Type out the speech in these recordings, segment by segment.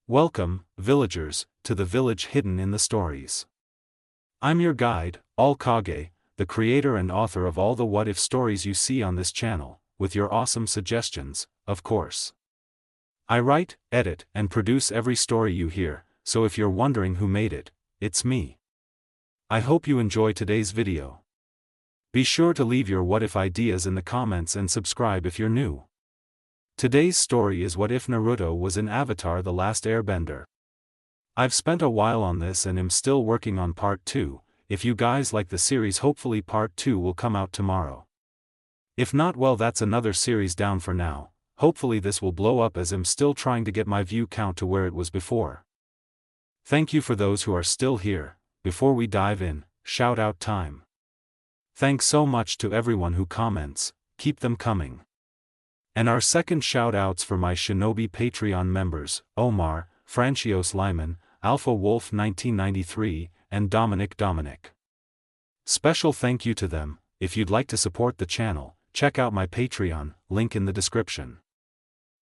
Welcome, villagers, to the village hidden in the stories. I'm your guide, KAGE, the creator and author of all the what-if stories you see on this channel, with your awesome suggestions, of course. I write, edit, and produce every story you hear, so if you're wondering who made it, it's me. I hope you enjoy today's video. Be sure to leave your what-if ideas in the comments and subscribe if you're new. Today's story is what if Naruto was in Avatar: The Last Airbender. I've spent a while on this and am still working on part 2, if you guys like the series hopefully part 2 will come out tomorrow. If not, well, that's another series down for now. Hopefully this will blow up as I'm still trying to get my view count to where it was before. Thank you for those who are still here. Before we dive in, shout out time. Thanks so much to everyone who comments, keep them coming. And our second shout-outs for my Shinobi Patreon members, Omar, Francios Lyman, Alpha Wolf 1993, and Dominic. Special thank you to them. If you'd like to support the channel, check out my Patreon, link in the description.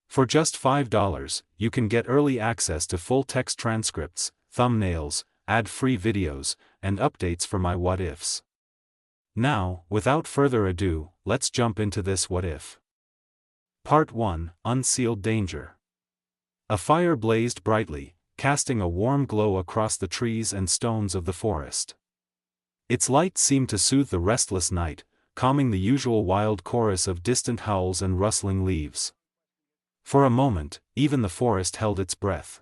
For just $5, you can get early access to full-text transcripts, thumbnails, ad-free videos, and updates for my what-ifs. Now, without further ado, let's jump into this what-if. Part 1, Unsealed Danger. A fire blazed brightly, casting a warm glow across the trees and stones of the forest. Its light seemed to soothe the restless night, calming the usual wild chorus of distant howls and rustling leaves. For a moment, even the forest held its breath.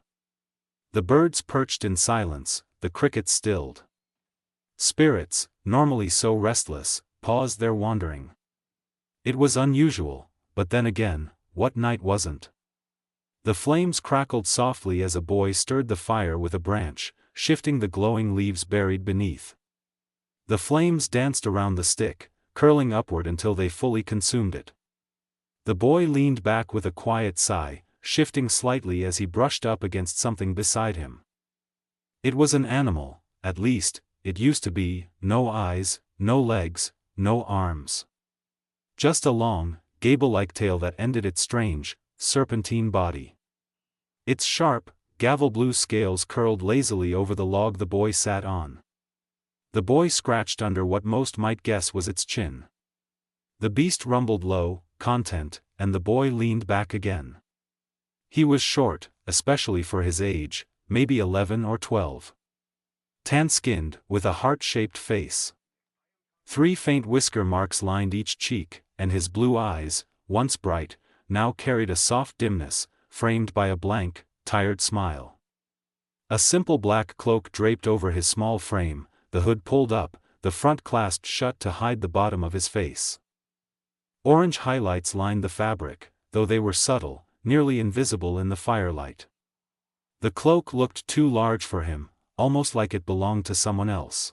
The birds perched in silence, the crickets stilled. Spirits, normally so restless, paused their wandering. It was unusual. But then again, what night wasn't? The flames crackled softly as a boy stirred the fire with a branch, shifting the glowing leaves buried beneath. The flames danced around the stick, curling upward until they fully consumed it. The boy leaned back with a quiet sigh, shifting slightly as he brushed up against something beside him. It was an animal, at least, it used to be, no eyes, no legs, no arms. Just a long, gable-like tail that ended its strange, serpentine body. Its sharp, gavel-blue scales curled lazily over the log the boy sat on. The boy scratched under what most might guess was its chin. The beast rumbled low, content, and the boy leaned back again. He was short, especially for his age, maybe 11 or 12. Tan-skinned, with a heart-shaped face. 3 faint whisker marks lined each cheek, and his blue eyes, once bright, now carried a soft dimness, framed by a blank, tired smile. A simple black cloak draped over his small frame, the hood pulled up, the front clasped shut to hide the bottom of his face. Orange highlights lined the fabric, though they were subtle, nearly invisible in the firelight. The cloak looked too large for him, almost like it belonged to someone else.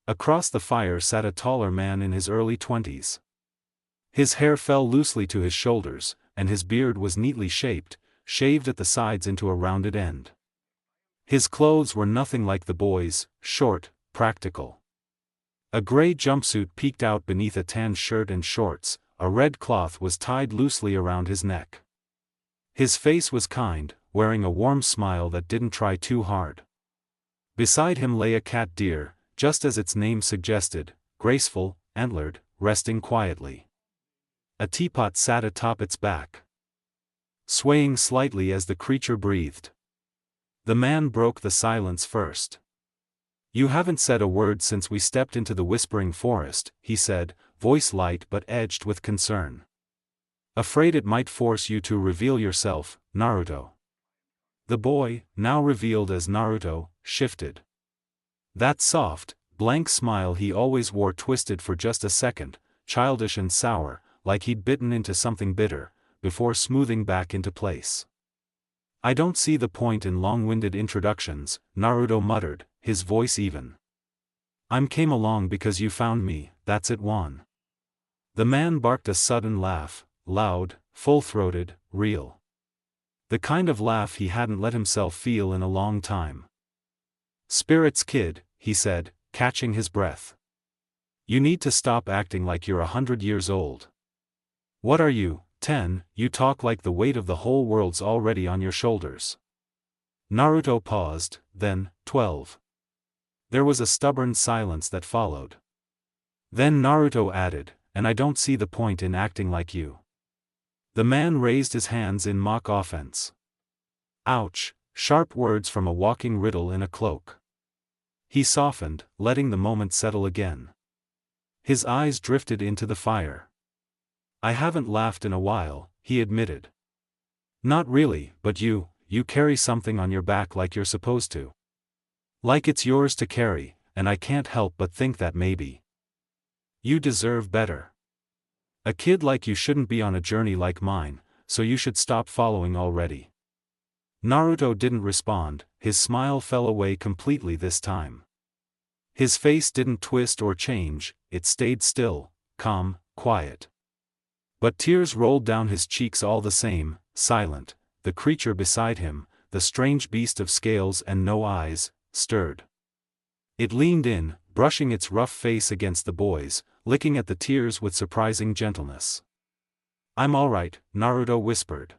Across the fire sat a taller man in his early 20s. His hair fell loosely to his shoulders, and his beard was neatly shaped, shaved at the sides into a rounded end. His clothes were nothing like the boy's, short, practical. A gray jumpsuit peeked out beneath a tan shirt and shorts, a red cloth was tied loosely around his neck. His face was kind, wearing a warm smile that didn't try too hard. Beside him lay a cat deer, just as its name suggested, graceful, antlered, resting quietly. A teapot sat atop its back, swaying slightly as the creature breathed. The man broke the silence first. "You haven't said a word since we stepped into the whispering forest," he said, voice light but edged with concern. "Afraid it might force you to reveal yourself, Naruto." The boy, now revealed as Naruto, shifted. That soft, blank smile he always wore twisted for just a second, childish and sour, like he'd bitten into something bitter, before smoothing back into place. "I don't see the point in long-winded introductions," Naruto muttered, his voice even. Came along because you found me, that's it, Juan." The man barked a sudden laugh, loud, full-throated, real. The kind of laugh he hadn't let himself feel in a long time. "Spirits kid," he said, catching his breath. "You need to stop acting like you're 100 years old. What are you, 10? You talk like the weight of the whole world's already on your shoulders." Naruto paused, then, 12. There was a stubborn silence that followed. Then Naruto added, and I don't see the point in acting like you. The man raised his hands in mock offense. Ouch, sharp words from a walking riddle in a cloak. He softened, letting the moment settle again. His eyes drifted into the fire. I haven't laughed in a while, he admitted. Not really, but you carry something on your back like you're supposed to. Like it's yours to carry, and I can't help but think that maybe you deserve better. A kid like you shouldn't be on a journey like mine, so you should stop following already. Naruto didn't respond, his smile fell away completely this time. His face didn't twist or change, it stayed still, calm, quiet. But tears rolled down his cheeks all the same, silent. The creature beside him, the strange beast of scales and no eyes, stirred. It leaned in, brushing its rough face against the boy's, licking at the tears with surprising gentleness. I'm alright, Naruto whispered.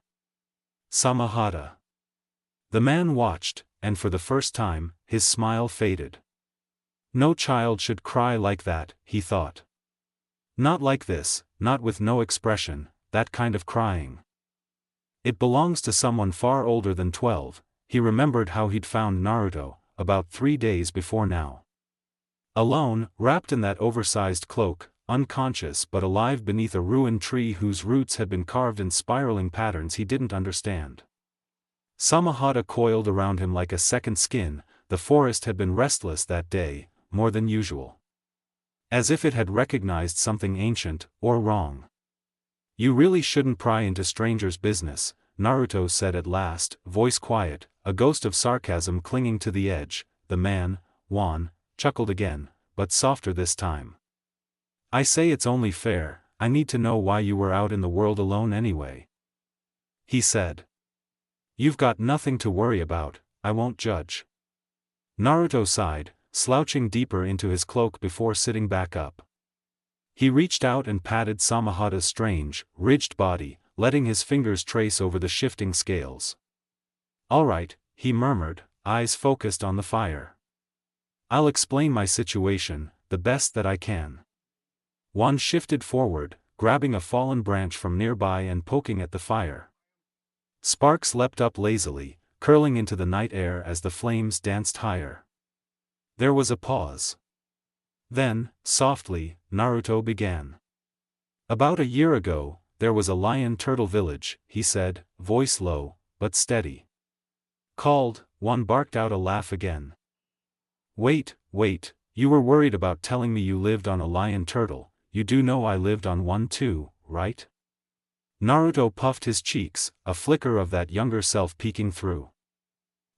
Samahata. The man watched, and for the first time, his smile faded. No child should cry like that, he thought. Not like this, not with no expression, that kind of crying. It belongs to someone far older than 12, he remembered how he'd found Naruto, about 3 days before now. Alone, wrapped in that oversized cloak, unconscious but alive beneath a ruined tree whose roots had been carved in spiraling patterns he didn't understand. Samahata coiled around him like a second skin. The forest had been restless that day, more than usual. As if it had recognized something ancient, or wrong. You really shouldn't pry into strangers' business, Naruto said at last, voice quiet, a ghost of sarcasm clinging to the edge. The man, Juan, chuckled again, but softer this time. I say it's only fair, I need to know why you were out in the world alone anyway. He said. You've got nothing to worry about, I won't judge. Naruto sighed, slouching deeper into his cloak before sitting back up. He reached out and patted Samahata's strange, ridged body, letting his fingers trace over the shifting scales. All right, he murmured, eyes focused on the fire. I'll explain my situation, the best that I can. Juan shifted forward, grabbing a fallen branch from nearby and poking at the fire. Sparks leapt up lazily, curling into the night air as the flames danced higher. There was a pause. Then, softly, Naruto began. About a year ago, there was a lion-turtle village, he said, voice low, but steady. Called, Juan barked out a laugh again. Wait, you were worried about telling me you lived on a lion-turtle, you do know I lived on one too, right? Naruto puffed his cheeks, a flicker of that younger self peeking through.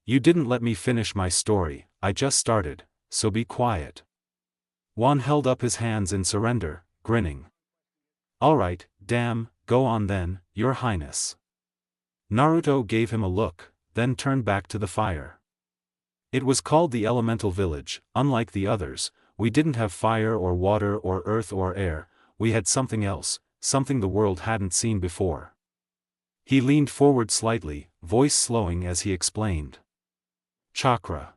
You didn't let me finish my story, I just started, so be quiet. Juan held up his hands in surrender, grinning. Alright, damn, go on then, your highness. Naruto gave him a look, then turned back to the fire. It was called the Elemental Village. Unlike the others, we didn't have fire or water or earth or air, we had something else, something the world hadn't seen before. He leaned forward slightly, voice slowing as he explained. Chakra.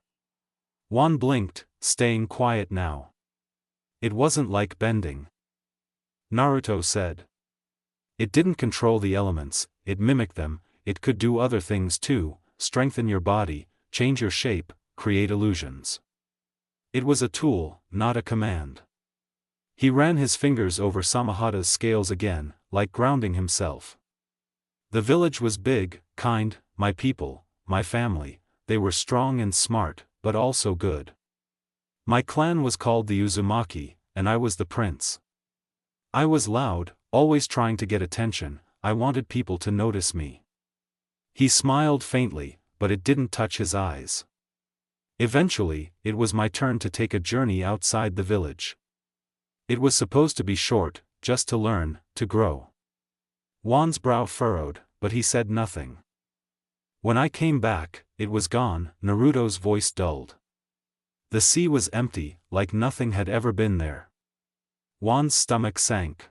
Juan blinked, staying quiet now. It wasn't like bending. Naruto said. It didn't control the elements, it mimicked them, it could do other things too, strengthen your body, change your shape, create illusions. It was a tool, not a command. He ran his fingers over Samahata's scales again, like grounding himself. The village was big, kind, my people, my family, they were strong and smart, but also good. My clan was called the Uzumaki, and I was the prince. I was loud, always trying to get attention, I wanted people to notice me. He smiled faintly, but it didn't touch his eyes. Eventually, it was my turn to take a journey outside the village. It was supposed to be short, just to learn, to grow. Juan's brow furrowed, but he said nothing. When I came back, it was gone, Naruto's voice dulled. The sea was empty, like nothing had ever been there. Juan's stomach sank.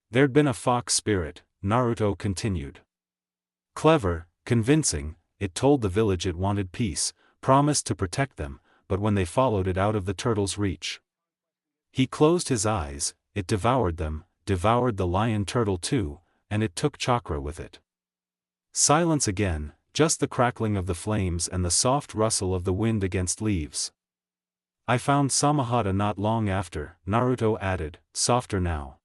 There'd been a fox spirit, Naruto continued. Clever, convincing, it told the village it wanted peace, promised to protect them, but when they followed it out of the turtle's reach, he closed his eyes, it devoured them, devoured the lion turtle too, and it took Chakra with it. Silence again, just the crackling of the flames and the soft rustle of the wind against leaves. I found Samahata not long after, Naruto added, softer now.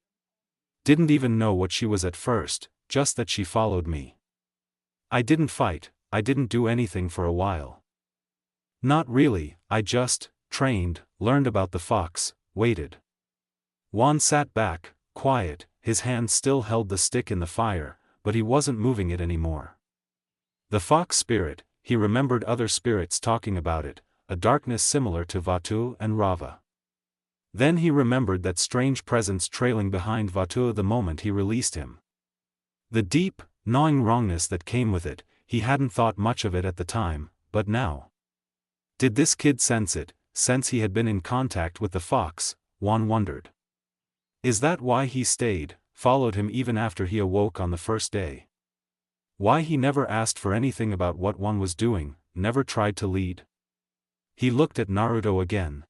Didn't even know what she was at first, just that she followed me. I didn't fight, I didn't do anything for a while. Not really, I just trained, learned about the fox, waited. Juan sat back, quiet, his hand still held the stick in the fire, but he wasn't moving it anymore. The fox spirit, he remembered other spirits talking about it, a darkness similar to Vatu and Rava. Then he remembered that strange presence trailing behind Vatu the moment he released him. The deep, gnawing wrongness that came with it, he hadn't thought much of it at the time, but now. Did this kid sense it, since he had been in contact with the fox? Juan wondered. Is that why he stayed, followed him even after he awoke on the first day? Why he never asked for anything about what Juan was doing, never tried to lead? He looked at Naruto again.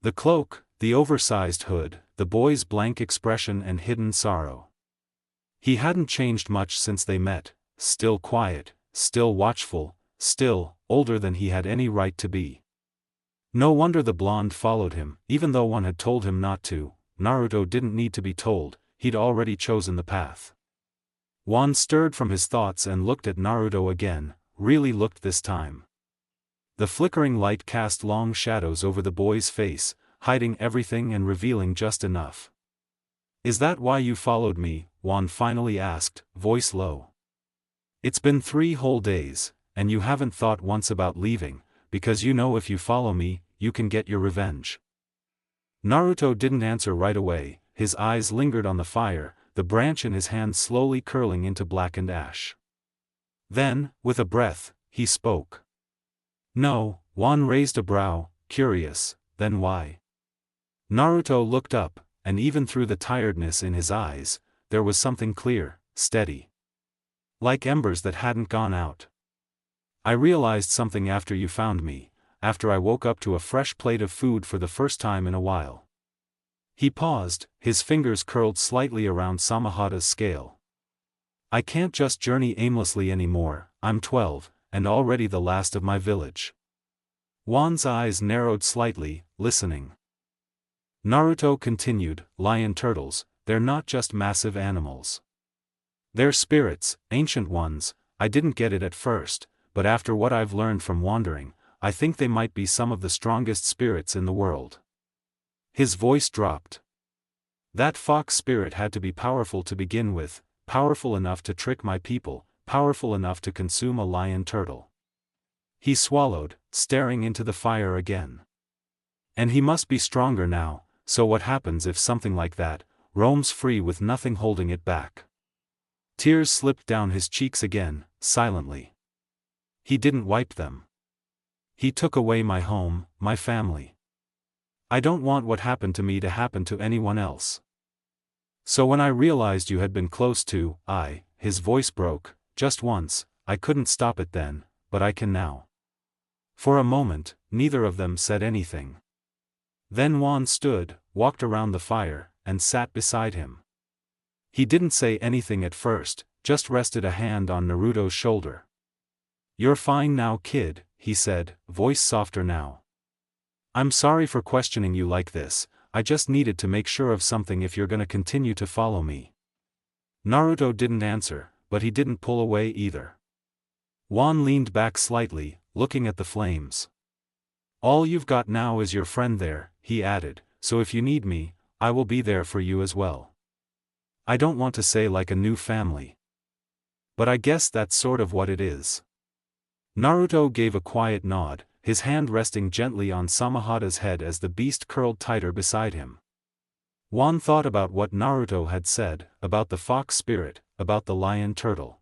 The cloak, the oversized hood, the boy's blank expression and hidden sorrow. He hadn't changed much since they met, still quiet, still watchful, still older than he had any right to be. No wonder the blonde followed him, even though one had told him not to. Naruto didn't need to be told, he'd already chosen the path. Juan stirred from his thoughts and looked at Naruto again, really looked this time. The flickering light cast long shadows over the boy's face, hiding everything and revealing just enough. Is that why you followed me? Juan finally asked, voice low. It's been 3 whole days, and you haven't thought once about leaving, because you know if you follow me, you can get your revenge. Naruto didn't answer right away, his eyes lingered on the fire, the branch in his hand slowly curling into blackened ash. Then, with a breath, he spoke. No. Juan raised a brow, curious, then why? Naruto looked up, and even through the tiredness in his eyes, there was something clear, steady. Like embers that hadn't gone out. I realized something after you found me, after I woke up to a fresh plate of food for the first time in a while. He paused, his fingers curled slightly around Samahata's scale. I can't just journey aimlessly anymore, I'm 12, and already the last of my village. Juan's eyes narrowed slightly, listening. Naruto continued, lion turtles, they're not just massive animals. They're spirits, ancient ones. I didn't get it at first, but after what I've learned from wandering, I think they might be some of the strongest spirits in the world. His voice dropped. That fox spirit had to be powerful to begin with, powerful enough to trick my people, powerful enough to consume a lion turtle. He swallowed, staring into the fire again. And he must be stronger now, so what happens if something like that roams free with nothing holding it back? Tears slipped down his cheeks again, silently. He didn't wipe them. He took away my home, my family. I don't want what happened to me to happen to anyone else. So when I realized you had been close to, his voice broke, just once, I couldn't stop it then, but I can now. For a moment, neither of them said anything. Then Juan stood, walked around the fire, and sat beside him. He didn't say anything at first, just rested a hand on Naruto's shoulder. You're fine now, kid, he said, voice softer now. I'm sorry for questioning you like this, I just needed to make sure of something if you're gonna continue to follow me. Naruto didn't answer, but he didn't pull away either. Juan leaned back slightly, looking at the flames. All you've got now is your friend there, he added, so if you need me, I will be there for you as well. I don't want to say like a new family. But I guess that's sort of what it is. Naruto gave a quiet nod, his hand resting gently on Samahata's head as the beast curled tighter beside him. Juan thought about what Naruto had said, about the fox spirit, about the lion turtle.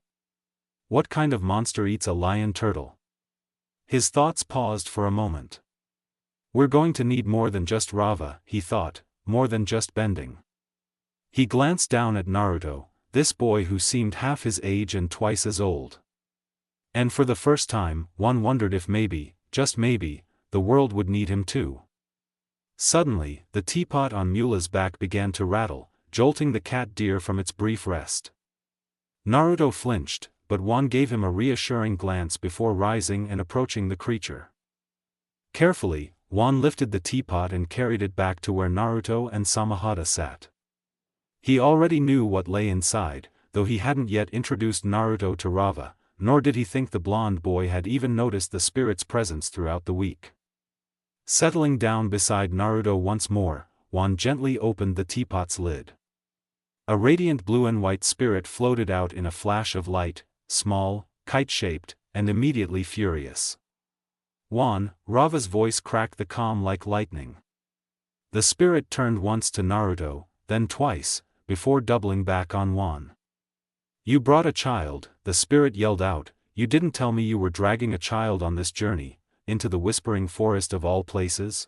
What kind of monster eats a lion turtle? His thoughts paused for a moment. We're going to need more than just Rava, he thought, more than just bending. He glanced down at Naruto, this boy who seemed half his age and twice as old. And for the first time, Juan wondered if maybe, just maybe, the world would need him too. Suddenly, the teapot on Mula's back began to rattle, jolting the cat deer from its brief rest. Naruto flinched, but Juan gave him a reassuring glance before rising and approaching the creature. Carefully, Juan lifted the teapot and carried it back to where Naruto and Samahata sat. He already knew what lay inside, though he hadn't yet introduced Naruto to Rava, nor did he think the blonde boy had even noticed the spirit's presence throughout the week. Settling down beside Naruto once more, Juan gently opened the teapot's lid. A radiant blue and white spirit floated out in a flash of light, small, kite-shaped, and immediately furious. Juan, Rava's voice cracked the calm like lightning. The spirit turned once to Naruto, then twice, before doubling back on Juan. "You brought a child," the spirit yelled out. "You didn't tell me you were dragging a child on this journey, into the whispering forest of all places?"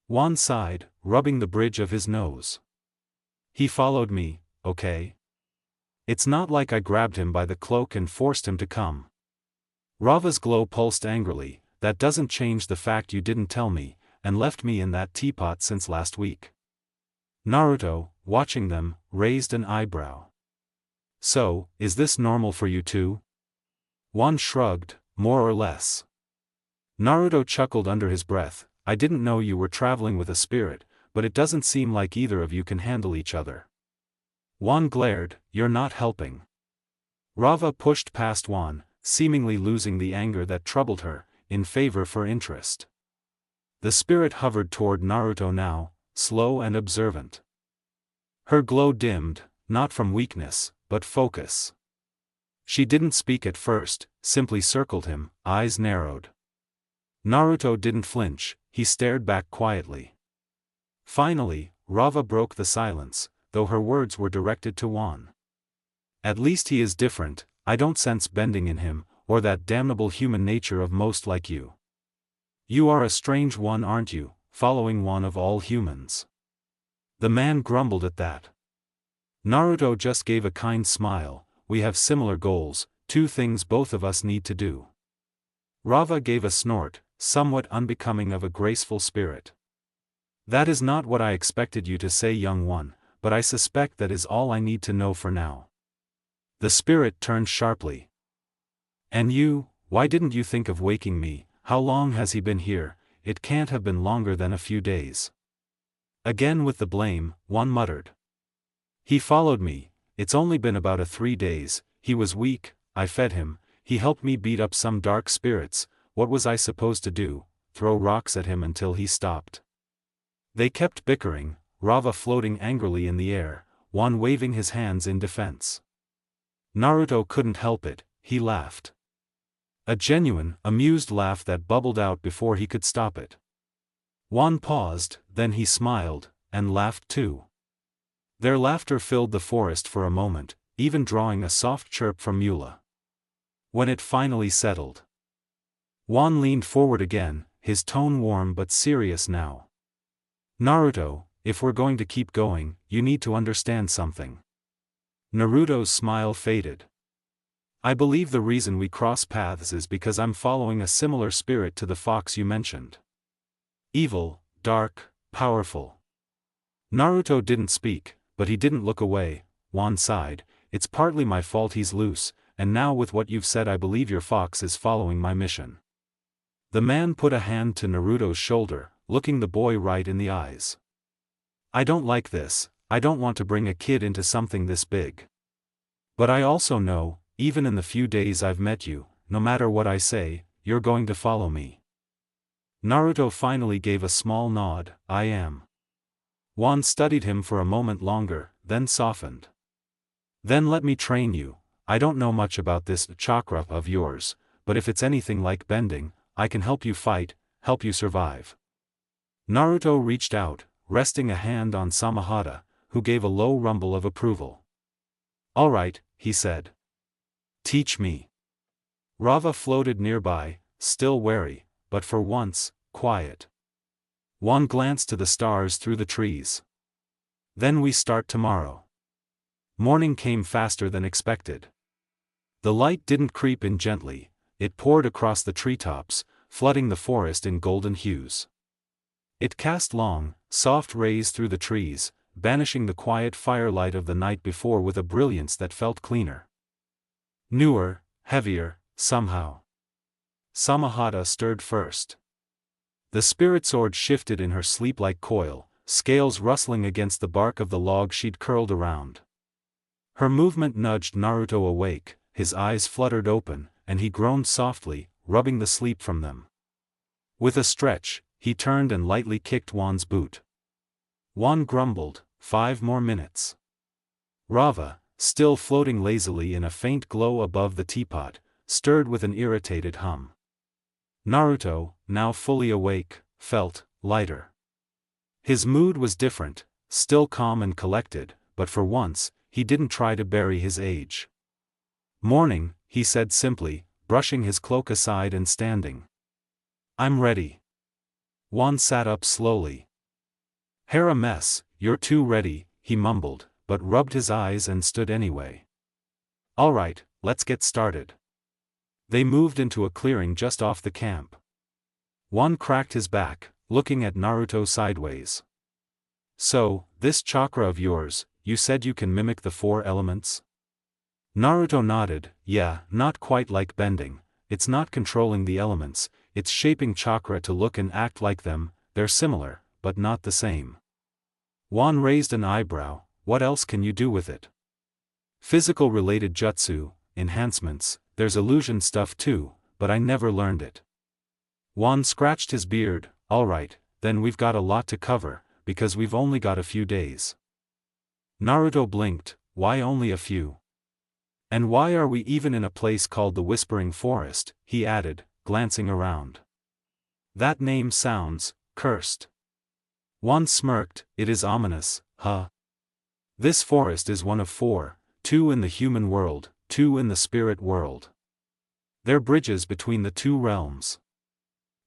Juan sighed, rubbing the bridge of his nose. "He followed me, okay? It's not like I grabbed him by the cloak and forced him to come." Rava's glow pulsed angrily. "That doesn't change the fact you didn't tell me, and left me in that teapot since last week." Naruto, watching them, raised an eyebrow. "So, is this normal for you too?" Juan shrugged, "More or less." Naruto chuckled under his breath. "I didn't know you were traveling with a spirit, but it doesn't seem like either of you can handle each other." Juan glared. "You're not helping." Rava pushed past Juan, seemingly losing the anger that troubled her, in favor for interest. The spirit hovered toward Naruto now, slow and observant. Her glow dimmed, not from weakness, but focus. She didn't speak at first, simply circled him, eyes narrowed. Naruto didn't flinch, he stared back quietly. Finally, Rava broke the silence, though her words were directed to Juan. "At least he is different. I don't sense bending in him, or that damnable human nature of most like you. You are a strange one, aren't you, following one of all humans?" The man grumbled at that. Naruto just gave a kind smile. "We have similar goals, two things both of us need to do." Rava gave a snort, somewhat unbecoming of a graceful spirit. "That is not what I expected you to say, young one, but I suspect that is all I need to know for now." The spirit turned sharply. "And you, why didn't you think of waking me? How long has he been here? It can't have been longer than a few days." Again with the blame, Juan muttered. "He followed me. It's only been about 3 days, he was weak, I fed him, he helped me beat up some dark spirits. What was I supposed to do, throw rocks at him until he stopped?" They kept bickering, Rava floating angrily in the air, Juan waving his hands in defense. Naruto couldn't help it, he laughed. A genuine, amused laugh that bubbled out before he could stop it. Juan paused, then he smiled, and laughed too. Their laughter filled the forest for a moment, even drawing a soft chirp from Mula. When it finally settled, Juan leaned forward again, his tone warm but serious now. "Naruto, if we're going to keep going, you need to understand something." Naruto's smile faded. "I believe the reason we cross paths is because I'm following a similar spirit to the fox you mentioned. Evil, dark, powerful." Naruto didn't speak, but he didn't look away. Juan sighed. "It's partly my fault he's loose, and now with what you've said I believe your fox is following my mission." The man put a hand to Naruto's shoulder, looking the boy right in the eyes. "I don't like this, I don't want to bring a kid into something this big. But I also know, even in the few days I've met you, no matter what I say, you're going to follow me." Naruto finally gave a small nod. "I am." Juan studied him for a moment longer, then softened. "Then let me train you. I don't know much about this chakra of yours, but if it's anything like bending, I can help you fight, help you survive." Naruto reached out, resting a hand on Samahata, who gave a low rumble of approval. "All right," he said. "Teach me." Rava floated nearby, still wary, but for once, quiet. Juan glanced to the stars through the trees. "Then we start tomorrow." Morning came faster than expected. The light didn't creep in gently, it poured across the treetops, flooding the forest in golden hues. It cast long, soft rays through the trees, banishing the quiet firelight of the night before with a brilliance that felt cleaner. Newer, heavier, somehow. Samahata stirred first. The spirit sword shifted in her sleep like coil, scales rustling against the bark of the log she'd curled around. Her movement nudged Naruto awake, his eyes fluttered open, and he groaned softly, rubbing the sleep from them. With a stretch, he turned and lightly kicked Juan's boot. Juan grumbled, 5 more minutes. Rava, still floating lazily in a faint glow above the teapot, stirred with an irritated hum. Naruto, now fully awake, felt lighter. His mood was different, still calm and collected, but for once, he didn't try to bury his age. "Morning," he said simply, brushing his cloak aside and standing. "I'm ready." Juan sat up slowly. "Hair a mess, you're too ready," he mumbled, but rubbed his eyes and stood anyway. "All right, let's get started." They moved into a clearing just off the camp. Juan cracked his back, looking at Naruto sideways. "So, this chakra of yours, you said you can mimic the 4 elements?" Naruto nodded. "Yeah, not quite like bending, it's not controlling the elements, it's shaping chakra to look and act like them, they're similar, but not the same." Juan raised an eyebrow. "What else can you do with it?" "Physical related jutsu, enhancements, there's illusion stuff too, but I never learned it." Juan scratched his beard. "Alright, then we've got a lot to cover, because we've only got a few days." Naruto blinked. "Why only a few? And why are we even in a place called the Whispering Forest?" he added, glancing around. "That name sounds cursed." Juan smirked. "It is ominous, huh? This forest is one of 4, 2 in the human world, 2 in the spirit world. They're bridges between the 2 realms.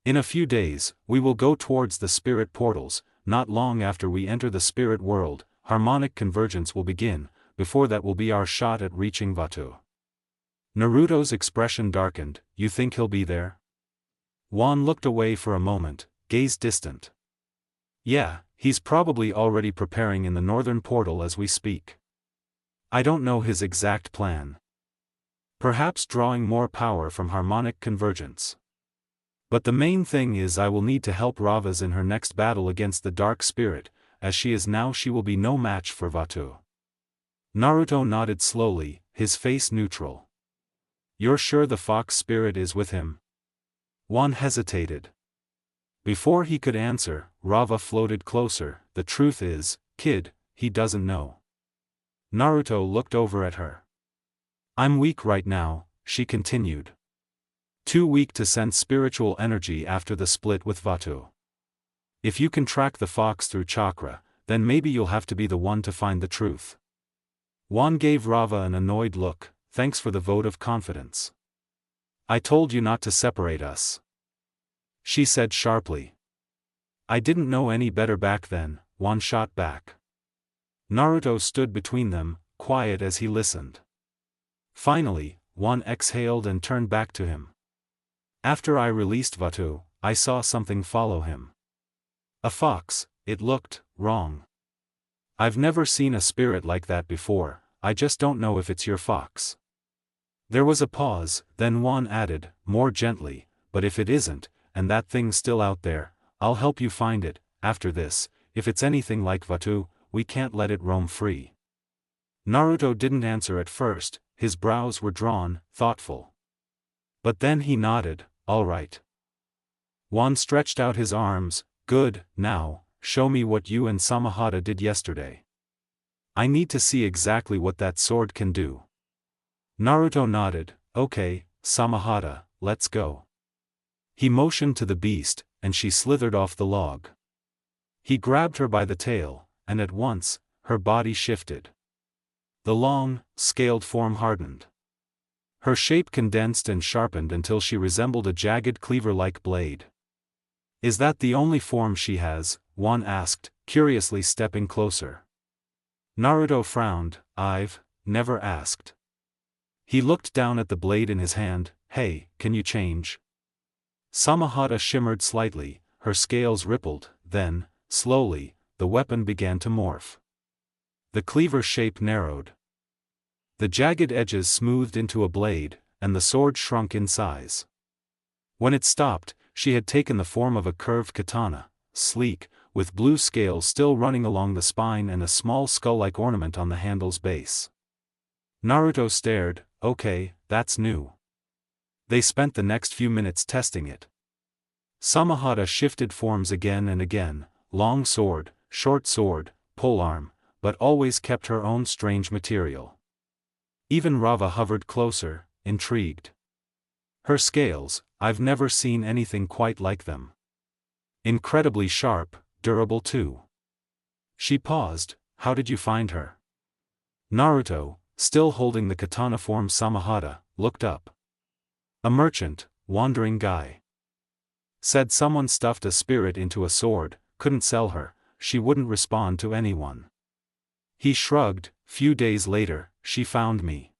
In a few days, we will go towards the spirit portals. Not long after we enter the spirit world, harmonic convergence will begin. Before that will be our shot at reaching Vatu." Naruto's expression darkened. "You think he'll be there?" Juan looked away for a moment, gaze distant. "Yeah, he's probably already preparing in the northern portal as we speak. I don't know his exact plan. Perhaps drawing more power from harmonic convergence. But the main thing is I will need to help Rava's in her next battle against the dark spirit, as she is now she will be no match for Vatu." Naruto nodded slowly, his face neutral. "You're sure the fox spirit is with him?" Juan hesitated. Before he could answer, Rava floated closer. "The truth is, kid, he doesn't know." Naruto looked over at her. "I'm weak right now," she continued. "Too weak to sense spiritual energy after the split with Vatu. If you can track the fox through chakra, then maybe you'll have to be the one to find the truth." Juan gave Rava an annoyed look. "Thanks for the vote of confidence. I told you not to separate us," she said sharply. "I didn't know any better back then," Juan shot back. Naruto stood between them, quiet as he listened. Finally, Juan exhaled and turned back to him. "After I released Vatu, I saw something follow him. A fox, it looked wrong. I've never seen a spirit like that before, I just don't know if it's your fox." There was a pause, then Juan added, more gently, "But if it isn't, and that thing's still out there, I'll help you find it. After this, if it's anything like Vatu, we can't let it roam free." Naruto didn't answer at first, his brows were drawn, thoughtful. But then he nodded. "All right." Juan stretched out his arms. "Good, now, show me what you and Samahata did yesterday. I need to see exactly what that sword can do." Naruto nodded. "Okay, Samahata, let's go." He motioned to the beast, and she slithered off the log. He grabbed her by the tail, and at once, her body shifted. The long, scaled form hardened. Her shape condensed and sharpened until she resembled a jagged cleaver-like blade. "Is that the only form she has?" Juan asked, curiously stepping closer. Naruto frowned. "I've never asked." He looked down at the blade in his hand. Hey, can you change? Samahata shimmered slightly, her scales rippled, then, slowly, the weapon began to morph. The cleaver shape narrowed. The jagged edges smoothed into a blade, and the sword shrunk in size. When it stopped, she had taken the form of a curved katana, sleek, with blue scales still running along the spine and a small skull-like ornament on the handle's base. Naruto stared. Okay, that's new. They spent the next few minutes testing it. Samahata shifted forms again and again, long sword, short sword, polearm, but always kept her own strange material. Even Rava hovered closer, intrigued. Her scales, I've never seen anything quite like them. Incredibly sharp, durable too. She paused. How did you find her? Naruto, still holding the katana form Samahata, looked up. A merchant, wandering guy. Said someone stuffed a spirit into a sword, couldn't sell her, she wouldn't respond to anyone. He shrugged. Few days later, she found me.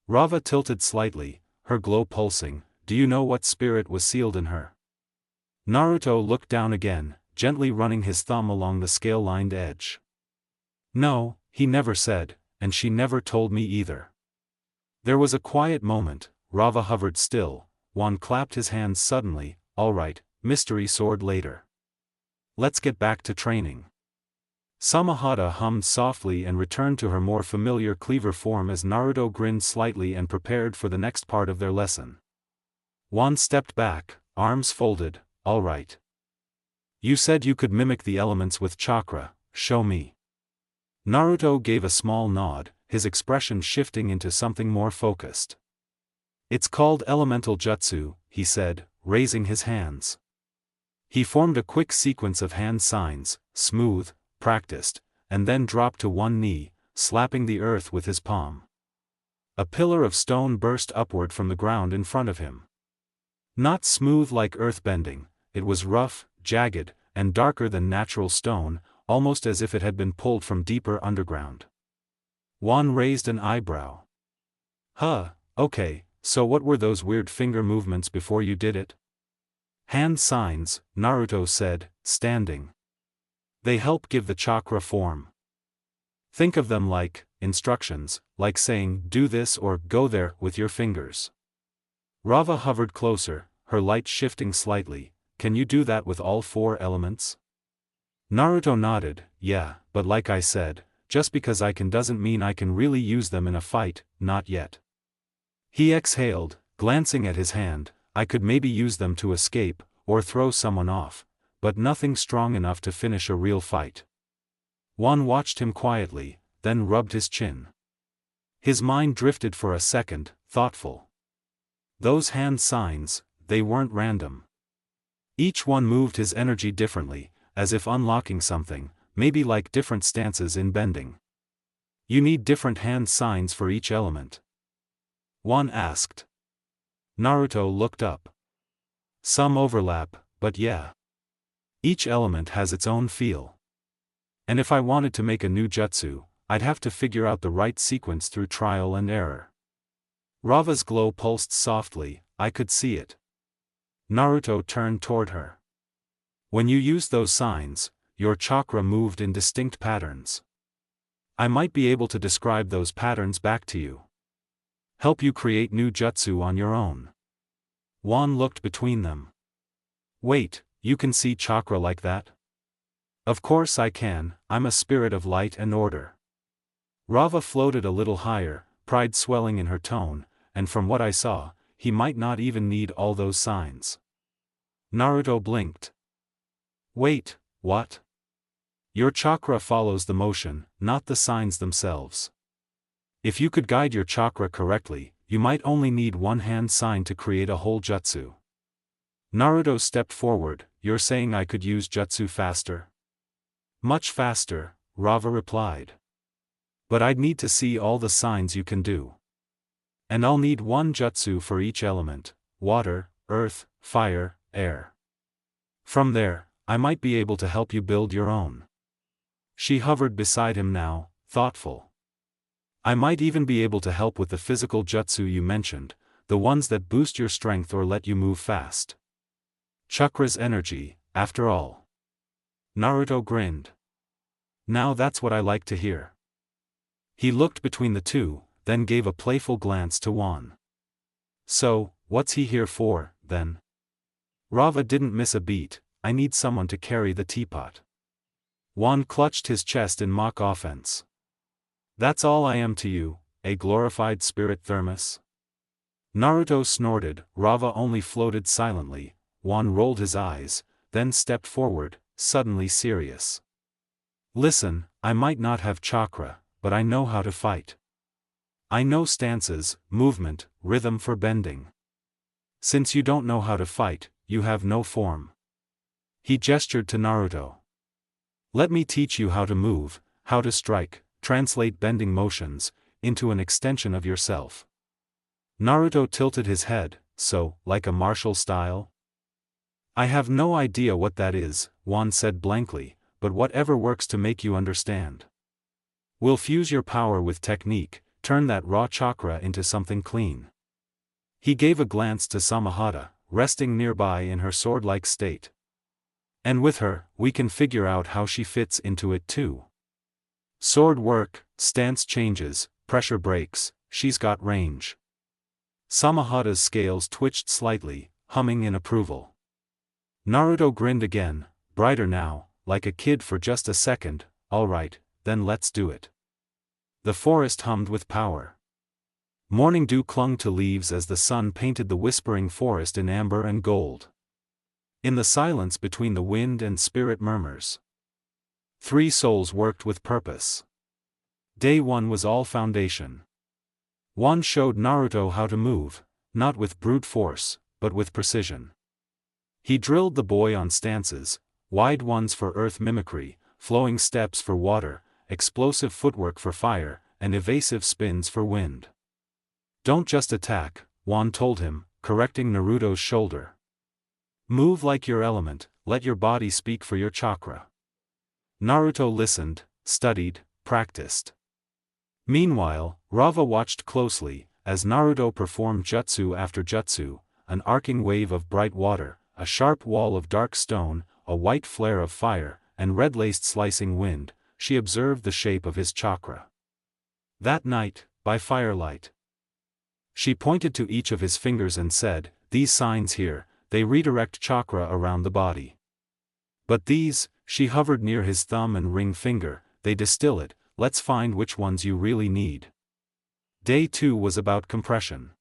Rava tilted slightly, her glow pulsing. Do you know what spirit was sealed in her? Naruto looked down again, gently running his thumb along the scale-lined edge. No, he never said, and she never told me either. There was a quiet moment. Rava hovered still. Juan clapped his hands suddenly. All right, mystery sword later. Let's get back to training. Samahata hummed softly and returned to her more familiar cleaver form as Naruto grinned slightly and prepared for the next part of their lesson. Juan stepped back, arms folded. All right. You said you could mimic the elements with chakra, show me. Naruto gave a small nod, his expression shifting into something more focused. It's called elemental jutsu, he said, raising his hands. He formed a quick sequence of hand signs, smooth, practiced, and then dropped to one knee, slapping the earth with his palm. A pillar of stone burst upward from the ground in front of him. Not smooth like earthbending, it was rough, jagged, and darker than natural stone, almost as if it had been pulled from deeper underground. Juan raised an eyebrow. Huh, okay, so what were those weird finger movements before you did it? Hand signs, Naruto said, standing. They help give the chakra form. Think of them like instructions, like saying do this or go there with your fingers. Rava hovered closer, her light shifting slightly. Can you do that with all four elements? Naruto nodded. Yeah, but like I said, just because I can doesn't mean I can really use them in a fight, not yet. He exhaled, glancing at his hand. I could maybe use them to escape, or throw someone off, but nothing strong enough to finish a real fight. Juan watched him quietly, then rubbed his chin. His mind drifted for a second, thoughtful. Those hand signs, they weren't random. Each one moved his energy differently, as if unlocking something, maybe like different stances in bending. You need different hand signs for each element? Juan asked. Naruto looked up. Some overlap, but yeah. Each element has its own feel. And if I wanted to make a new jutsu, I'd have to figure out the right sequence through trial and error. Rava's glow pulsed softly. I could see it. Naruto turned toward her. When you used those signs, your chakra moved in distinct patterns. I might be able to describe those patterns back to you. Help you create new jutsu on your own. Juan looked between them. Wait, you can see chakra like that? Of course I can, I'm a spirit of light and order. Rava floated a little higher, pride swelling in her tone, and from what I saw, he might not even need all those signs. Naruto blinked. Wait, what? Your chakra follows the motion, not the signs themselves. If you could guide your chakra correctly, you might only need one hand sign to create a whole jutsu. Naruto stepped forward. You're saying I could use jutsu faster? Much faster, Rava replied. But I'd need to see all the signs you can do. And I'll need one jutsu for each element: water, earth, fire, air. From there, I might be able to help you build your own. She hovered beside him now, thoughtful. I might even be able to help with the physical jutsu you mentioned, the ones that boost your strength or let you move fast. Chakra's energy, after all. Naruto grinned. Now that's what I like to hear. He looked between the two, then gave a playful glance to Juan. So, what's he here for, then? Rava didn't miss a beat. I need someone to carry the teapot. Juan clutched his chest in mock offense. That's all I am to you, a glorified spirit thermos? Naruto snorted. Rava only floated silently. Juan rolled his eyes, then stepped forward, suddenly serious. Listen, I might not have chakra, but I know how to fight. I know stances, movement, rhythm for bending. Since you don't know how to fight, you have no form. He gestured to Naruto. Let me teach you how to move, how to strike, translate bending motions into an extension of yourself. Naruto tilted his head. So, like a martial style? I have no idea what that is, Juan said blankly, but whatever works to make you understand. We'll fuse your power with technique, turn that raw chakra into something clean. He gave a glance to Samahata, resting nearby in her sword-like state. And with her, we can figure out how she fits into it too. Sword work, stance changes, pressure breaks, she's got range. Samahata's scales twitched slightly, humming in approval. Naruto grinned again, brighter now, like a kid for just a second. All right, then let's do it. The forest hummed with power. Morning dew clung to leaves as the sun painted the whispering forest in amber and gold. In the silence between the wind and spirit murmurs, three souls worked with purpose. Day 1 was all foundation. Juan showed Naruto how to move, not with brute force, but with precision. He drilled the boy on stances, wide ones for earth mimicry, flowing steps for water, explosive footwork for fire, and evasive spins for wind. Don't just attack, Juan told him, correcting Naruto's shoulder. Move like your element, let your body speak for your chakra. Naruto listened, studied, practiced. Meanwhile, Rava watched closely, as Naruto performed jutsu after jutsu, an arcing wave of bright water, a sharp wall of dark stone, a white flare of fire, and red-laced slicing wind. She observed the shape of his chakra. That night, by firelight, she pointed to each of his fingers and said, these signs here, they redirect chakra around the body. But these, she hovered near his thumb and ring finger, they distill it. Let's find which ones you really need. Day 2 was about compression.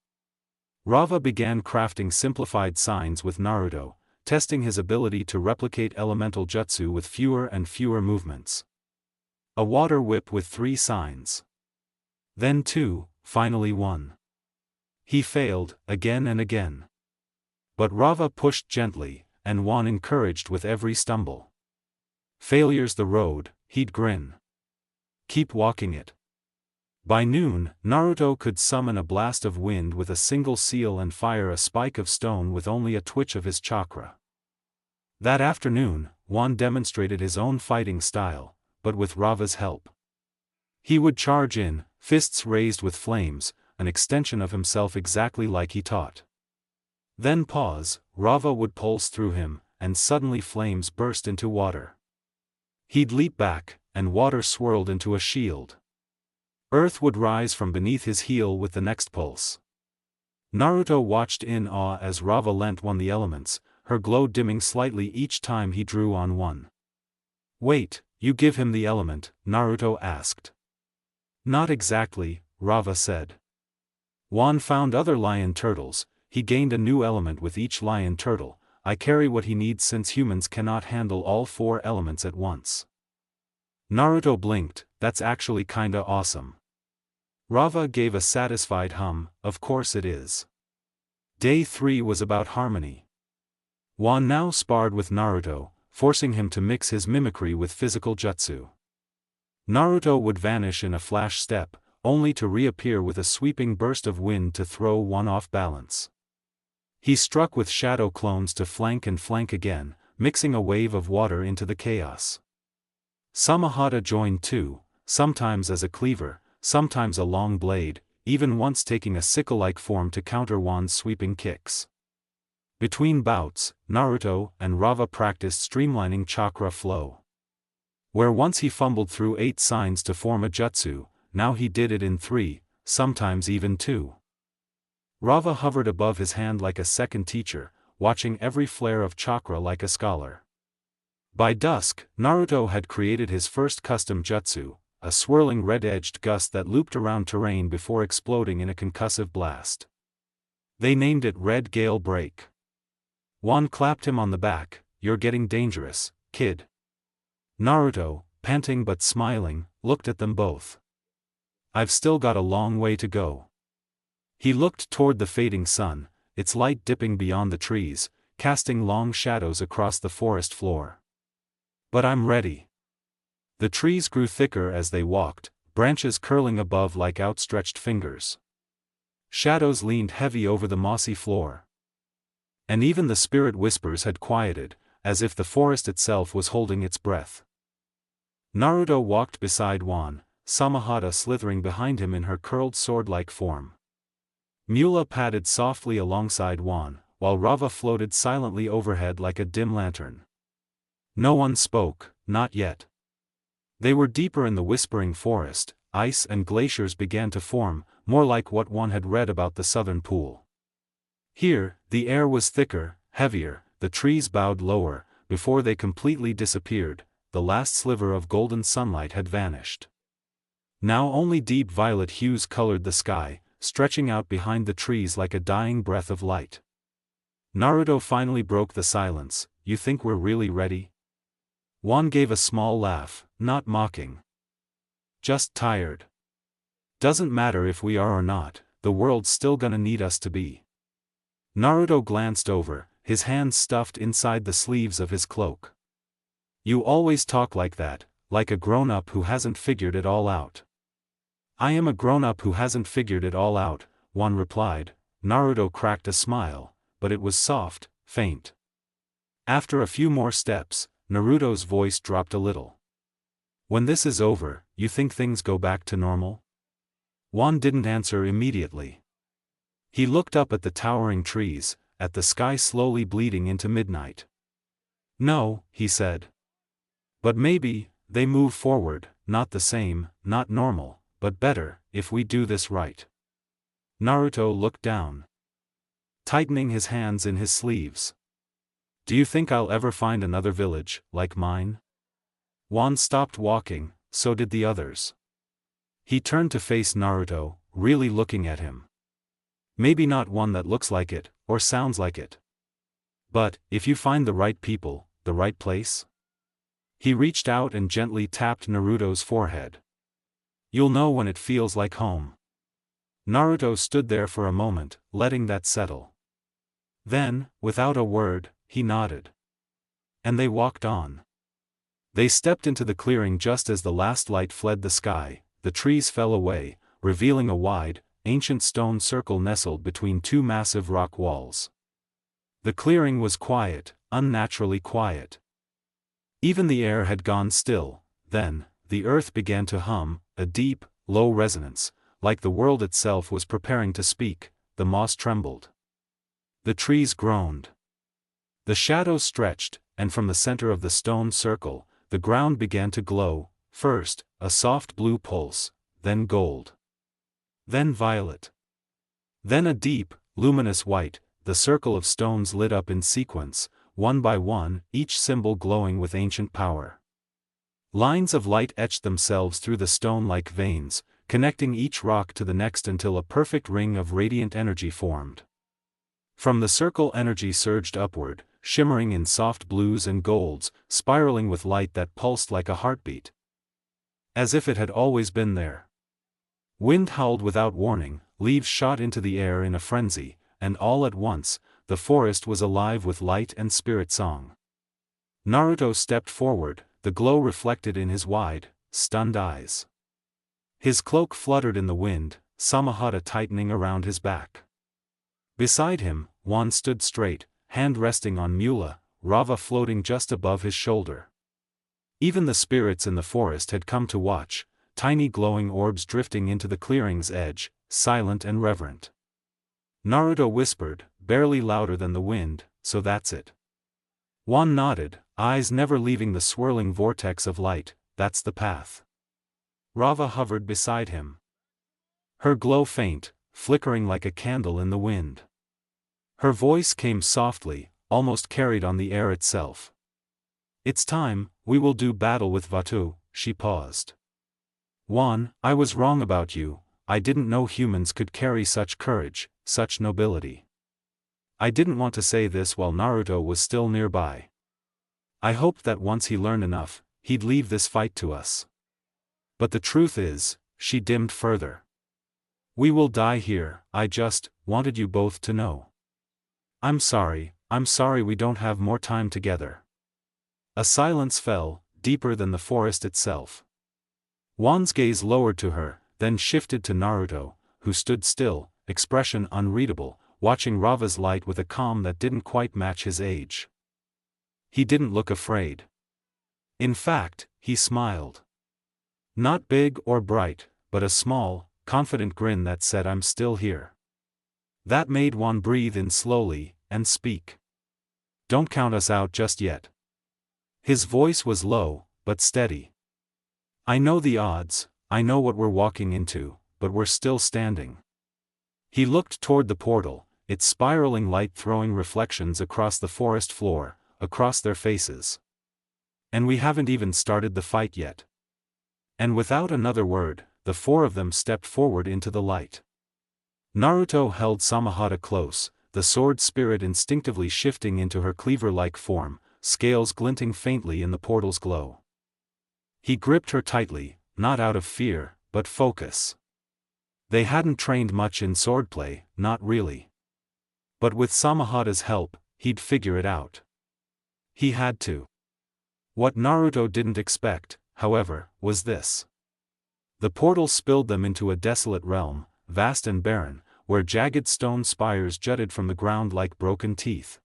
Rava began crafting simplified signs with Naruto, testing his ability to replicate elemental jutsu with fewer and fewer movements. A water whip with 3 signs. Then 2, finally 1. He failed, again and again. But Rava pushed gently, and Juan encouraged with every stumble. Failure's the road, he'd grin. Keep walking it. By noon, Naruto could summon a blast of wind with a single seal and fire a spike of stone with only a twitch of his chakra. That afternoon, Juan demonstrated his own fighting style, but with Rava's help. He would charge in, fists raised with flames, an extension of himself exactly like he taught. Then pause, Rava would pulse through him, and suddenly flames burst into water. He'd leap back, and water swirled into a shield. Earth would rise from beneath his heel with the next pulse. Naruto watched in awe as Rava lent one the elements, her glow dimming slightly each time he drew on one. Wait, you give him the element? Naruto asked. Not exactly, Rava said. Juan found other lion turtles, he gained a new element with each lion turtle. I carry what he needs since humans cannot handle all 4 elements at once. Naruto blinked, that's actually kinda awesome. Rava gave a satisfied hum, of course it is. Day 3 was about harmony. Juan now sparred with Naruto, forcing him to mix his mimicry with physical jutsu. Naruto would vanish in a flash step, only to reappear with a sweeping burst of wind to throw one off balance. He struck with shadow clones to flank and flank again, mixing a wave of water into the chaos. Samahata joined too, sometimes as a cleaver, sometimes a long blade, even once taking a sickle-like form to counter Juan's sweeping kicks. Between bouts, Naruto and Rava practiced streamlining chakra flow. Where once he fumbled through 8 signs to form a jutsu, now he did it in 3, sometimes even 2. Rava hovered above his hand like a second teacher, watching every flare of chakra like a scholar. By dusk, Naruto had created his first custom jutsu, a swirling red-edged gust that looped around terrain before exploding in a concussive blast. They named it Red Gale Break. Juan clapped him on the back. "You're getting dangerous, kid." Naruto, panting but smiling, looked at them both. "I've still got a long way to go." He looked toward the fading sun, its light dipping beyond the trees, casting long shadows across the forest floor. "But I'm ready." The trees grew thicker as they walked, branches curling above like outstretched fingers. Shadows leaned heavy over the mossy floor. And even the spirit whispers had quieted, as if the forest itself was holding its breath. Naruto walked beside Juan, Samahata slithering behind him in her curled sword-like form. Mula padded softly alongside Juan, while Rava floated silently overhead like a dim lantern. No one spoke, not yet. They were deeper in the whispering forest. Ice and glaciers began to form, more like what one had read about the southern pool. Here, the air was thicker, heavier, the trees bowed lower. Before they completely disappeared, the last sliver of golden sunlight had vanished. Now only deep violet hues colored the sky, stretching out behind the trees like a dying breath of light. Naruto finally broke the silence. "You think we're really ready?" Juan gave a small laugh, not mocking. "Just tired. Doesn't matter if we are or not, the world's still gonna need us to be." Naruto glanced over, his hands stuffed inside the sleeves of his cloak. "You always talk like that, like a grown-up who hasn't figured it all out." "I am a grown-up who hasn't figured it all out," Juan replied. Naruto cracked a smile, but it was soft, faint. After a few more steps, Naruto's voice dropped a little. "When this is over, you think things go back to normal?" Juan didn't answer immediately. He looked up at the towering trees, at the sky slowly bleeding into midnight. "No," he said. "But maybe, they move forward, not the same, not normal, but better, if we do this right." Naruto looked down, tightening his hands in his sleeves. "Do you think I'll ever find another village, like mine?" Juan stopped walking, so did the others. He turned to face Naruto, really looking at him. "Maybe not one that looks like it, or sounds like it. But, if you find the right people, the right place?" He reached out and gently tapped Naruto's forehead. "You'll know when it feels like home." Naruto stood there for a moment, letting that settle. Then, without a word, he nodded. And they walked on. They stepped into the clearing just as the last light fled the sky. The trees fell away, revealing a wide, ancient stone circle nestled between 2 massive rock walls. The clearing was quiet, unnaturally quiet. Even the air had gone still. Then, the earth began to hum, a deep, low resonance, like the world itself was preparing to speak. The moss trembled. The trees groaned. The shadows stretched, and from the center of the stone circle, the ground began to glow, first, a soft blue pulse, then gold. Then violet. Then a deep, luminous white. The circle of stones lit up in sequence, one by one, each symbol glowing with ancient power. Lines of light etched themselves through the stone like veins, connecting each rock to the next until a perfect ring of radiant energy formed. From the circle energy surged upward, shimmering in soft blues and golds, spiraling with light that pulsed like a heartbeat. As if it had always been there. Wind howled without warning, leaves shot into the air in a frenzy, and all at once, the forest was alive with light and spirit song. Naruto stepped forward, the glow reflected in his wide, stunned eyes. His cloak fluttered in the wind, Samahata tightening around his back. Beside him, Juan stood straight, hand resting on Mula, Rava floating just above his shoulder. Even the spirits in the forest had come to watch, tiny glowing orbs drifting into the clearing's edge, silent and reverent. Naruto whispered, barely louder than the wind, "So that's it." Juan nodded, eyes never leaving the swirling vortex of light, "That's the path." Rava hovered beside him. Her glow faint, flickering like a candle in the wind. Her voice came softly, almost carried on the air itself. "It's time, we will do battle with Vatu." She paused. "Juan, I was wrong about you. I didn't know humans could carry such courage, such nobility. I didn't want to say this while Naruto was still nearby. I hoped that once he learned enough, he'd leave this fight to us. But the truth is," she dimmed further, "we will die here. I just wanted you both to know. I'm sorry we don't have more time together." A silence fell, deeper than the forest itself. Juan's gaze lowered to her, then shifted to Naruto, who stood still, expression unreadable, watching Rava's light with a calm that didn't quite match his age. He didn't look afraid. In fact, he smiled. Not big or bright, but a small, confident grin that said, "I'm still here." That made Juan breathe in slowly, and speak. "Don't count us out just yet." His voice was low, but steady. "I know the odds, I know what we're walking into, but we're still standing." He looked toward the portal, its spiraling light throwing reflections across the forest floor, across their faces. "And we haven't even started the fight yet." And without another word, the four of them stepped forward into the light. Naruto held Samahata close, the sword spirit instinctively shifting into her cleaver-like form, scales glinting faintly in the portal's glow. He gripped her tightly, not out of fear, but focus. They hadn't trained much in swordplay, not really. But with Samahata's help, he'd figure it out. He had to. What Naruto didn't expect, however, was this. The portal spilled them into a desolate realm, vast and barren, where jagged stone spires jutted from the ground like broken teeth.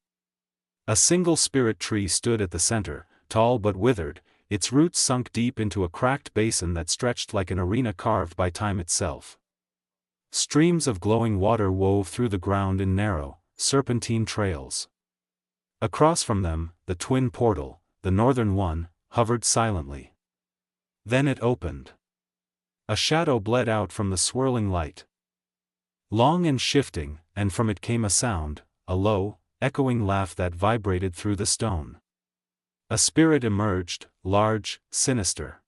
A single spirit tree stood at the center, tall but withered, its roots sunk deep into a cracked basin that stretched like an arena carved by time itself. Streams of glowing water wove through the ground in narrow, serpentine trails. Across from them, the twin portal, the northern one, hovered silently. Then it opened. A shadow bled out from the swirling light. Long and shifting, and from it came a sound, a low, echoing laugh that vibrated through the stone. A spirit emerged, large, sinister.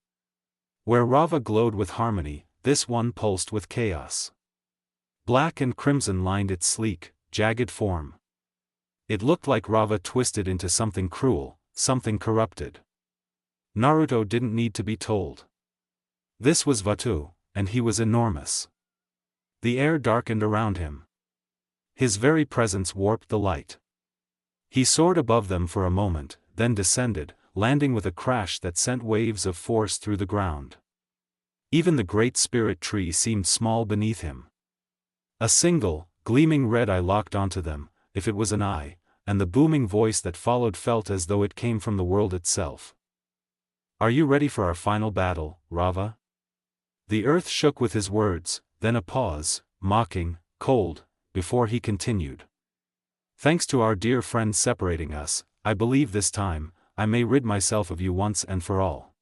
Where Rava glowed with harmony, this one pulsed with chaos. Black and crimson lined its sleek, jagged form. It looked like Rava twisted into something cruel, something corrupted. Naruto didn't need to be told. This was Vatu, and he was enormous. The air darkened around him. His very presence warped the light. He soared above them for a moment, then descended, landing with a crash that sent waves of force through the ground. Even the great spirit tree seemed small beneath him. A single, gleaming red eye locked onto them, if it was an eye, and the booming voice that followed felt as though it came from the world itself. "Are you ready for our final battle, Rava?" The earth shook with his words, then a pause, mocking, cold, before he continued. "Thanks to our dear friend separating us, I believe this time, I may rid myself of you once and for all."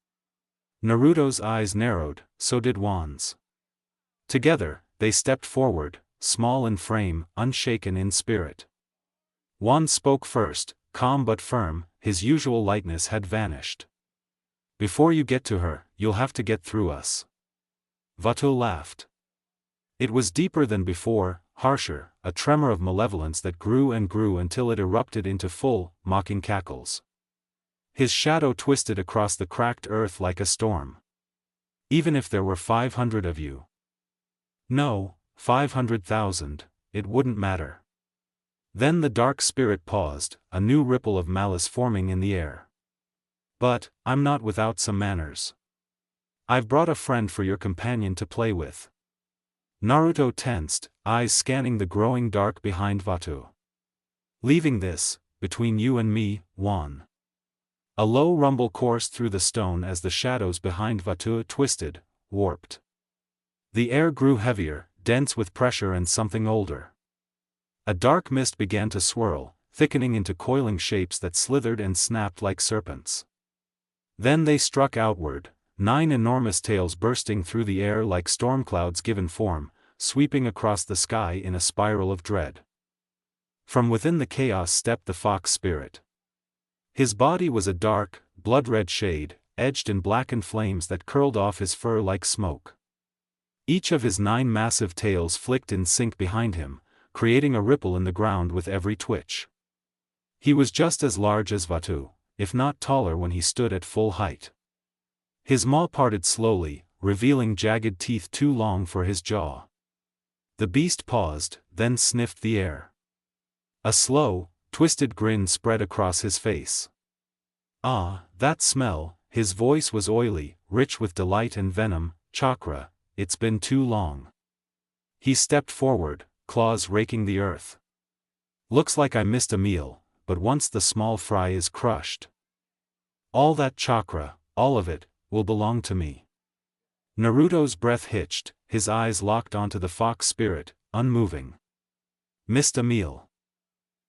Naruto's eyes narrowed, so did Juan's. Together, they stepped forward, small in frame, unshaken in spirit. Juan spoke first, calm but firm, his usual lightness had vanished. "Before you get to her, you'll have to get through us." Vatu laughed. It was deeper than before, harsher, a tremor of malevolence that grew and grew until it erupted into full, mocking cackles. His shadow twisted across the cracked earth like a storm. "Even if there were 500 of you. No, 500,000, it wouldn't matter." Then the dark spirit paused, a new ripple of malice forming in the air. "But, I'm not without some manners. I've brought a friend for your companion to play with." Naruto tensed, eyes scanning the growing dark behind Vatu. "Leaving this, between you and me, Juan." A low rumble coursed through the stone as the shadows behind Vatu twisted, warped. The air grew heavier, dense with pressure and something older. A dark mist began to swirl, thickening into coiling shapes that slithered and snapped like serpents. Then they struck outward, 9 enormous tails bursting through the air like storm clouds given form, sweeping across the sky in a spiral of dread. From within the chaos stepped the fox spirit. His body was a dark, blood-red shade, edged in blackened flames that curled off his fur like smoke. Each of his 9 massive tails flicked in sync behind him, creating a ripple in the ground with every twitch. He was just as large as Vatu, if not taller when he stood at full height. His maw parted slowly, revealing jagged teeth too long for his jaw. The beast paused, then sniffed the air. A slow, twisted grin spread across his face. "Ah, that smell." His voice was oily, rich with delight and venom. "Chakra, it's been too long." He stepped forward, claws raking the earth. "Looks like I missed a meal, but once the small fry is crushed, all that chakra, all of it, will belong to me." Naruto's breath hitched, his eyes locked onto the fox spirit, unmoving. Missed a meal.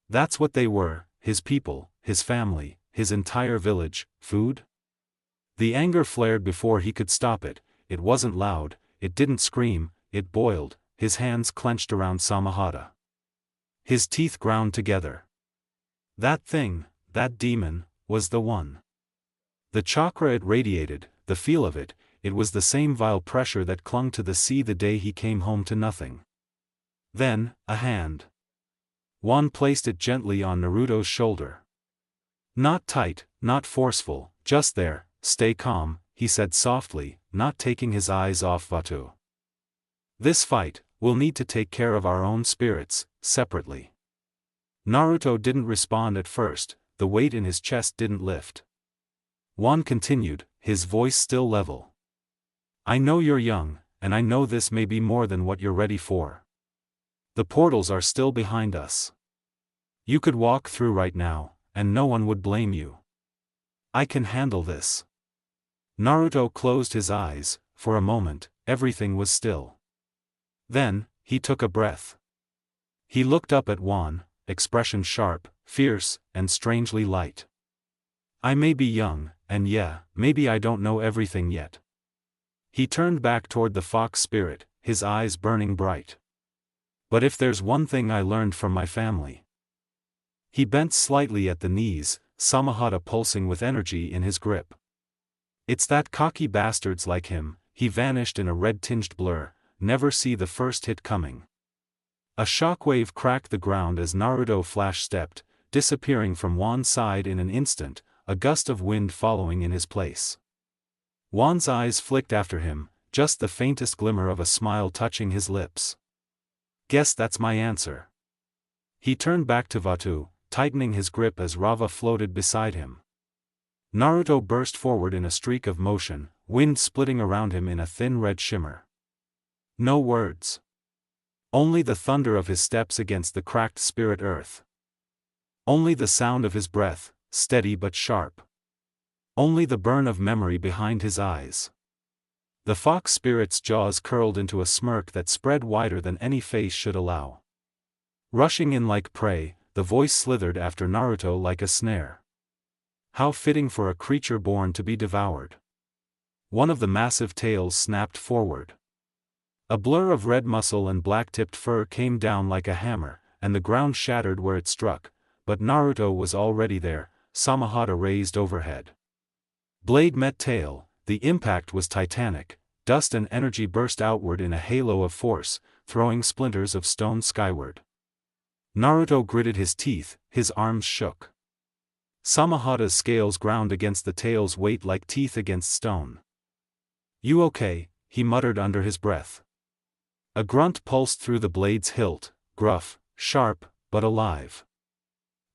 That's what they were, his people, his family, his entire village. Food? The anger flared before he could stop it. It wasn't loud, it didn't scream, it boiled, his hands clenched around Samahata. His teeth ground together. That thing, that demon, was the one. The chakra it radiated, the feel of it, it was the same vile pressure that clung to the sea the day he came home to nothing. Then, a hand. Juan placed it gently on Naruto's shoulder. Not tight, not forceful, just there. "Stay calm," he said softly, not taking his eyes off Vatu. "This fight, we'll need to take care of our own spirits, separately." Naruto didn't respond at first, the weight in his chest didn't lift. Juan continued, his voice still level. "I know you're young, and I know this may be more than what you're ready for. The portals are still behind us. You could walk through right now, and no one would blame you. I can handle this." Naruto closed his eyes. For a moment, everything was still. Then, he took a breath. He looked up at Juan, expression sharp, fierce, and strangely light. "I may be young, and yeah, maybe I don't know everything yet." He turned back toward the fox spirit, his eyes burning bright. "But if there's one thing I learned from my family." He bent slightly at the knees, Samahata pulsing with energy in his grip. "It's that cocky bastards like him," he vanished in a red-tinged blur, "never see the first hit coming." A shockwave cracked the ground as Naruto flash-stepped, disappearing from Juan's side in an instant, a gust of wind following in his place. Juan's eyes flicked after him, just the faintest glimmer of a smile touching his lips. "Guess that's my answer." He turned back to Vatu, tightening his grip as Rava floated beside him. Naruto burst forward in a streak of motion, wind splitting around him in a thin red shimmer. No words. Only the thunder of his steps against the cracked spirit earth. Only the sound of his breath, steady but sharp. Only the burn of memory behind his eyes. The fox spirit's jaws curled into a smirk that spread wider than any face should allow. Rushing in like prey, the voice slithered after Naruto like a snare. How fitting for a creature born to be devoured. One of the massive tails snapped forward. A blur of red muscle and black-tipped fur came down like a hammer, and the ground shattered where it struck, but Naruto was already there, Samahata raised overhead. Blade met tail, the impact was titanic, dust and energy burst outward in a halo of force, throwing splinters of stone skyward. Naruto gritted his teeth, his arms shook. Samahata's scales ground against the tail's weight like teeth against stone. "You okay?" he muttered under his breath. A grunt pulsed through the blade's hilt, gruff, sharp, but alive.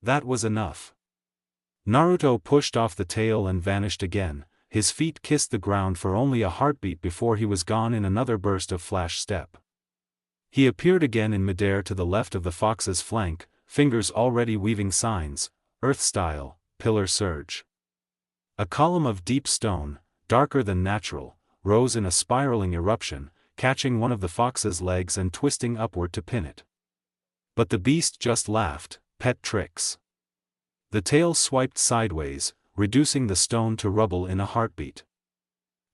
That was enough. Naruto pushed off the tail and vanished again, his feet kissed the ground for only a heartbeat before he was gone in another burst of flash step. He appeared again in midair to the left of the fox's flank, fingers already weaving signs, earth-style, pillar surge. A column of deep stone, darker than natural, rose in a spiraling eruption, catching one of the fox's legs and twisting upward to pin it. But the beast just laughed. Pet tricks. The tail swiped sideways, reducing the stone to rubble in a heartbeat.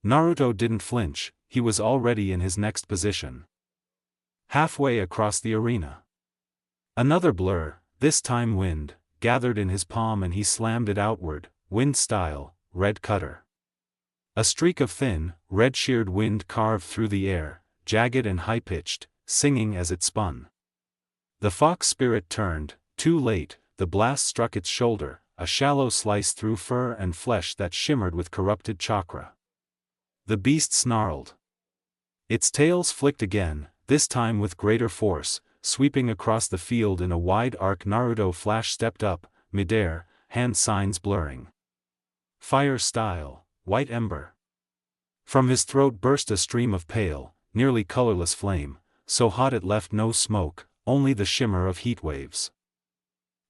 Naruto didn't flinch, he was already in his next position. Halfway across the arena. Another blur, this time wind, gathered in his palm and he slammed it outward, wind style, red cutter. A streak of thin, red-sheared wind carved through the air, jagged and high-pitched, singing as it spun. The fox spirit turned, too late, the blast struck its shoulder, a shallow slice through fur and flesh that shimmered with corrupted chakra. The beast snarled. Its tails flicked again, this time with greater force, sweeping across the field in a wide arc. Naruto flash stepped up, midair, hand signs blurring. Fire style, white ember. From his throat burst a stream of pale, nearly colorless flame, so hot it left no smoke, only the shimmer of heat waves.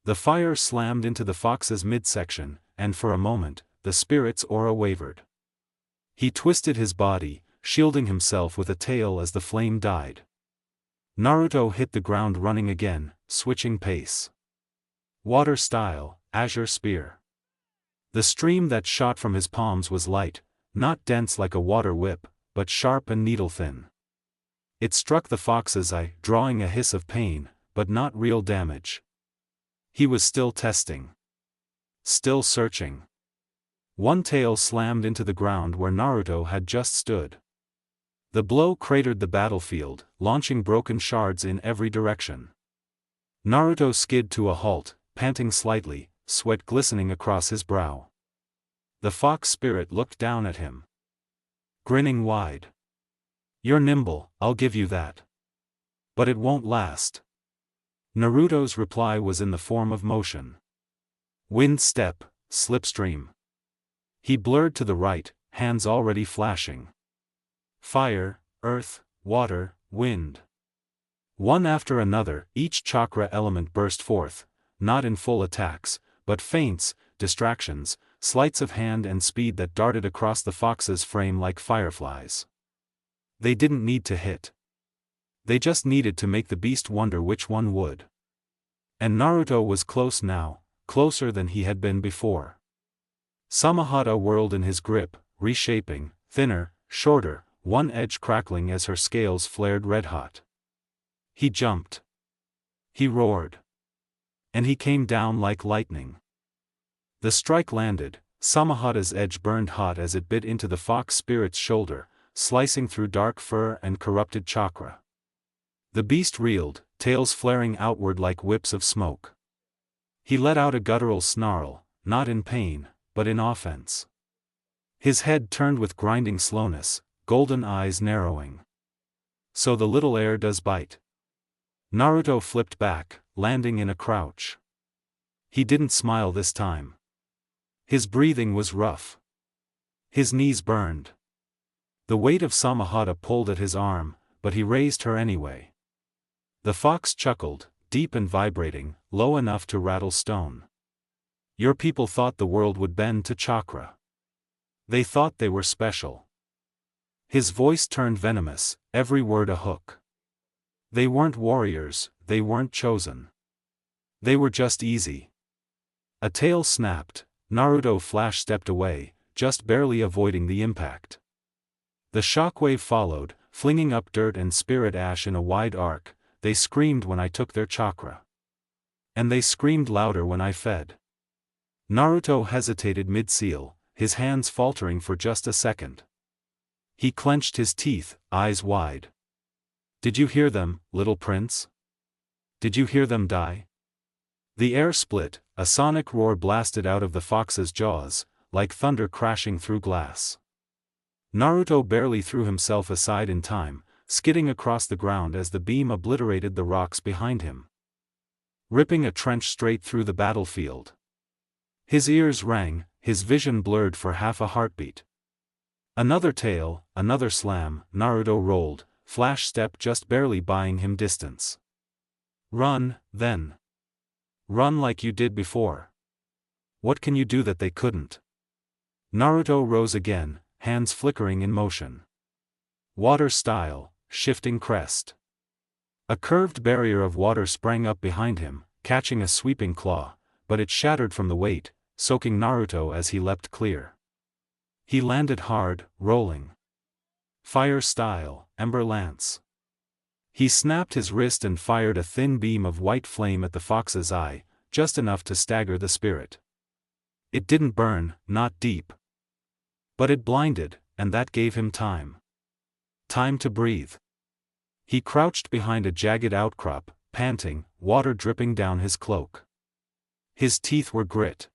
The fire slammed into the fox's midsection, and for a moment, the spirit's aura wavered. He twisted his body, shielding himself with a tail as the flame died. Naruto hit the ground running again, switching pace. Water style, azure spear. The stream that shot from his palms was light, not dense like a water whip, but sharp and needle-thin. It struck the fox's eye, drawing a hiss of pain, but not real damage. He was still testing. Still searching. One tail slammed into the ground where Naruto had just stood. The blow cratered the battlefield, launching broken shards in every direction. Naruto skid to a halt, panting slightly, sweat glistening across his brow. The fox spirit looked down at him, grinning wide. "You're nimble, I'll give you that. But it won't last." Naruto's reply was in the form of motion. Wind step, slipstream. He blurred to the right, hands already flashing. Fire, earth, water, wind. One after another, each chakra element burst forth, not in full attacks, but feints, distractions, sleights of hand and speed that darted across the fox's frame like fireflies. They didn't need to hit. They just needed to make the beast wonder which one would. And Naruto was close now, closer than he had been before. Samahata whirled in his grip, reshaping, thinner, shorter, one edge crackling as her scales flared red-hot. He jumped. He roared. And he came down like lightning. The strike landed, Samahata's edge burned hot as it bit into the fox spirit's shoulder, slicing through dark fur and corrupted chakra. The beast reeled, tails flaring outward like whips of smoke. He let out a guttural snarl, not in pain, but in offense. His head turned with grinding slowness, golden eyes narrowing. "So the little heir does bite." Naruto flipped back, landing in a crouch. He didn't smile this time. His breathing was rough. His knees burned. The weight of Samahata pulled at his arm, but he raised her anyway. The fox chuckled, deep and vibrating, low enough to rattle stone. "Your people thought the world would bend to chakra. They thought they were special." His voice turned venomous, every word a hook. "They weren't warriors, they weren't chosen. They were just easy." A tail snapped, Naruto flash stepped away, just barely avoiding the impact. The shockwave followed, flinging up dirt and spirit ash in a wide arc. "They screamed when I took their chakra. And they screamed louder when I fed." Naruto hesitated mid-seal, his hands faltering for just a second. He clenched his teeth, eyes wide. "Did you hear them, little prince? Did you hear them die?" The air split, a sonic roar blasted out of the fox's jaws, like thunder crashing through glass. Naruto barely threw himself aside in time, skidding across the ground as the beam obliterated the rocks behind him, ripping a trench straight through the battlefield. His ears rang, his vision blurred for half a heartbeat. Another tail, another slam, Naruto rolled, flash step just barely buying him distance. "Run, then. Run like you did before. What can you do that they couldn't?" Naruto rose again, hands flickering in motion. water style, shifting crest. A curved barrier of water sprang up behind him, catching a sweeping claw, but it shattered from the weight, soaking Naruto as he leapt clear. He landed hard, rolling. Fire style, ember lance. He snapped his wrist and fired a thin beam of white flame at the fox's eye, just enough to stagger the spirit. It didn't burn, not deep. But it blinded, and that gave him time. Time to breathe. He crouched behind a jagged outcrop, panting, water dripping down his cloak. His teeth were grit.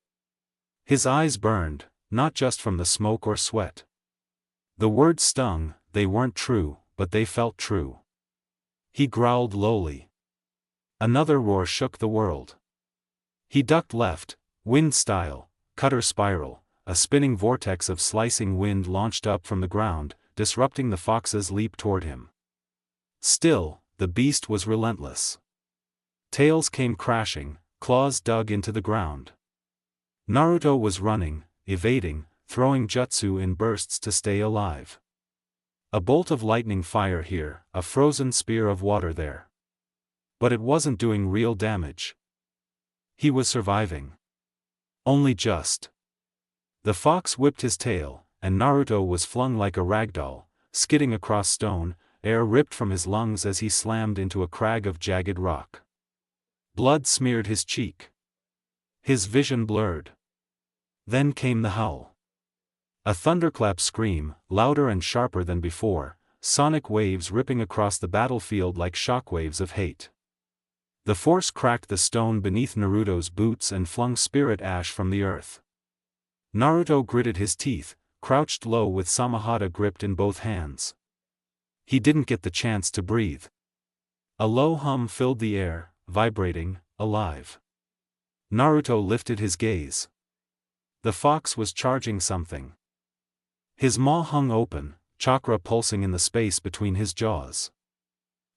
His eyes burned, not just from the smoke or sweat. The words stung, they weren't true, but they felt true. He growled lowly. Another roar shook the world. He ducked left, wind style, cutter spiral, a spinning vortex of slicing wind launched up from the ground, disrupting the fox's leap toward him. Still, the beast was relentless. Tails came crashing, claws dug into the ground. Naruto was running, evading, throwing jutsu in bursts to stay alive. A bolt of lightning fire here, a frozen spear of water there. But it wasn't doing real damage. He was surviving. Only just. The fox whipped his tail, and Naruto was flung like a ragdoll, skidding across stone, air ripped from his lungs as he slammed into a crag of jagged rock. Blood smeared his cheek. His vision blurred. Then came the howl. A thunderclap scream, louder and sharper than before, sonic waves ripping across the battlefield like shockwaves of hate. The force cracked the stone beneath Naruto's boots and flung spirit ash from the earth. Naruto gritted his teeth, crouched low with Samahata gripped in both hands. He didn't get the chance to breathe. A low hum filled the air, vibrating, alive. Naruto lifted his gaze. The fox was charging something. His maw hung open, chakra pulsing in the space between his jaws.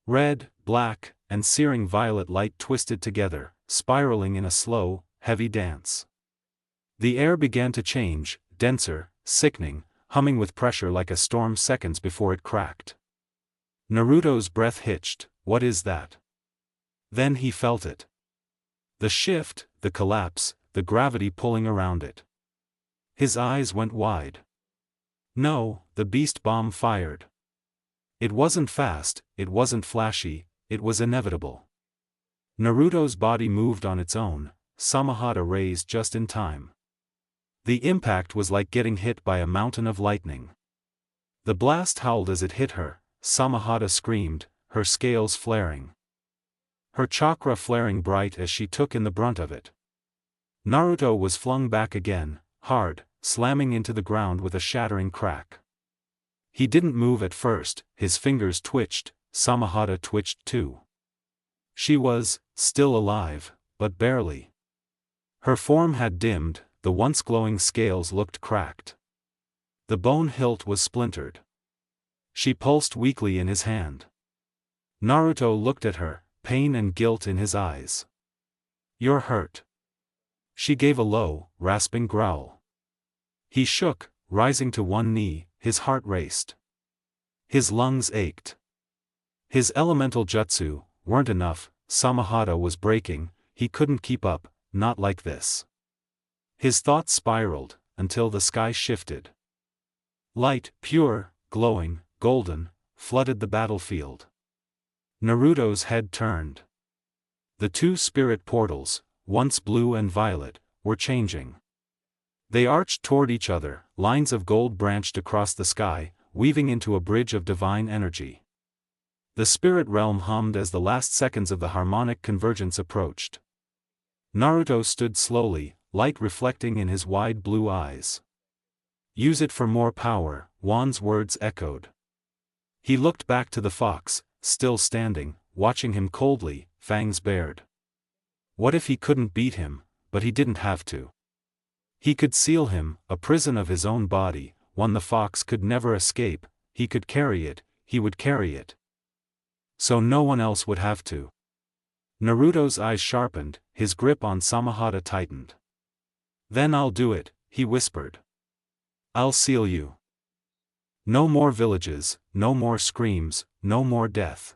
Red, black, and searing violet light twisted together, spiraling in a slow, heavy dance. The air began to change, denser, sickening, humming with pressure like a storm seconds before it cracked. Naruto's breath hitched. What is that? Then he felt it. The shift, the collapse, the gravity pulling around it. His eyes went wide. No, the beast bomb fired. It wasn't fast, it wasn't flashy, it was inevitable. Naruto's body moved on its own, Samahata raised just in time. The impact was like getting hit by a mountain of lightning. The blast howled as it hit her, Samahata screamed, her scales flaring. Her chakra flaring bright as she took in the brunt of it. Naruto was flung back again, hard, slamming into the ground with a shattering crack. He didn't move at first, his fingers twitched, Samahata twitched too. She was, still alive, but barely. Her form had dimmed, the once glowing scales looked cracked. The bone hilt was splintered. She pulsed weakly in his hand. Naruto looked at her, pain and guilt in his eyes. "You're hurt." She gave a low, rasping growl. He shook, rising to one knee, his heart raced. His lungs ached. His elemental jutsu weren't enough, Samahata was breaking, he couldn't keep up, not like this. His thoughts spiraled, until the sky shifted. Light, pure, glowing, golden, flooded the battlefield. Naruto's head turned. The two spirit portals, once blue and violet, were changing. They arched toward each other, lines of gold branched across the sky, weaving into a bridge of divine energy. The spirit realm hummed as the last seconds of the harmonic convergence approached. Naruto stood slowly, light reflecting in his wide blue eyes. "Use it for more power," Juan's words echoed. He looked back to the fox, still standing, watching him coldly, fangs bared. What if he couldn't beat him, but he didn't have to. He could seal him, a prison of his own body, one the fox could never escape, he could carry it, he would carry it. So no one else would have to. Naruto's eyes sharpened, his grip on Samahata tightened. "Then I'll do it," he whispered. "I'll seal you." No more villages, no more screams, no more death.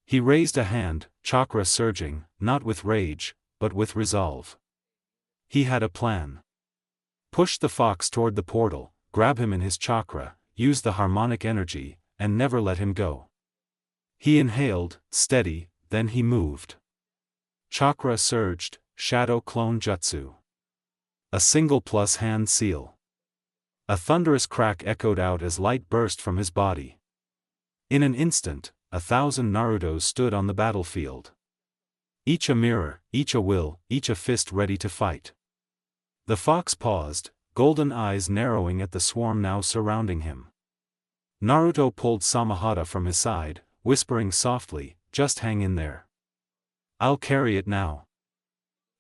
He raised a hand, chakra surging, not with rage, but with resolve. He had a plan. Push the fox toward the portal, grab him in his chakra, use the harmonic energy, and never let him go. He inhaled, steady, then he moved. Chakra surged, shadow clone jutsu. A single plus hand seal. A thunderous crack echoed out as light burst from his body. In an instant, 1,000 Narutos stood on the battlefield. Each a mirror, each a will, each a fist ready to fight. The fox paused, golden eyes narrowing at the swarm now surrounding him. Naruto pulled Samahata from his side, whispering softly, "Just hang in there. I'll carry it now."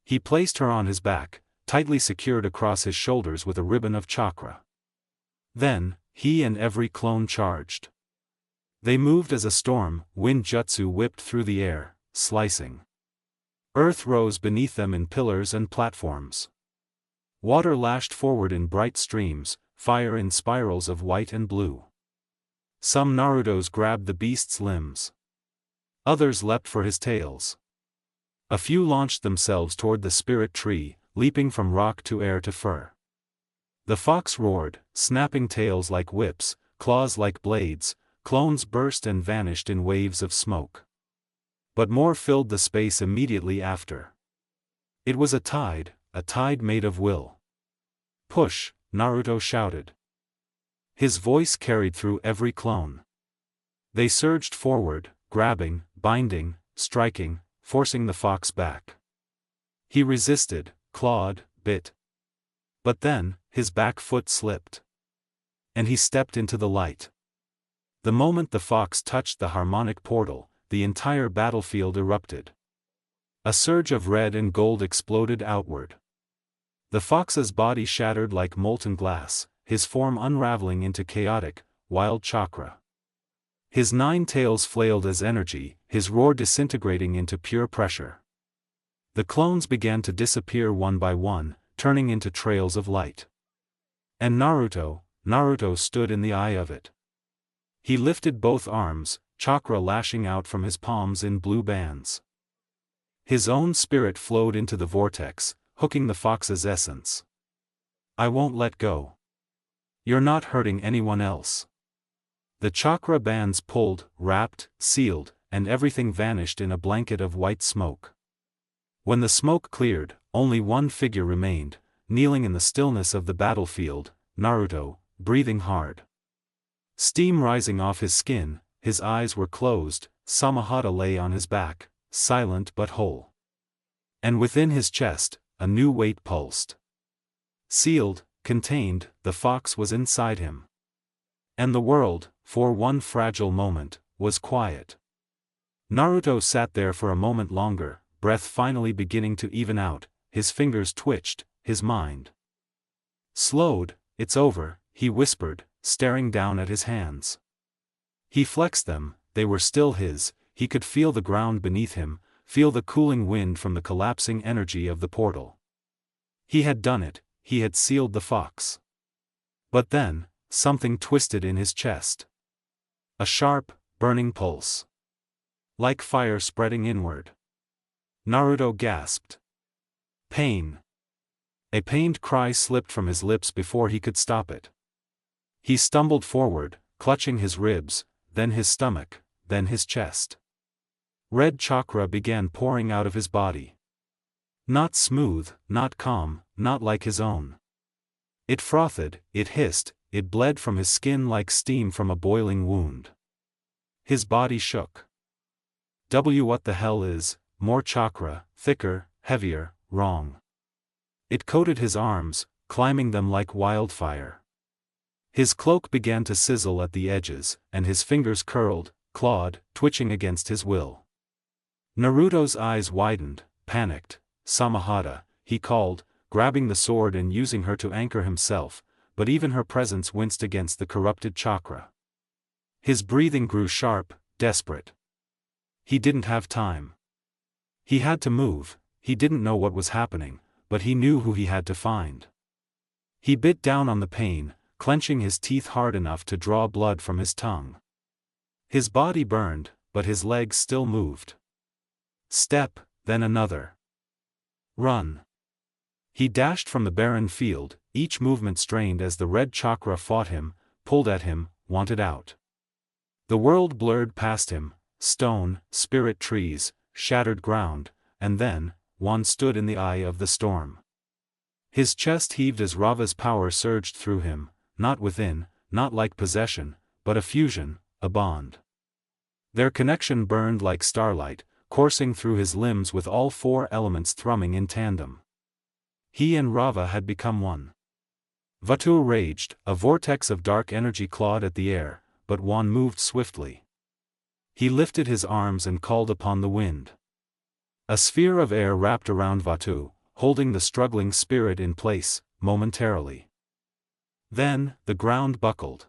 He placed her on his back, tightly secured across his shoulders with a ribbon of chakra. Then, he and every clone charged. They moved as a storm, wind jutsu whipped through the air, slicing. Earth rose beneath them in pillars and platforms. Water lashed forward in bright streams, fire in spirals of white and blue. Some Narutos grabbed the beast's limbs. Others leapt for his tails. A few launched themselves toward the spirit tree, leaping from rock to air to fur. The fox roared, snapping tails like whips, claws like blades, clones burst and vanished in waves of smoke. But more filled the space immediately after. It was a tide made of will. "Push," Naruto shouted. His voice carried through every clone. They surged forward, grabbing, binding, striking, forcing the fox back. He resisted, clawed, bit. But then, his back foot slipped. And he stepped into the light. The moment the fox touched the harmonic portal, the entire battlefield erupted. A surge of red and gold exploded outward. The fox's body shattered like molten glass, his form unraveling into chaotic, wild chakra. His 9 tails flailed as energy, his roar disintegrating into pure pressure. The clones began to disappear one by one, turning into trails of light. And Naruto stood in the eye of it. He lifted both arms, chakra lashing out from his palms in blue bands. His own spirit flowed into the vortex, hooking the fox's essence. "I won't let go. You're not hurting anyone else." The chakra bands pulled, wrapped, sealed, and everything vanished in a blanket of white smoke. When the smoke cleared, only one figure remained, kneeling in the stillness of the battlefield, Naruto, breathing hard. Steam rising off his skin, his eyes were closed, Samahata lay on his back, silent but whole. And within his chest, a new weight pulsed. Sealed, contained, the fox was inside him. And the world, for one fragile moment, was quiet. Naruto sat there for a moment longer, breath finally beginning to even out, his fingers twitched, his mind slowed. "It's over," he whispered, staring down at his hands. He flexed them, they were still his, he could feel the ground beneath him, feel the cooling wind from the collapsing energy of the portal. He had done it, he had sealed the fox. But then, something twisted in his chest. A sharp, burning pulse. Like fire spreading inward. Naruto gasped. Pain. A pained cry slipped from his lips before he could stop it. He stumbled forward, clutching his ribs, then his stomach, then his chest. Red chakra began pouring out of his body. Not smooth, not calm, not like his own. It frothed, it hissed, it bled from his skin like steam from a boiling wound. His body shook. What the hell is, more chakra, thicker, heavier, wrong. It coated his arms, climbing them like wildfire. His cloak began to sizzle at the edges, and his fingers curled, clawed, twitching against his will. Naruto's eyes widened, panicked. "Samahata," he called, grabbing the sword and using her to anchor himself, but even her presence winced against the corrupted chakra. His breathing grew sharp, desperate. He didn't have time. He had to move. He didn't know what was happening, but he knew who he had to find. He bit down on the pain, clenching his teeth hard enough to draw blood from his tongue. His body burned, but his legs still moved. Step, then another. Run. He dashed from the barren field, each movement strained as the red chakra fought him, pulled at him, wanted out. The world blurred past him, stone, spirit trees, shattered ground, and then, Juan stood in the eye of the storm. His chest heaved as Rava's power surged through him, not within, not like possession, but a fusion, a bond. Their connection burned like starlight, coursing through his limbs with all four elements thrumming in tandem. He and Rava had become one. Vatu raged, a vortex of dark energy clawed at the air, but Juan moved swiftly. He lifted his arms and called upon the wind. A sphere of air wrapped around Vatu, holding the struggling spirit in place, momentarily. Then, the ground buckled.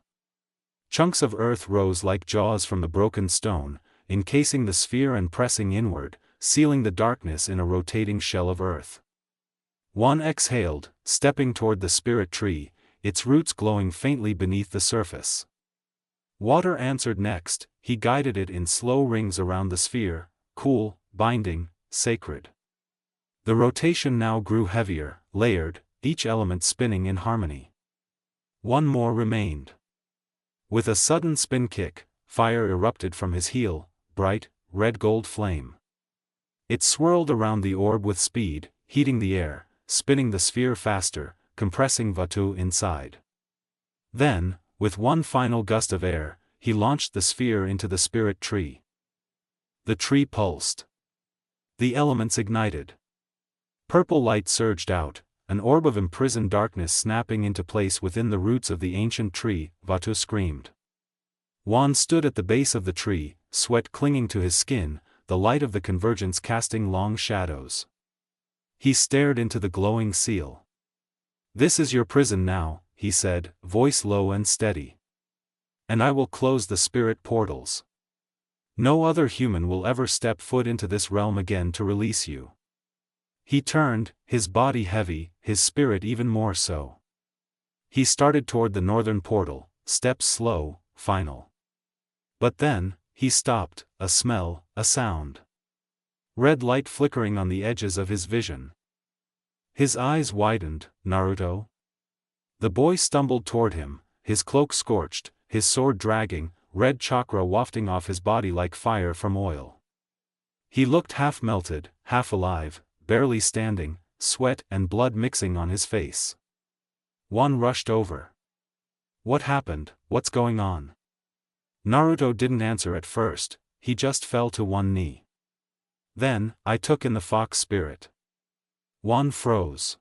Chunks of earth rose like jaws from the broken stone, encasing the sphere and pressing inward, sealing the darkness in a rotating shell of earth. Juan exhaled, stepping toward the spirit tree, its roots glowing faintly beneath the surface. Water answered next. He guided it in slow rings around the sphere, cool, binding, sacred. The rotation now grew heavier, layered, each element spinning in harmony. One more remained. With a sudden spin kick, fire erupted from his heel, bright, red-gold flame. It swirled around the orb with speed, heating the air, spinning the sphere faster, compressing Vatu inside. Then, with one final gust of air, he launched the sphere into the spirit tree. The tree pulsed. The elements ignited. Purple light surged out, an orb of imprisoned darkness snapping into place within the roots of the ancient tree. Vatu screamed. Juan stood at the base of the tree, sweat clinging to his skin, the light of the convergence casting long shadows. He stared into the glowing seal. "This is your prison now," he said, voice low and steady. "And I will close the spirit portals. No other human will ever step foot into this realm again to release you." He turned, his body heavy, his spirit even more so. He started toward the northern portal, steps slow, final. But then, he stopped, a smell, a sound. Red light flickering on the edges of his vision. His eyes widened. "Naruto?" The boy stumbled toward him, his cloak scorched, his sword dragging, red chakra wafting off his body like fire from oil. He looked half melted, half alive, barely standing, sweat and blood mixing on his face. Juan rushed over. "What happened? What's going on?" Naruto didn't answer at first, he just fell to one knee. "Then, I took in the fox spirit." Juan froze.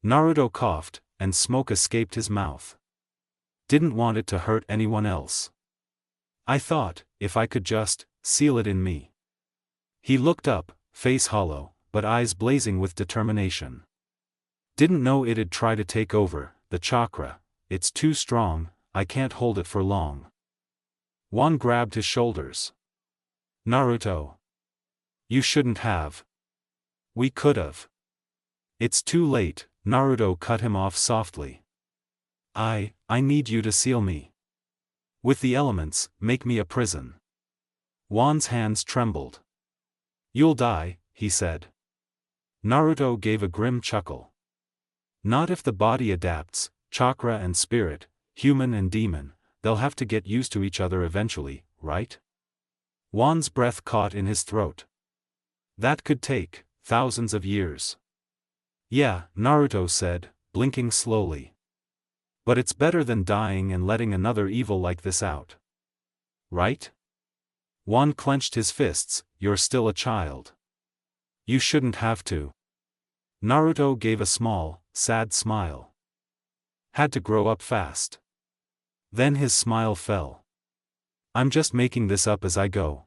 Naruto coughed, and smoke escaped his mouth. "Didn't want it to hurt anyone else. I thought, if I could just seal it in me." He looked up, face hollow, but eyes blazing with determination. "Didn't know it'd try to take over, the chakra. It's too strong, I can't hold it for long." Juan grabbed his shoulders. "Naruto. You shouldn't have. We could've." "It's too late," Naruto cut him off softly. I need you to seal me. With the elements, make me a prison." Juan's hands trembled. "You'll die," he said. Naruto gave a grim chuckle. "Not if the body adapts, chakra and spirit, human and demon, they'll have to get used to each other eventually, right?" Juan's breath caught in his throat. "That could take thousands of years." "Yeah," Naruto said, blinking slowly. "But it's better than dying and letting another evil like this out. Right?" Juan clenched his fists. "You're still a child. You shouldn't have to." Naruto gave a small, sad smile. "Had to grow up fast." Then his smile fell. "I'm just making this up as I go.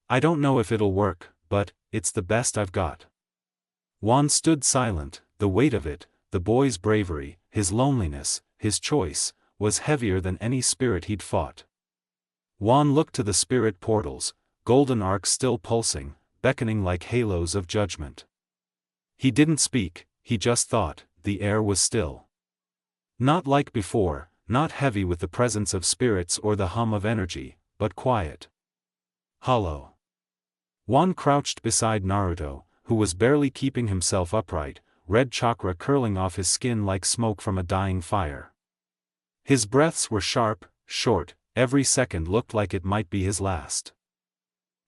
I don't know if it'll work, but it's the best I've got." Juan stood silent. The weight of it, the boy's bravery, his loneliness, his choice, was heavier than any spirit he'd fought. Juan looked to the spirit portals, golden arcs still pulsing, beckoning like halos of judgment. He didn't speak, he just thought. The air was still. Not like before, not heavy with the presence of spirits or the hum of energy, but quiet. Hollow. Juan crouched beside Naruto, who was barely keeping himself upright, red chakra curling off his skin like smoke from a dying fire. His breaths were sharp, short, every second looked like it might be his last.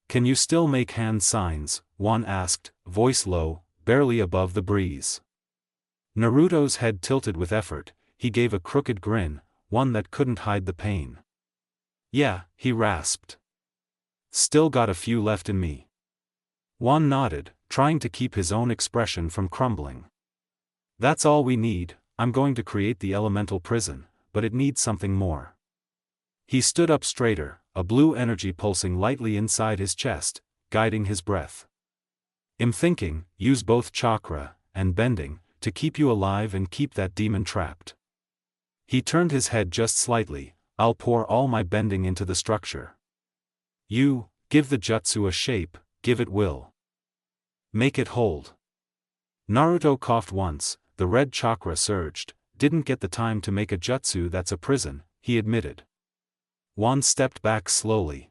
"Can you still make hand signs?" Juan asked, voice low, barely above the breeze. Naruto's head tilted with effort, he gave a crooked grin, one that couldn't hide the pain. "Yeah," he rasped. "Still got a few left in me." Juan nodded, trying to keep his own expression from crumbling. "That's all we need. I'm going to create the elemental prison, but it needs something more." He stood up straighter, a blue energy pulsing lightly inside his chest, guiding his breath. "I'm thinking, use both chakra and bending to keep you alive and keep that demon trapped." He turned his head just slightly. "I'll pour all my bending into the structure. You, give the jutsu a shape, give it will. Make it hold." Naruto coughed once, the red chakra surged. "Didn't get the time to make a jutsu that's a prison," he admitted. Juan stepped back slowly.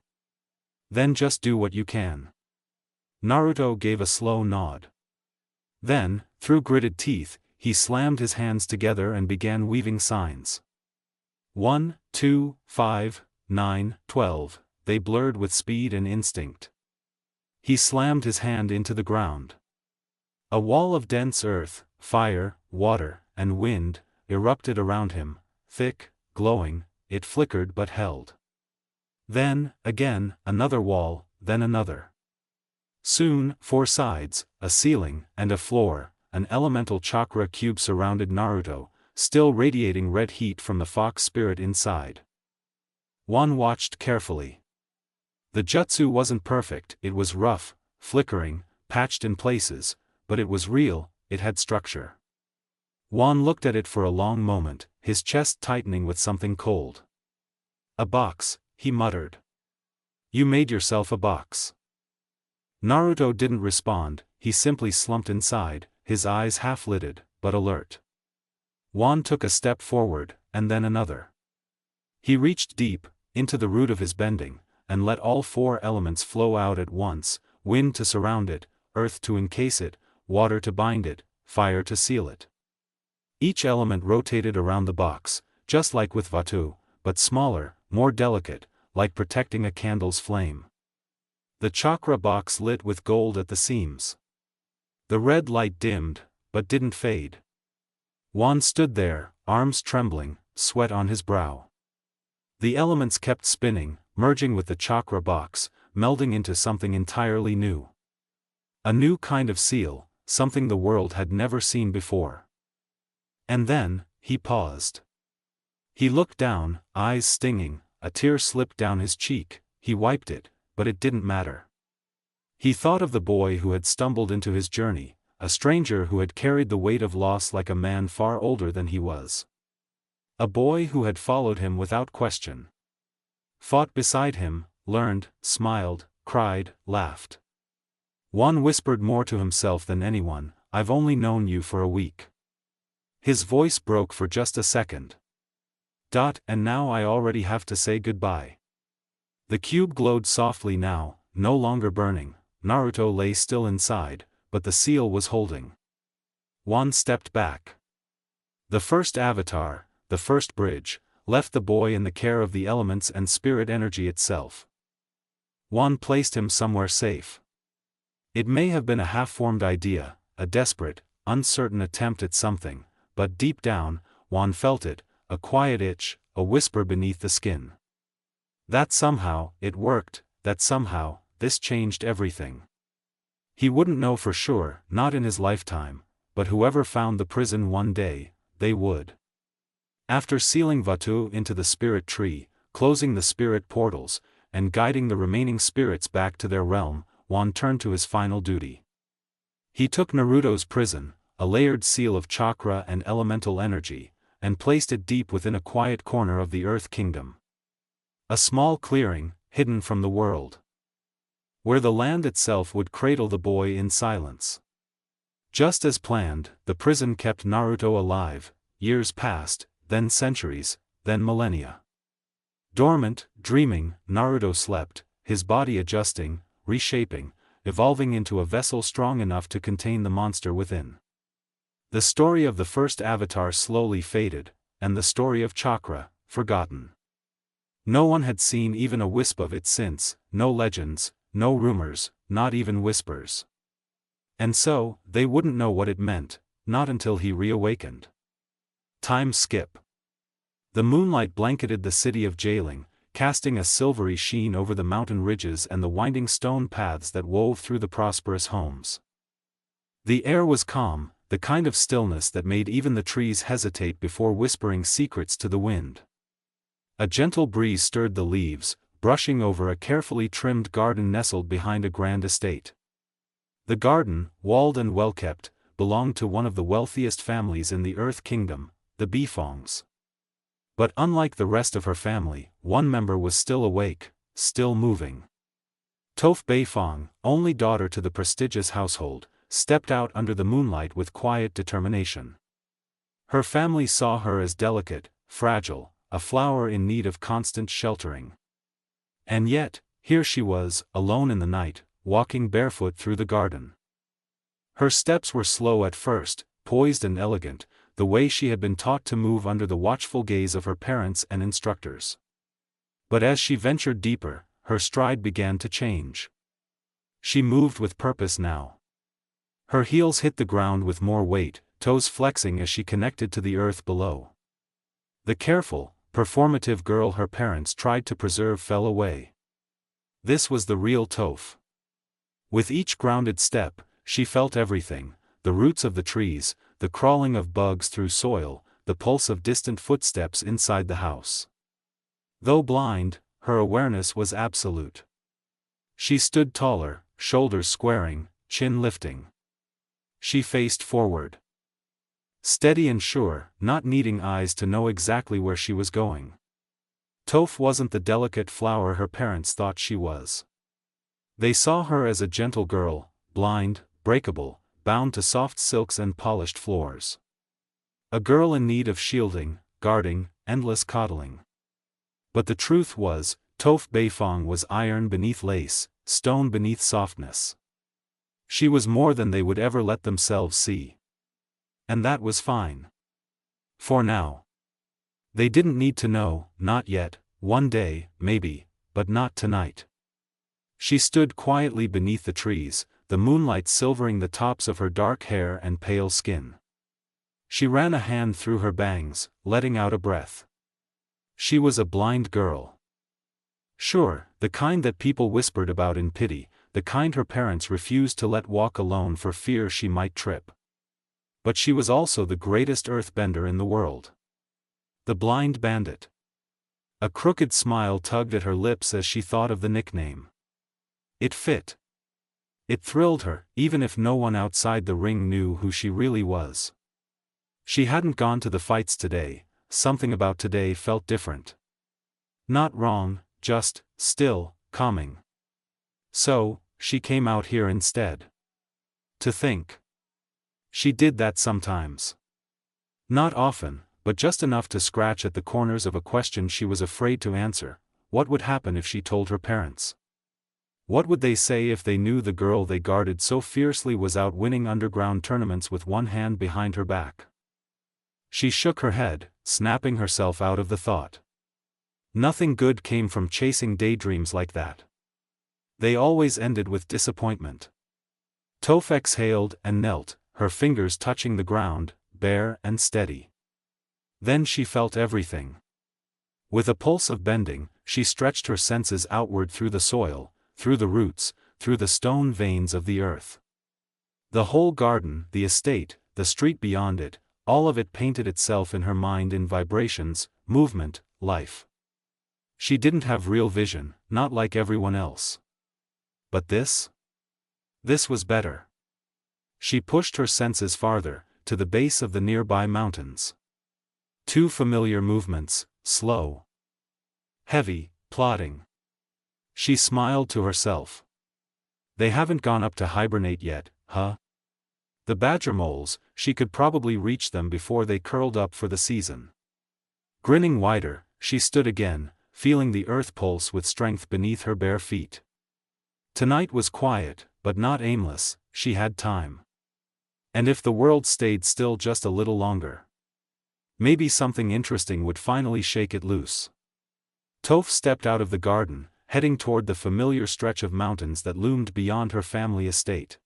"Then just do what you can." Naruto gave a slow nod. Then, through gritted teeth, he slammed his hands together and began weaving signs. 1, 2, 5, 9, 12, they blurred with speed and instinct. He slammed his hand into the ground. A wall of dense earth, fire, water, and wind erupted around him, thick, glowing. It flickered but held. Then, again, another wall, then another. Soon, 4 sides, a ceiling, and a floor, an elemental chakra cube surrounded Naruto, still radiating red heat from the fox spirit inside. Juan watched carefully. The jutsu wasn't perfect, it was rough, flickering, patched in places, but it was real, it had structure. Juan looked at it for a long moment, his chest tightening with something cold. "A box," he muttered. "You made yourself a box." Naruto didn't respond, he simply slumped inside, his eyes half-lidded, but alert. Juan took a step forward, and then another. He reached deep, into the root of his bending, and let all 4 elements flow out at once, wind to surround it, earth to encase it, water to bind it, fire to seal it. Each element rotated around the box, just like with Vatu, but smaller, more delicate, like protecting a candle's flame. The chakra box lit with gold at the seams. The red light dimmed, but didn't fade. Juan stood there, arms trembling, sweat on his brow. The elements kept spinning, merging with the chakra box, melding into something entirely new. A new kind of seal, something the world had never seen before. And then, he paused. He looked down, eyes stinging, a tear slipped down his cheek, he wiped it, but it didn't matter. He thought of the boy who had stumbled into his journey, a stranger who had carried the weight of loss like a man far older than he was. A boy who had followed him without question. Fought beside him, learned, smiled, cried, laughed. Juan whispered more to himself than anyone, "I've only known you for a week." His voice broke for just a second. And now I already have to say goodbye." The cube glowed softly now, no longer burning. Naruto lay still inside, but the seal was holding. Juan stepped back. The first avatar, the first bridge, left the boy in the care of the elements and spirit energy itself. Juan placed him somewhere safe. It may have been a half-formed idea, a desperate, uncertain attempt at something, but deep down, Juan felt it, a quiet itch, a whisper beneath the skin. That somehow, it worked, that somehow, this changed everything. He wouldn't know for sure, not in his lifetime, but whoever found the prison one day, they would. After sealing Vatu into the spirit tree, closing the spirit portals, and guiding the remaining spirits back to their realm, Juan turned to his final duty. He took Naruto's prison, a layered seal of chakra and elemental energy, and placed it deep within a quiet corner of the Earth Kingdom. A small clearing, hidden from the world. Where the land itself would cradle the boy in silence. Just as planned, the prison kept Naruto alive. Years passed, then centuries, then millennia. Dormant, dreaming, Naruto slept, his body adjusting, reshaping, evolving into a vessel strong enough to contain the monster within. The story of the first avatar slowly faded, and the story of Chakra, forgotten. No one had seen even a wisp of it since, no legends, no rumors, not even whispers. And so, they wouldn't know what it meant, not until he reawakened. Time skip. The moonlight blanketed the city of Jailing, casting a silvery sheen over the mountain ridges and the winding stone paths that wove through the prosperous homes. The air was calm, the kind of stillness that made even the trees hesitate before whispering secrets to the wind. A gentle breeze stirred the leaves, brushing over a carefully trimmed garden nestled behind a grand estate. The garden, walled and well-kept, belonged to one of the wealthiest families in the Earth Kingdom, the Befongs. But unlike the rest of her family, one member was still awake, still moving. Toph Beifong, only daughter to the prestigious household, stepped out under the moonlight with quiet determination. Her family saw her as delicate, fragile, a flower in need of constant sheltering. And yet, here she was, alone in the night, walking barefoot through the garden. Her steps were slow at first, poised and elegant, the way she had been taught to move under the watchful gaze of her parents and instructors. But as she ventured deeper, her stride began to change. She moved with purpose now. Her heels hit the ground with more weight, toes flexing as she connected to the earth below. The careful, performative girl her parents tried to preserve fell away. This was the real Toph. With each grounded step, she felt everything, the roots of the trees, the crawling of bugs through soil, the pulse of distant footsteps inside the house. Though blind, her awareness was absolute. She stood taller, shoulders squaring, chin lifting. She faced forward. Steady and sure, not needing eyes to know exactly where she was going. Toph wasn't the delicate flower her parents thought she was. They saw her as a gentle girl, blind, breakable, bound to soft silks and polished floors. A girl in need of shielding, guarding, endless coddling. But the truth was, Toph Beifong was iron beneath lace, stone beneath softness. She was more than they would ever let themselves see. And that was fine. For now. They didn't need to know, not yet, one day, maybe, but not tonight. She stood quietly beneath the trees, the moonlight silvering the tops of her dark hair and pale skin. She ran a hand through her bangs, letting out a breath. She was a blind girl. Sure, the kind that people whispered about in pity, the kind her parents refused to let walk alone for fear she might trip. But she was also the greatest earthbender in the world. The blind bandit. A crooked smile tugged at her lips as she thought of the nickname. It fit. It thrilled her, even if no one outside the ring knew who she really was. She hadn't gone to the fights today, something about today felt different. Not wrong, just, still, calming. So, she came out here instead. To think. She did that sometimes. Not often, but just enough to scratch at the corners of a question she was afraid to answer. What would happen if she told her parents? What would they say if they knew the girl they guarded so fiercely was out winning underground tournaments with one hand behind her back? She shook her head, snapping herself out of the thought. Nothing good came from chasing daydreams like that. They always ended with disappointment. Toph exhaled and knelt, her fingers touching the ground, bare and steady. Then she felt everything. With a pulse of bending, she stretched her senses outward through the soil, through the roots, through the stone veins of the earth. The whole garden, the estate, the street beyond it, all of it painted itself in her mind in vibrations, movement, life. She didn't have real vision, not like everyone else. But this? This was better. She pushed her senses farther, to the base of the nearby mountains. Two familiar movements, slow. Heavy, plodding. She smiled to herself. They haven't gone up to hibernate yet, huh? The badger moles, she could probably reach them before they curled up for the season. Grinning wider, she stood again, feeling the earth pulse with strength beneath her bare feet. Tonight was quiet, but not aimless. She had time. And if the world stayed still just a little longer, maybe something interesting would finally shake it loose. Toph stepped out of the garden, heading toward the familiar stretch of mountains that loomed beyond her family estate.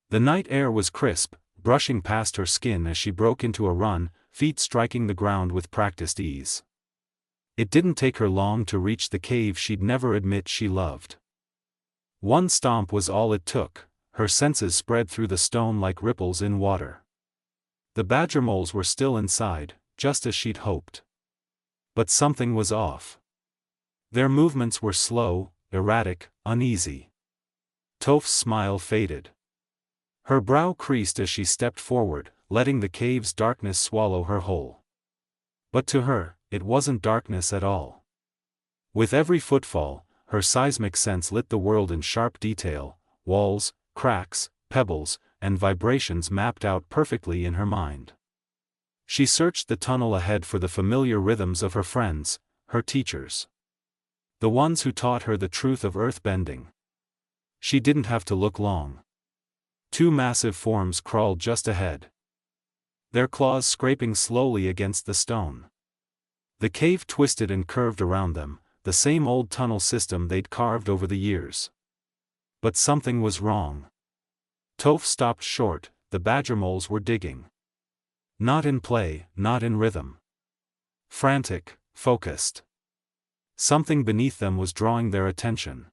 The night air was crisp, brushing past her skin as she broke into a run, feet striking the ground with practiced ease. It didn't take her long to reach the cave she'd never admit she loved. One stomp was all it took. Her senses spread through the stone like ripples in water. The badger moles were still inside, just as she'd hoped. But something was off. Their movements were slow, erratic, uneasy. Toph's smile faded. Her brow creased as she stepped forward, letting the cave's darkness swallow her whole. But to her, it wasn't darkness at all. With every footfall, her seismic sense lit the world in sharp detail, walls, cracks, pebbles, and vibrations mapped out perfectly in her mind. She searched the tunnel ahead for the familiar rhythms of her friends, her teachers. The ones who taught her the truth of earthbending. She didn't have to look long. Two massive forms crawled just ahead, their claws scraping slowly against the stone. The cave twisted and curved around them, the same old tunnel system they'd carved over the years. But something was wrong. Toph stopped short. The badger moles were digging. Not in play, not in rhythm. Frantic, focused. Something beneath them was drawing their attention.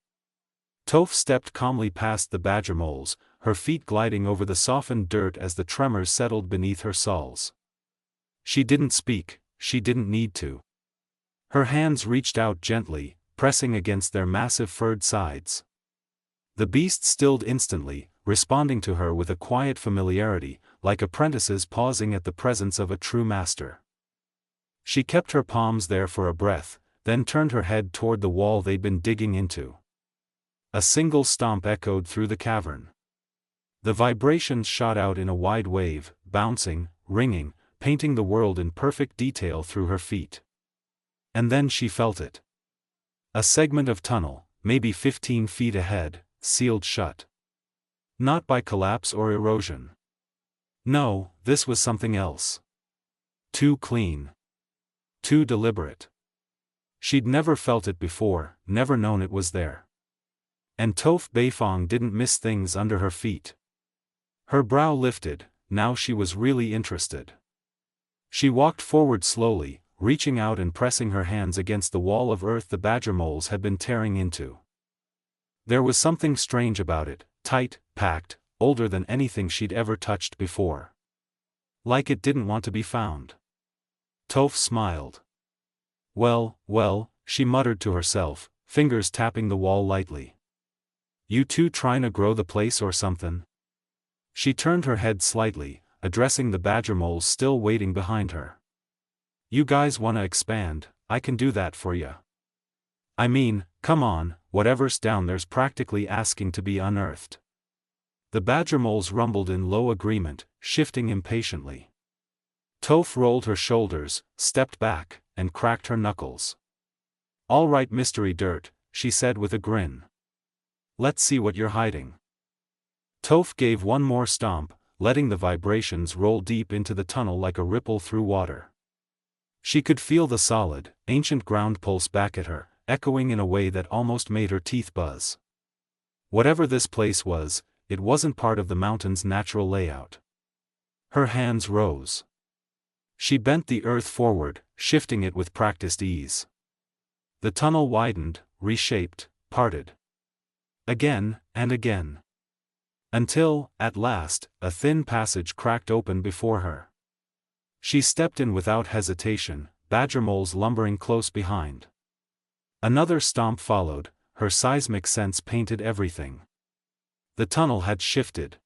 Toph stepped calmly past the badger moles, her feet gliding over the softened dirt as the tremors settled beneath her soles. She didn't speak, she didn't need to. Her hands reached out gently, pressing against their massive furred sides. The beasts stilled instantly, responding to her with a quiet familiarity, like apprentices pausing at the presence of a true master. She kept her palms there for a breath, then turned her head toward the wall they'd been digging into. A single stomp echoed through the cavern. The vibrations shot out in a wide wave, bouncing, ringing, painting the world in perfect detail through her feet. And then she felt it. A segment of tunnel, maybe 15 feet ahead, sealed shut. Not by collapse or erosion. No, this was something else. Too clean. Too deliberate. She'd never felt it before, never known it was there. And Toph Beifong didn't miss things under her feet. Her brow lifted, now she was really interested. She walked forward slowly, reaching out and pressing her hands against the wall of earth the badger moles had been tearing into. There was something strange about it, tight, packed, older than anything she'd ever touched before. Like it didn't want to be found. Toph smiled. Well, she muttered to herself, fingers tapping the wall lightly. You two trying to grow the place or something? She turned her head slightly, addressing the badger moles still waiting behind her. You guys wanna expand? I can do that for ya. I mean, come on, whatever's down there's practically asking to be unearthed. The badger moles rumbled in low agreement, shifting impatiently. Toph rolled her shoulders, stepped back, and cracked her knuckles. All right, mystery dirt, she said with a grin. Let's see what you're hiding. Toph gave one more stomp, letting the vibrations roll deep into the tunnel like a ripple through water. She could feel the solid, ancient ground pulse back at her, echoing in a way that almost made her teeth buzz. Whatever this place was, it wasn't part of the mountain's natural layout. Her hands rose. She bent the earth forward, shifting it with practiced ease. The tunnel widened, reshaped, parted. Again, and again. Until, at last, a thin passage cracked open before her. She stepped in without hesitation, badger moles lumbering close behind. Another stomp followed, her seismic sense painted everything. The tunnel had shifted.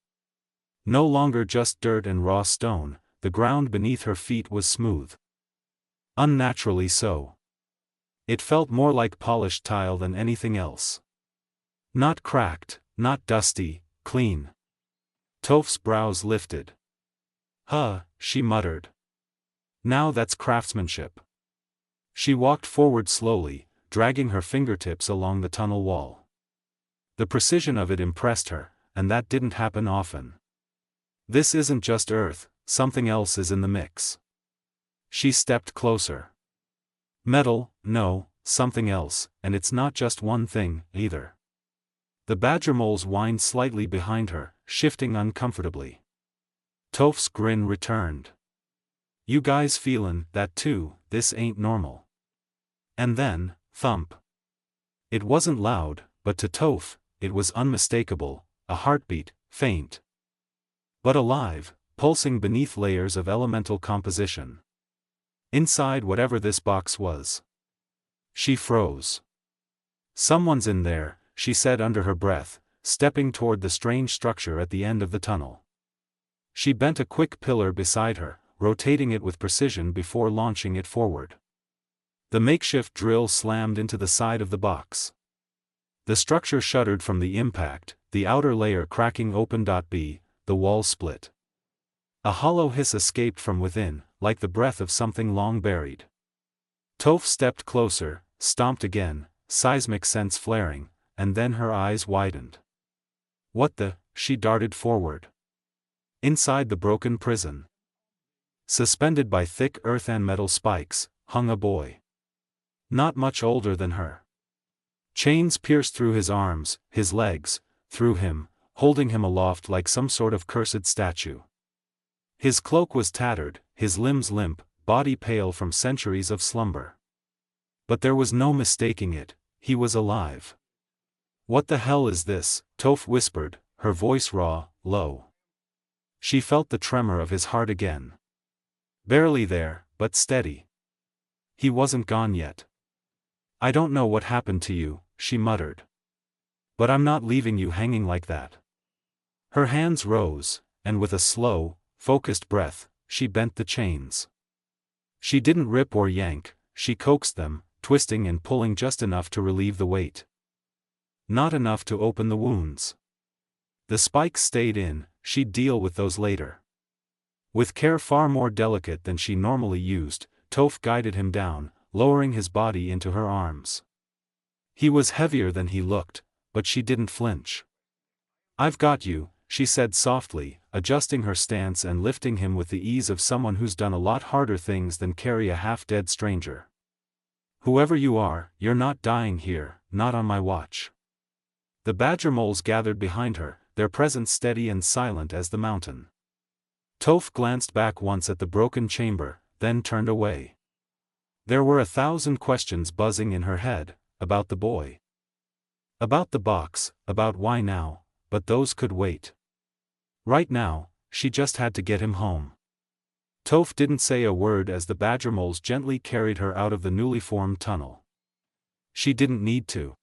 No longer just dirt and raw stone, the ground beneath her feet was smooth. Unnaturally so. It felt more like polished tile than anything else. Not cracked, not dusty, clean. Toph's brows lifted. Huh, she muttered. Now that's craftsmanship. She walked forward slowly, dragging her fingertips along the tunnel wall. The precision of it impressed her, and that didn't happen often. This isn't just earth, something else is in the mix. She stepped closer. Metal, no, something else, and it's not just one thing, either. The badger moles whined slightly behind her, shifting uncomfortably. Toph's grin returned. You guys feelin' that too? This ain't normal. And then, thump. It wasn't loud, but to Toph, it was unmistakable, a heartbeat, faint, but alive, pulsing beneath layers of elemental composition. Inside whatever this box was. She froze. Someone's in there, she said under her breath, stepping toward the strange structure at the end of the tunnel. She bent a quick pillar beside her, rotating it with precision before launching it forward. The makeshift drill slammed into the side of the box. The structure shuddered from the impact, the outer layer cracking open. The wall split. A hollow hiss escaped from within, like the breath of something long buried. Toph stepped closer, stomped again, seismic sense flaring, and then her eyes widened. What the? She darted forward. Inside the broken prison, suspended by thick earth and metal spikes, hung a boy. Not much older than her. Chains pierced through his arms, his legs, through him, holding him aloft like some sort of cursed statue. His cloak was tattered, his limbs limp, body pale from centuries of slumber. But there was no mistaking it, he was alive. What the hell is this? Toph whispered, her voice raw, low. She felt the tremor of his heart again. Barely there, but steady. He wasn't gone yet. I don't know what happened to you, she muttered. But I'm not leaving you hanging like that. Her hands rose, and with a slow, focused breath, she bent the chains. She didn't rip or yank, she coaxed them, twisting and pulling just enough to relieve the weight. Not enough to open the wounds. The spikes stayed in, she'd deal with those later. With care far more delicate than she normally used, Toph guided him down, lowering his body into her arms. He was heavier than he looked, but she didn't flinch. I've got you, she said softly, adjusting her stance and lifting him with the ease of someone who's done a lot harder things than carry a half-dead stranger. Whoever you are, you're not dying here, not on my watch. The badger moles gathered behind her, their presence steady and silent as the mountain. Toph glanced back once at the broken chamber, then turned away. There were 1,000 questions buzzing in her head, about the boy. About the box, about why now, but those could wait. Right now, she just had to get him home. Toph didn't say a word as the badger moles gently carried her out of the newly formed tunnel. She didn't need to.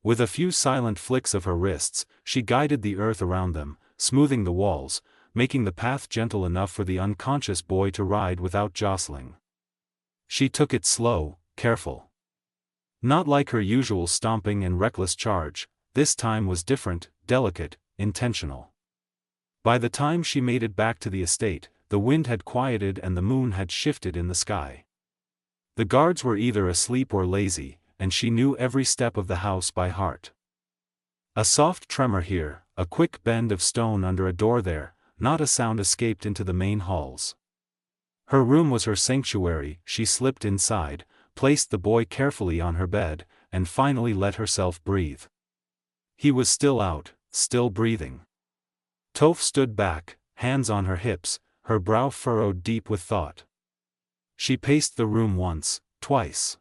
With a few silent flicks of her wrists, she guided the earth around them, smoothing the walls, making the path gentle enough for the unconscious boy to ride without jostling. She took it slow, careful. Not like her usual stomping and reckless charge, this time was different, delicate, intentional. By the time she made it back to the estate, the wind had quieted and the moon had shifted in the sky. The guards were either asleep or lazy, and she knew every step of the house by heart. A soft tremor here, a quick bend of stone under a door there, not a sound escaped into the main halls. Her room was her sanctuary. She slipped inside, placed the boy carefully on her bed, and finally let herself breathe. He was still out, still breathing. Toph stood back, hands on her hips, her brow furrowed deep with thought. She paced the room once, twice.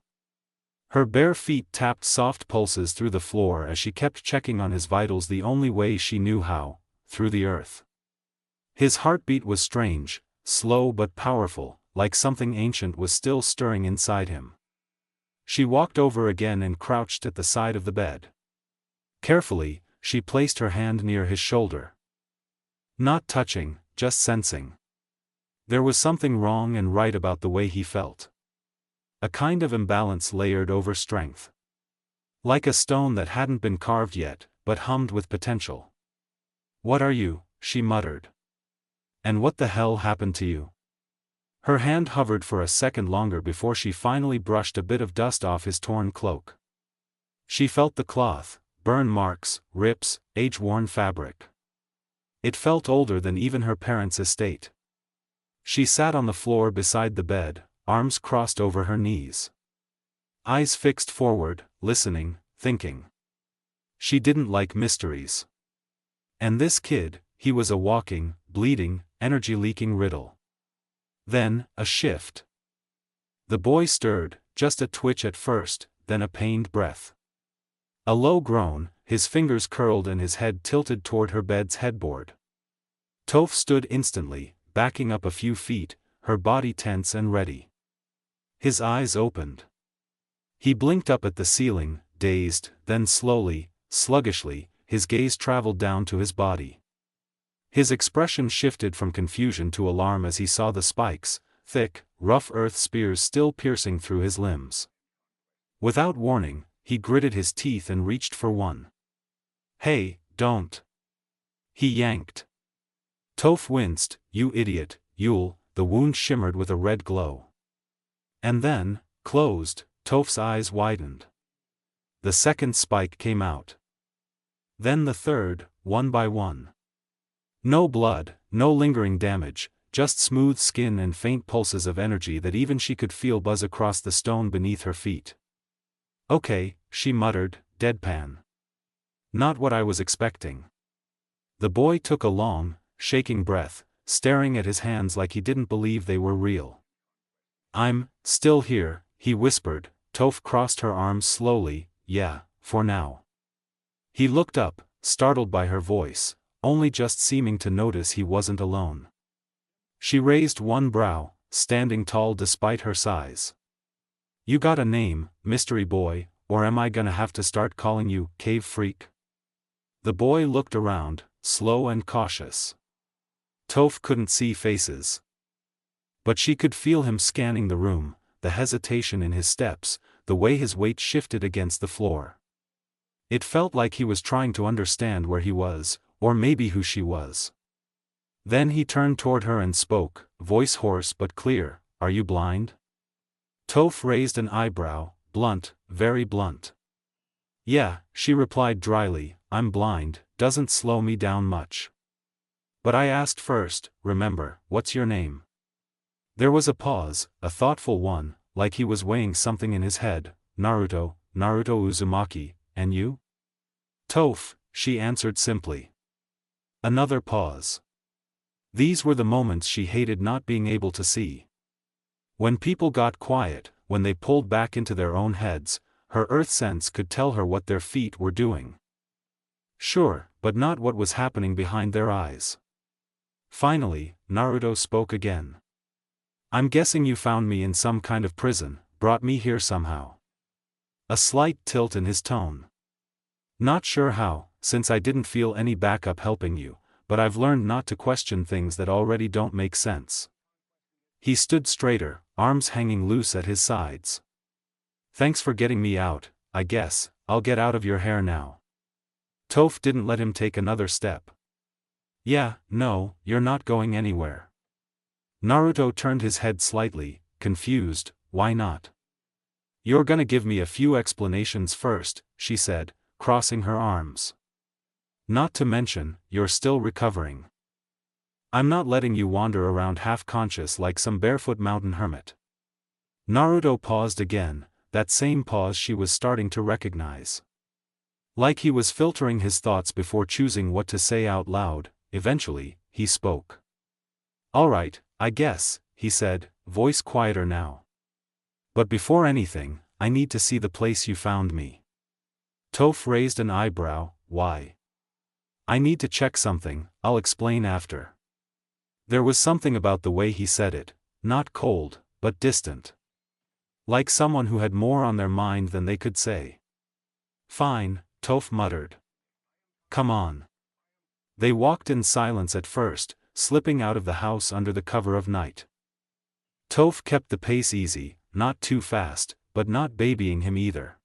Her bare feet tapped soft pulses through the floor as she kept checking on his vitals the only way she knew how, through the earth. His heartbeat was strange, slow but powerful, like something ancient was still stirring inside him. She walked over again and crouched at the side of the bed. Carefully, she placed her hand near his shoulder. Not touching, just sensing. There was something wrong and right about the way he felt. A kind of imbalance layered over strength. Like a stone that hadn't been carved yet, but hummed with potential. "What are you?" she muttered. "And what the hell happened to you?" Her hand hovered for a second longer before she finally brushed a bit of dust off his torn cloak. She felt the cloth, burn marks, rips, age-worn fabric. It felt older than even her parents' estate. She sat on the floor beside the bed, arms crossed over her knees. Eyes fixed forward, listening, thinking. She didn't like mysteries. And this kid, he was a walking, bleeding, energy-leaking riddle. Then, a shift. The boy stirred, just a twitch at first, then a pained breath. A low groan, his fingers curled and his head tilted toward her bed's headboard. Toph stood instantly, backing up a few feet, her body tense and ready. His eyes opened. He blinked up at the ceiling, dazed, then slowly, sluggishly, his gaze traveled down to his body. His expression shifted from confusion to alarm as he saw the spikes, thick, rough earth spears still piercing through his limbs. Without warning, he gritted his teeth and reached for one. "Hey, don't!" He yanked. Toph winced. "You idiot, Yule." The wound shimmered with a red glow. And then, closed, Toph's eyes widened. The second spike came out. Then the third, one by one. No blood, no lingering damage, just smooth skin and faint pulses of energy that even she could feel buzz across the stone beneath her feet. "Okay," she muttered, deadpan. "Not what I was expecting." The boy took a long, shaking breath, staring at his hands like he didn't believe they were real. "I'm still here," he whispered. Toph crossed her arms slowly. "Yeah, for now." He looked up, startled by her voice, only just seeming to notice he wasn't alone. She raised one brow, standing tall despite her size. "You got a name, mystery boy, or am I gonna have to start calling you cave freak?" The boy looked around, slow and cautious. Toph couldn't see faces. But she could feel him scanning the room, the hesitation in his steps, the way his weight shifted against the floor. It felt like he was trying to understand where he was, or maybe who she was. Then he turned toward her and spoke, voice hoarse but clear, "Are you blind?" Toph raised an eyebrow, blunt, very blunt. "Yeah," she replied dryly, "I'm blind, doesn't slow me down much. But I asked first, remember, what's your name?" There was a pause, a thoughtful one, like he was weighing something in his head. "Naruto, Naruto Uzumaki, and you?" "Toph," she answered simply. Another pause. These were the moments she hated not being able to see. When people got quiet, when they pulled back into their own heads, her earth sense could tell her what their feet were doing. Sure, but not what was happening behind their eyes. Finally, Naruto spoke again. "I'm guessing you found me in some kind of prison, brought me here somehow." A slight tilt in his tone. "Not sure how, since I didn't feel any backup helping you, but I've learned not to question things that already don't make sense." He stood straighter, arms hanging loose at his sides. "Thanks for getting me out. I guess I'll get out of your hair now." Toph didn't let him take another step. "Yeah, no, you're not going anywhere." Naruto turned his head slightly, confused. "Why not?" "You're gonna give me a few explanations first," she said, crossing her arms. "Not to mention, you're still recovering. I'm not letting you wander around half-conscious like some barefoot mountain hermit." Naruto paused again, that same pause she was starting to recognize. Like he was filtering his thoughts before choosing what to say out loud. Eventually, he spoke. "All right, I guess," he said, voice quieter now. "But before anything, I need to see the place you found me." Toph raised an eyebrow. "Why?" "I need to check something, I'll explain after." There was something about the way he said it, not cold, but distant. Like someone who had more on their mind than they could say. "Fine," Toph muttered. "Come on." They walked in silence at first, slipping out of the house under the cover of night. Toph kept the pace easy, not too fast, but not babying him either.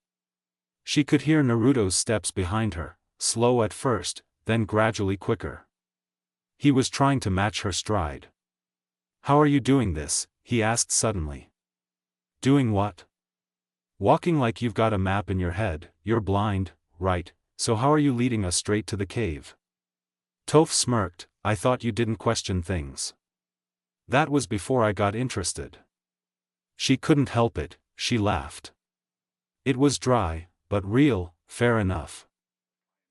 She could hear Naruto's steps behind her, slow at first, then gradually quicker. He was trying to match her stride. How are you doing this? He asked suddenly. Doing what? Walking like you've got a map in your head. You're blind, right? So how are you leading us straight to the cave? Toph smirked. I thought you didn't question things. That was before I got interested. She couldn't help it, she laughed. It was dry, but real, fair enough.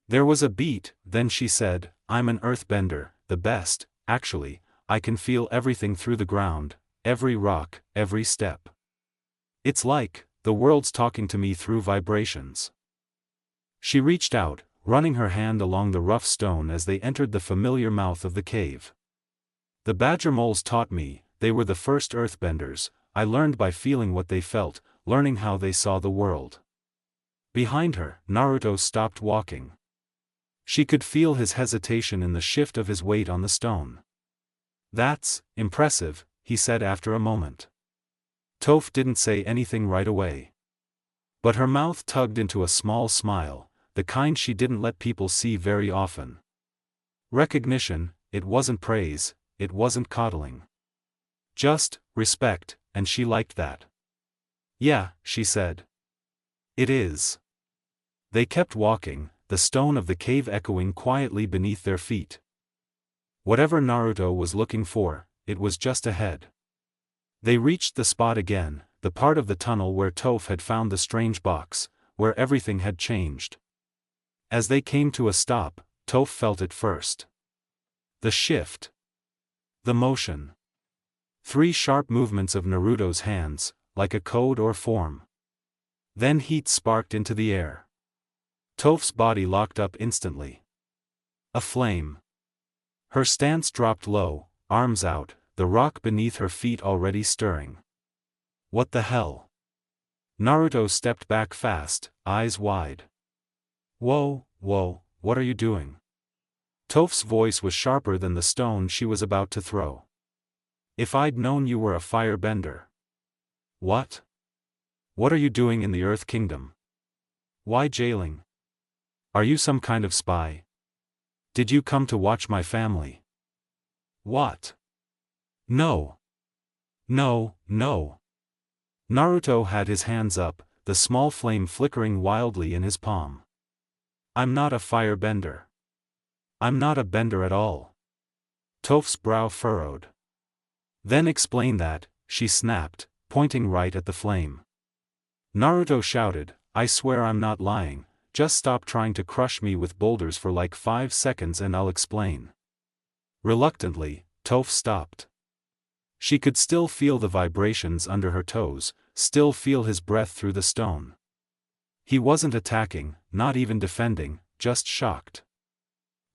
There was a beat, then she said, I'm an earthbender, the best, actually. I can feel everything through the ground, every rock, every step. It's like, the world's talking to me through vibrations. She reached out, running her hand along the rough stone as they entered the familiar mouth of the cave. The badger moles taught me, they were the first earthbenders. I learned by feeling what they felt, learning how they saw the world. Behind her, Naruto stopped walking. She could feel his hesitation in the shift of his weight on the stone. That's impressive, he said after a moment. Toph didn't say anything right away. But her mouth tugged into a small smile, the kind she didn't let people see very often. Recognition, it wasn't praise, it wasn't coddling. Just respect, and she liked that. Yeah, she said. It is. They kept walking, the stone of the cave echoing quietly beneath their feet. Whatever Naruto was looking for, it was just ahead. They reached the spot again, the part of the tunnel where Toph had found the strange box, where everything had changed. As they came to a stop, Toph felt it first. The shift. The motion. 3 sharp movements of Naruto's hands, like a code or form. Then heat sparked into the air. Toph's body locked up instantly. A flame. Her stance dropped low, arms out, the rock beneath her feet already stirring. What the hell? Naruto stepped back fast, eyes wide. Whoa, what are you doing? Toph's voice was sharper than the stone she was about to throw. If I'd known you were a firebender. What? What are you doing in the Earth Kingdom? Why jailing? Are you some kind of spy? Did you come to watch my family? What? No. No. Naruto had his hands up, the small flame flickering wildly in his palm. I'm not a firebender. I'm not a bender at all. Toph's brow furrowed. Then explain that, she snapped, pointing right at the flame. Naruto shouted, I swear I'm not lying, just stop trying to crush me with boulders for like 5 seconds and I'll explain. Reluctantly, Toph stopped. She could still feel the vibrations under her toes, still feel his breath through the stone. He wasn't attacking, not even defending, just shocked.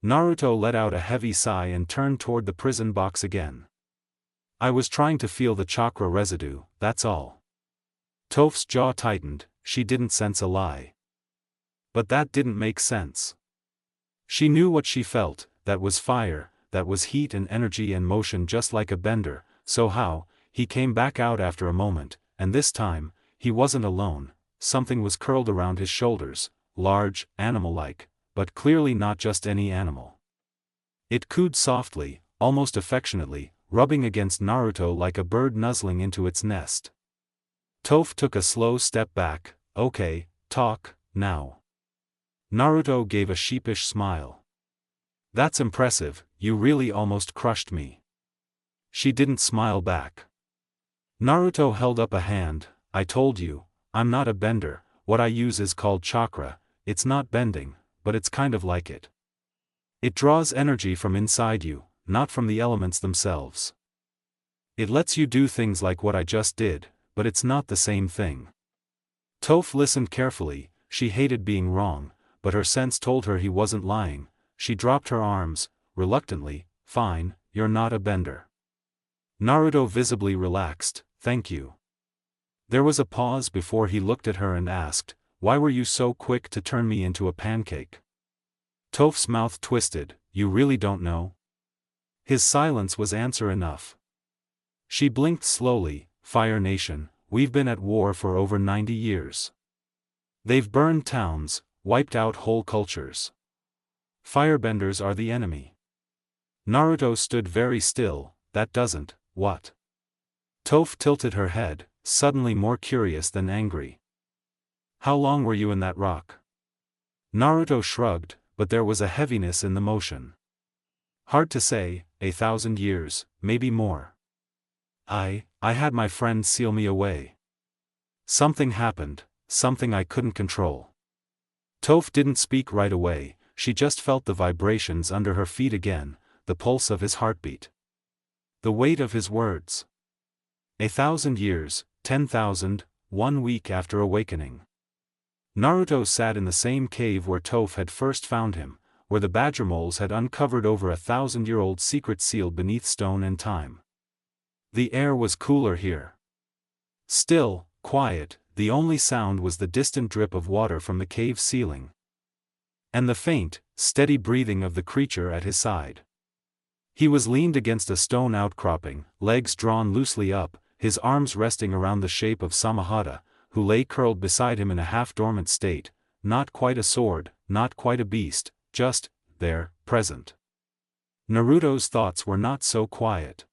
Naruto let out a heavy sigh and turned toward the prison box again. I was trying to feel the chakra residue, that's all. Toph's jaw tightened, she didn't sense a lie. But that didn't make sense. She knew what she felt, that was fire, that was heat and energy and motion just like a bender, so how? He came back out after a moment, and this time, he wasn't alone, something was curled around his shoulders, large, animal-like, but clearly not just any animal. It cooed softly, almost affectionately, rubbing against Naruto like a bird nuzzling into its nest. Toph took a slow step back. Okay, talk, now. Naruto gave a sheepish smile. That's impressive, you really almost crushed me. She didn't smile back. Naruto held up a hand. I told you, I'm not a bender, what I use is called chakra. It's not bending, but it's kind of like it. It draws energy from inside you, not from the elements themselves. It lets you do things like what I just did, but it's not the same thing. Toph listened carefully. She hated being wrong, but her sense told her he wasn't lying. She dropped her arms, reluctantly. Fine, you're not a bender. Naruto visibly relaxed. Thank you. There was a pause before he looked at her and asked, why were you so quick to turn me into a pancake? Toph's mouth twisted. You really don't know? His silence was answer enough. She blinked slowly. Fire Nation, we've been at war for over 90 years. They've burned towns, wiped out whole cultures. Firebenders are the enemy. Naruto stood very still. That doesn't, what? Toph tilted her head, suddenly more curious than angry. How long were you in that rock? Naruto shrugged, but there was a heaviness in the motion. Hard to say, 1,000 years, maybe more. I had my friend seal me away. Something happened, something I couldn't control. Toph didn't speak right away, she just felt the vibrations under her feet again, the pulse of his heartbeat. The weight of his words. 1,000 years, 10,000, 1 week after awakening. Naruto sat in the same cave where Toph had first found him, where the badger moles had uncovered over 1,000-year-old secret sealed beneath stone and time. The air was cooler here. Still, quiet, the only sound was the distant drip of water from the cave ceiling. And the faint, steady breathing of the creature at his side. He was leaned against a stone outcropping, legs drawn loosely up, his arms resting around the shape of Samahata, who lay curled beside him in a half-dormant state, not quite a sword, not quite a beast, just, there, present. Naruto's thoughts were not so quiet.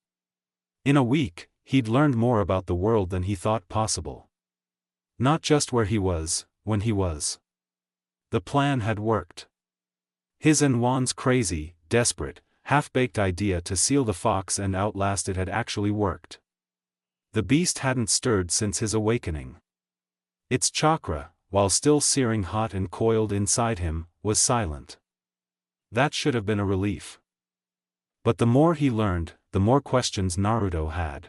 In a week, he'd learned more about the world than he thought possible. Not just where he was, when he was. The plan had worked. His and Juan's crazy, desperate, half-baked idea to seal the fox and outlast it had actually worked. The beast hadn't stirred since his awakening. Its chakra, while still searing hot and coiled inside him, was silent. That should have been a relief. But the more he learned, the more questions Naruto had.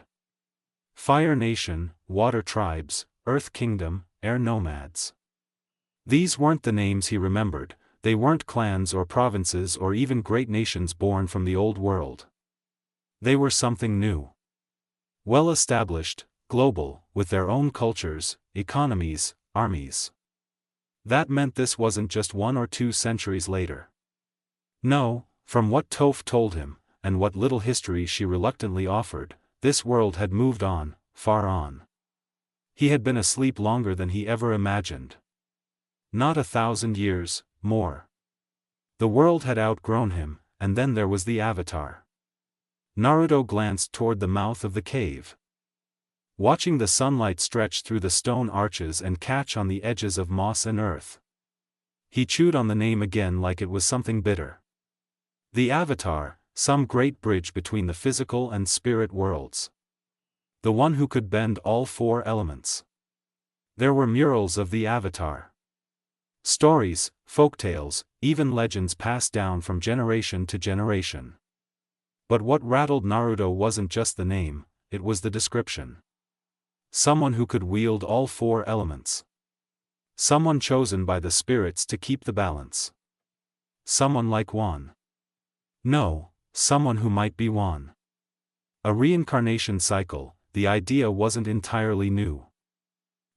Fire Nation, Water Tribes, Earth Kingdom, Air Nomads. These weren't the names he remembered, they weren't clans or provinces or even great nations born from the old world. They were something new. Well-established, global, with their own cultures, economies, armies. That meant this wasn't just 1 or 2 centuries later. No, from what Toph told him, and what little history she reluctantly offered, this world had moved on, far on. He had been asleep longer than he ever imagined. Not 1,000 years, more. The world had outgrown him, and then there was the Avatar. Naruto glanced toward the mouth of the cave. Watching the sunlight stretch through the stone arches and catch on the edges of moss and earth. He chewed on the name again like it was something bitter. The Avatar, some great bridge between the physical and spirit worlds. The one who could bend all 4 elements. There were murals of the Avatar. Stories, folktales, even legends passed down from generation to generation. But what rattled Naruto wasn't just the name, it was the description. Someone who could wield all 4 elements. Someone chosen by the spirits to keep the balance. Someone like Juan. No, someone who might be Juan. A reincarnation cycle, the idea wasn't entirely new.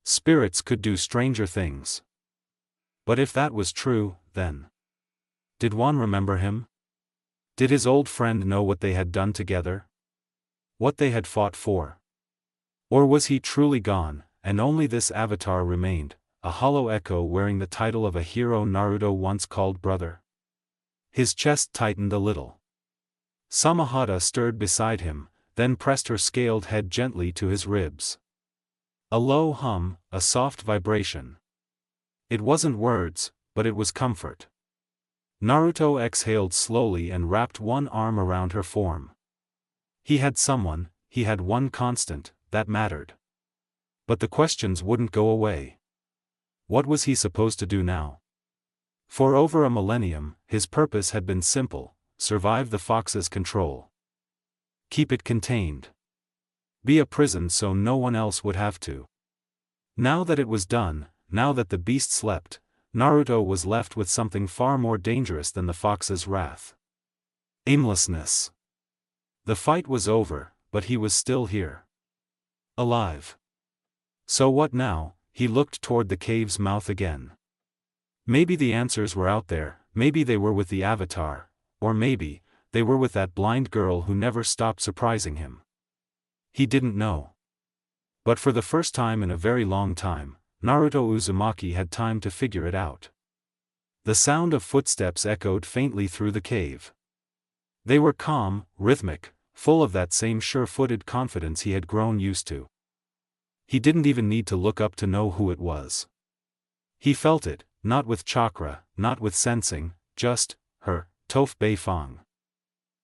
Spirits could do stranger things. But if that was true, then... Did Juan remember him? Did his old friend know what they had done together? What they had fought for? Or was he truly gone, and only this avatar remained, a hollow echo wearing the title of a hero Naruto once called brother? His chest tightened a little. Samahata stirred beside him, then pressed her scaled head gently to his ribs. A low hum, a soft vibration. It wasn't words, but it was comfort. Naruto exhaled slowly and wrapped one arm around her form. He had someone, he had one constant, that mattered. But the questions wouldn't go away. What was he supposed to do now? For over a millennium, his purpose had been simple: survive the fox's control. Keep it contained. Be a prison so no one else would have to. Now that it was done, now that the beast slept, Naruto was left with something far more dangerous than the fox's wrath. Aimlessness. The fight was over, but he was still here. Alive. So what now? He looked toward the cave's mouth again. Maybe the answers were out there, maybe they were with the Avatar, or maybe they were with that blind girl who never stopped surprising him. He didn't know. But for the first time in a very long time, Naruto Uzumaki had time to figure it out. The sound of footsteps echoed faintly through the cave. They were calm, rhythmic, full of that same sure-footed confidence he had grown used to. He didn't even need to look up to know who it was. He felt it, not with chakra, not with sensing, just, her, Toph Beifong.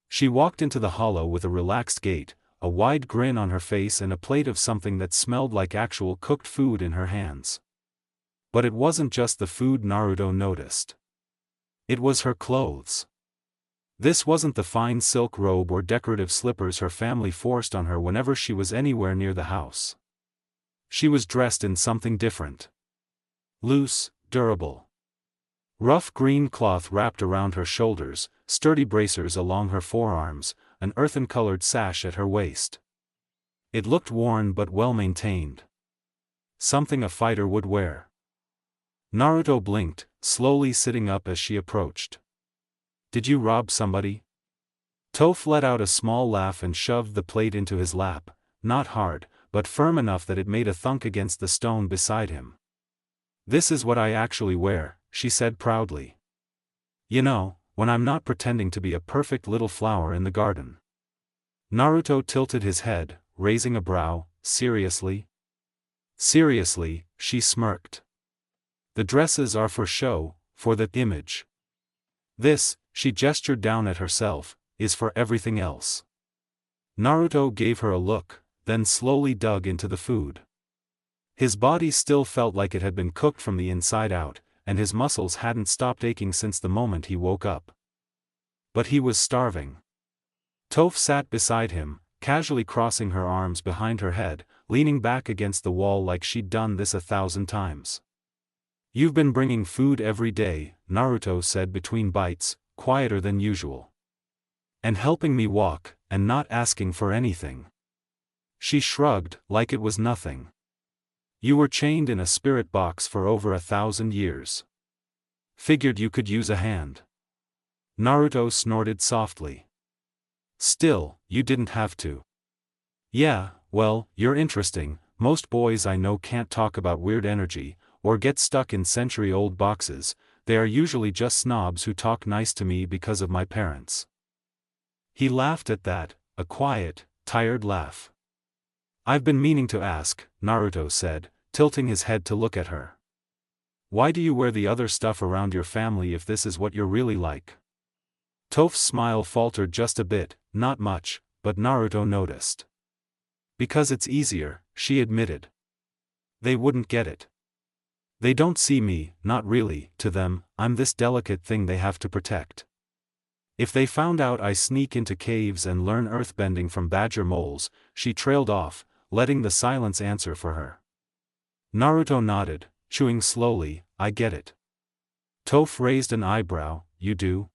She walked into the hollow with a relaxed gait, a wide grin on her face and a plate of something that smelled like actual cooked food in her hands. But it wasn't just the food Naruto noticed. It was her clothes. This wasn't the fine silk robe or decorative slippers her family forced on her whenever she was anywhere near the house. She was dressed in something different. Loose, durable. Rough green cloth wrapped around her shoulders, sturdy bracers along her forearms, an earthen-colored sash at her waist. It looked worn but well-maintained. Something a fighter would wear. Naruto blinked, slowly sitting up as she approached. "Did you rob somebody?" Toph let out a small laugh and shoved the plate into his lap, not hard, but firm enough that it made a thunk against the stone beside him. "This is what I actually wear," she said proudly. "You know, when I'm not pretending to be a perfect little flower in the garden." Naruto tilted his head, raising a brow. "Seriously?" "Seriously," she smirked. "The dresses are for show, for the image. This," she gestured down at herself, "is for everything else." Naruto gave her a look, then slowly dug into the food. His body still felt like it had been cooked from the inside out, and his muscles hadn't stopped aching since the moment he woke up. But he was starving. Toph sat beside him, casually crossing her arms behind her head, leaning back against the wall like she'd done this 1,000 times. "You've been bringing food every day," Naruto said between bites, quieter than usual. "And helping me walk, and not asking for anything." She shrugged, like it was nothing. "You were chained in a spirit box for over 1,000 years. Figured you could use a hand." Naruto snorted softly. "Still, you didn't have to." "Yeah, well, you're interesting. Most boys I know can't talk about weird energy, or get stuck in century-old boxes. They are usually just snobs who talk nice to me because of my parents." He laughed at that, a quiet, tired laugh. "I've been meaning to ask," Naruto said, tilting his head to look at her. "Why do you wear the other stuff around your family if this is what you're really like?" Toph's smile faltered just a bit, not much, but Naruto noticed. "Because it's easier," she admitted. "They wouldn't get it. They don't see me, not really. To them, I'm this delicate thing they have to protect. If they found out I sneak into caves and learn earthbending from badger moles," she trailed off, letting the silence answer for her. Naruto nodded, chewing slowly. "I get it." Toph raised an eyebrow. "You do?"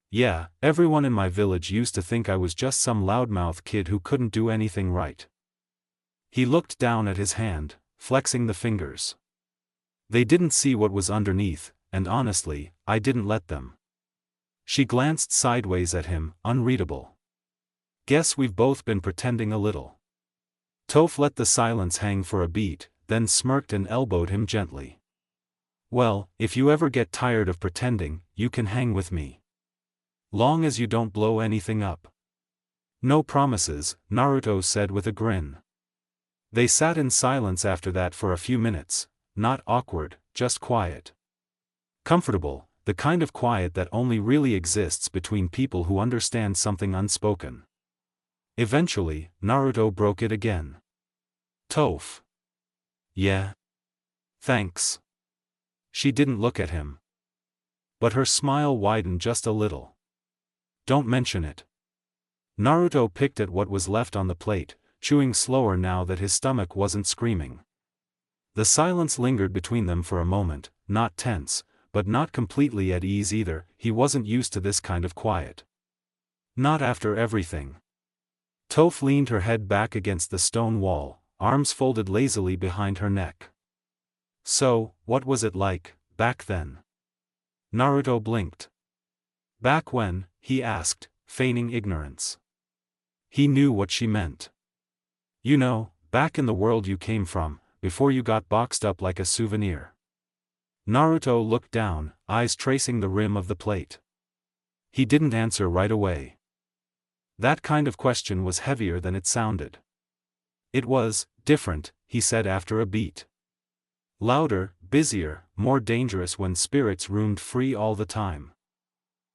"Yeah, everyone in my village used to think I was just some loudmouth kid who couldn't do anything right." He looked down at his hand, flexing the fingers. "They didn't see what was underneath, and honestly, I didn't let them." She glanced sideways at him, unreadable. "Guess we've both been pretending a little." Toph let the silence hang for a beat, then smirked and elbowed him gently. "Well, if you ever get tired of pretending, you can hang with me. Long as you don't blow anything up." "No promises," Naruto said with a grin. They sat in silence after that for a few minutes, not awkward, just quiet. Comfortable, the kind of quiet that only really exists between people who understand something unspoken. Eventually, Naruto broke it again. "Toph." "Yeah? Thanks." She didn't look at him. But her smile widened just a little. "Don't mention it." Naruto picked at what was left on the plate, chewing slower now that his stomach wasn't screaming. The silence lingered between them for a moment, not tense, but not completely at ease either. He wasn't used to this kind of quiet. Not after everything. Toph leaned her head back against the stone wall, arms folded lazily behind her neck. "So, what was it like, back then?" Naruto blinked. "Back when?" he asked, feigning ignorance. He knew what she meant. "You know, back in the world you came from, before you got boxed up like a souvenir." Naruto looked down, eyes tracing the rim of the plate. He didn't answer right away. That kind of question was heavier than it sounded. It was different, he said after a beat. Louder, busier, more dangerous when spirits roamed free all the time.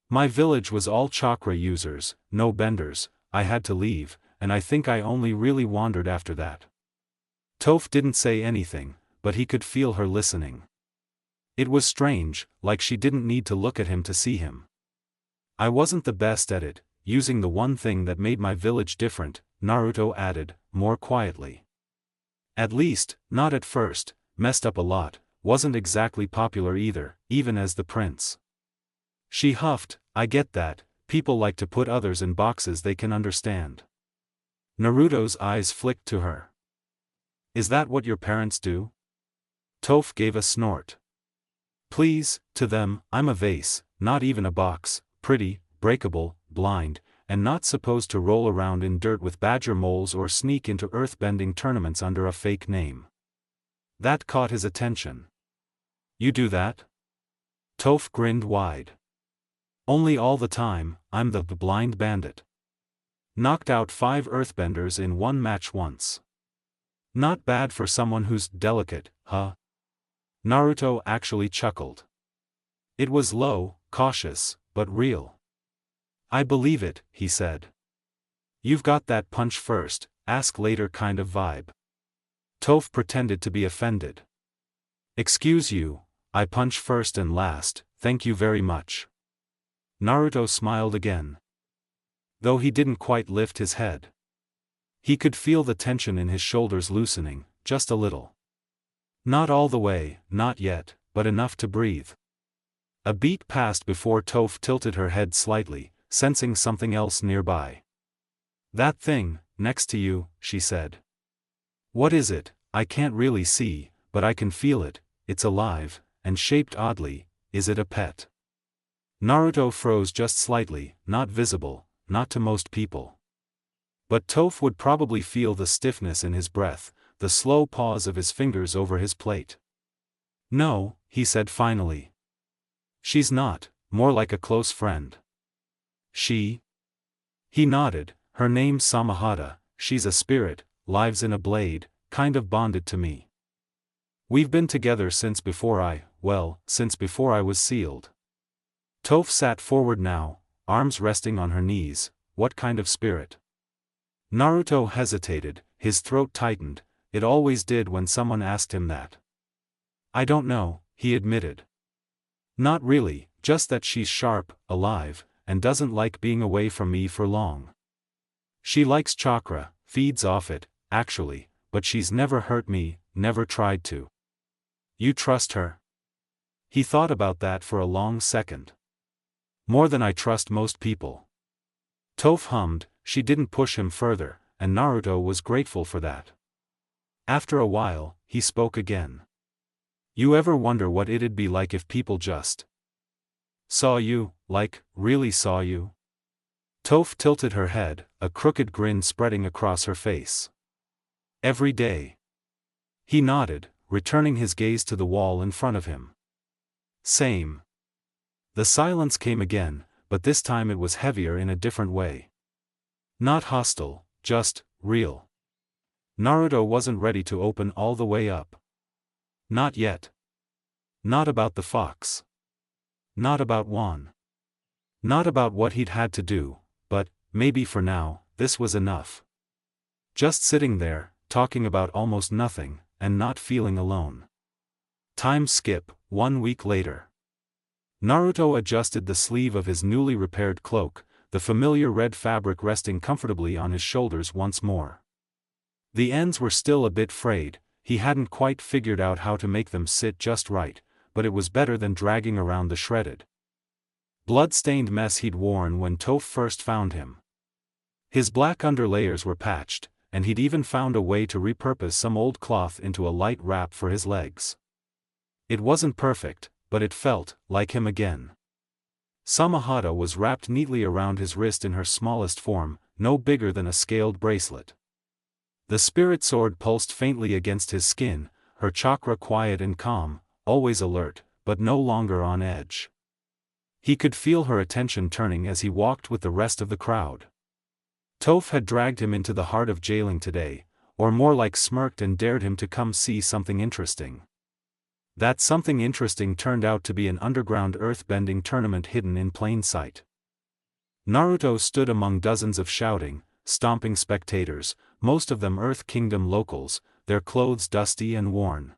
My village was all chakra users, no benders. I had to leave, and I think I only really wandered after that. Toph didn't say anything, but he could feel her listening. It was strange, like she didn't need to look at him to see him. I wasn't the best at it, using the one thing that made my village different, Naruto added, more quietly. At least, not at first, messed up a lot, wasn't exactly popular either, even as the prince. She huffed, I get that, people like to put others in boxes they can understand. Naruto's eyes flicked to her. Is that what your parents do? Toph gave a snort. Please, to them, I'm a vase, not even a box, pretty, breakable, blind, and not supposed to roll around in dirt with badger moles or sneak into earthbending tournaments under a fake name. That caught his attention. You do that? Toph grinned wide. Only all the time, I'm the blind bandit. Knocked out 5 earthbenders in one match once. Not bad for someone who's delicate, huh? Naruto actually chuckled. It was low, cautious, but real. I believe it, he said. You've got that punch first, ask later kind of vibe. Toph pretended to be offended. Excuse you, I punch first and last, thank you very much. Naruto smiled again. Though he didn't quite lift his head. He could feel the tension in his shoulders loosening, just a little. Not all the way, not yet, but enough to breathe. A beat passed before Toph tilted her head slightly, sensing something else nearby. That thing, next to you, she said. What is it? I can't really see, but I can feel it, it's alive, and shaped oddly. Is it a pet? Naruto froze just slightly, not visible, not to most people. But Toph would probably feel the stiffness in his breath, the slow pause of his fingers over his plate. No, he said finally. She's not, more like a close friend. She? He nodded, her name's Samahata, she's a spirit, lives in a blade, kind of bonded to me. We've been together since before I was sealed. Toph sat forward now, arms resting on her knees. What kind of spirit? Naruto hesitated, his throat tightened, it always did when someone asked him that. I don't know, he admitted. Not really, just that she's sharp, alive, and doesn't like being away from me for long. She likes chakra, feeds off it, actually, but she's never hurt me, never tried to. You trust her? He thought about that for a long second. More than I trust most people. Toph hummed, she didn't push him further, and Naruto was grateful for that. After a while, he spoke again. You ever wonder what it'd be like if people just saw you, like, really saw you? Toph tilted her head, a crooked grin spreading across her face. Every day. He nodded, returning his gaze to the wall in front of him. Same. The silence came again, but this time it was heavier in a different way. Not hostile, just real. Naruto wasn't ready to open all the way up. Not yet. Not about the fox. Not about Juan. Not about what he'd had to do, but, maybe for now, this was enough. Just sitting there, talking about almost nothing, and not feeling alone. Time skip, 1 week later. Naruto adjusted the sleeve of his newly repaired cloak, the familiar red fabric resting comfortably on his shoulders once more. The ends were still a bit frayed, he hadn't quite figured out how to make them sit just right, but it was better than dragging around the shredded, blood-stained mess he'd worn when Toph first found him. His black underlayers were patched, and he'd even found a way to repurpose some old cloth into a light wrap for his legs. It wasn't perfect, but it felt like him again. Samahata was wrapped neatly around his wrist in her smallest form, no bigger than a scaled bracelet. The spirit sword pulsed faintly against his skin, her chakra quiet and calm, always alert, but no longer on edge. He could feel her attention turning as he walked with the rest of the crowd. Toph had dragged him into the heart of jailing today, or more like smirked and dared him to come see something interesting. That something interesting turned out to be an underground earth-bending tournament hidden in plain sight. Naruto stood among dozens of shouting, stomping spectators, most of them Earth Kingdom locals, their clothes dusty and worn.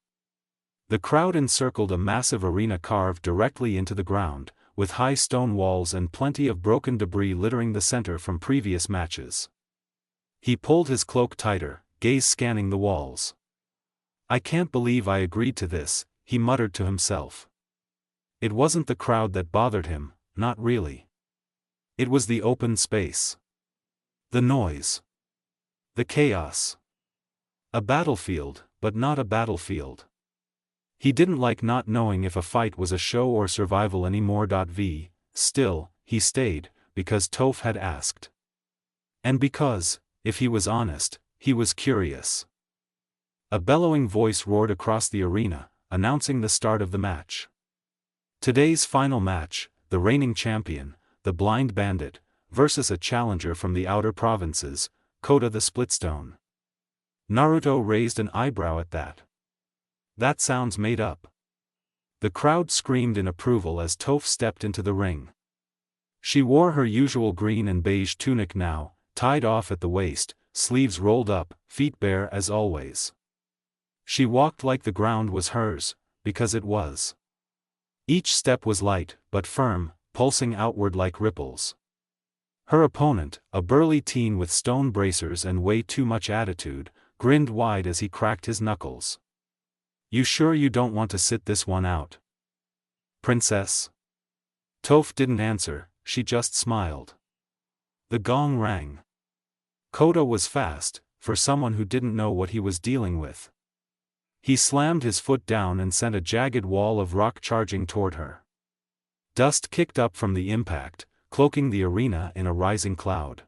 The crowd encircled a massive arena carved directly into the ground, with high stone walls and plenty of broken debris littering the center from previous matches. He pulled his cloak tighter, gaze scanning the walls. "I can't believe I agreed to this," he muttered to himself. It wasn't the crowd that bothered him, not really. It was the open space. The noise. The chaos. A battlefield, but not a battlefield. He didn't like not knowing if a fight was a show or survival anymore. Still, he stayed, because Toph had asked. And because, if he was honest, he was curious. A bellowing voice roared across the arena, announcing the start of the match. Today's final match, the reigning champion, the Blind Bandit, versus a challenger from the outer provinces, Kota the Splitstone. Naruto raised an eyebrow at that. That sounds made up. The crowd screamed in approval as Toph stepped into the ring. She wore her usual green and beige tunic now, tied off at the waist, sleeves rolled up, feet bare as always. She walked like the ground was hers, because it was. Each step was light, but firm, pulsing outward like ripples. Her opponent, a burly teen with stone bracers and way too much attitude, grinned wide as he cracked his knuckles. "You sure you don't want to sit this one out, princess?" Toph didn't answer, she just smiled. The gong rang. Kota was fast, for someone who didn't know what he was dealing with. He slammed his foot down and sent a jagged wall of rock charging toward her. Dust kicked up from the impact, cloaking the arena in a rising cloud.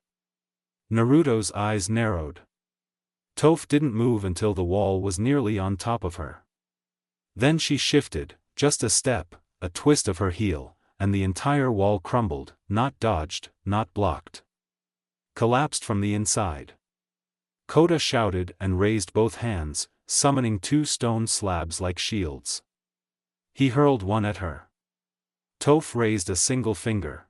Naruto's eyes narrowed. Toph didn't move until the wall was nearly on top of her. Then she shifted, just a step, a twist of her heel, and the entire wall crumbled, not dodged, not blocked. Collapsed from the inside. Kota shouted and raised both hands, summoning two stone slabs like shields. He hurled one at her. Toph raised a single finger.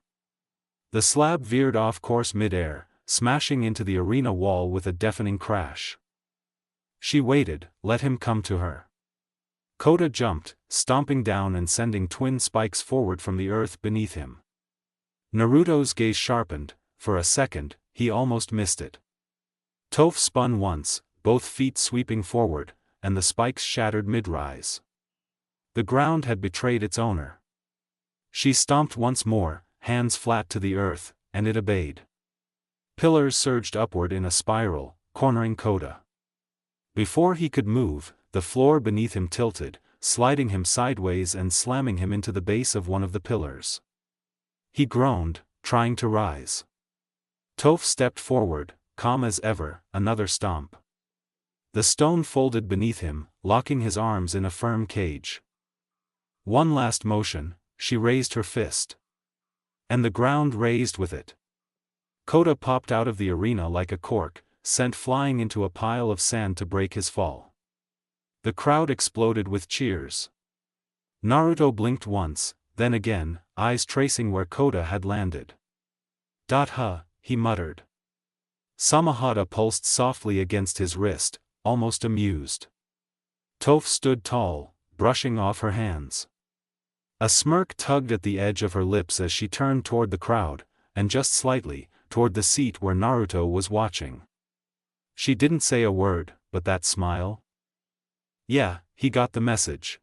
The slab veered off course mid-air, smashing into the arena wall with a deafening crash. She waited, let him come to her. Kota jumped, stomping down and sending twin spikes forward from the earth beneath him. Naruto's gaze sharpened, for a second, he almost missed it. Toph spun once, both feet sweeping forward, and the spikes shattered mid-rise. The ground had betrayed its owner. She stomped once more, hands flat to the earth, and it obeyed. Pillars surged upward in a spiral, cornering Kota. Before he could move, the floor beneath him tilted, sliding him sideways and slamming him into the base of one of the pillars. He groaned, trying to rise. Toph stepped forward, calm as ever, another stomp. The stone folded beneath him, locking his arms in a firm cage. One last motion, she raised her fist. And the ground raised with it. Kota popped out of the arena like a cork, sent flying into a pile of sand to break his fall. The crowd exploded with cheers. Naruto blinked once, then again, eyes tracing where Kota had landed. He muttered. Samahata pulsed softly against his wrist, almost amused. Toph stood tall, brushing off her hands. A smirk tugged at the edge of her lips as she turned toward the crowd, and just slightly, toward the seat where Naruto was watching. She didn't say a word, but that smile? Yeah, he got the message.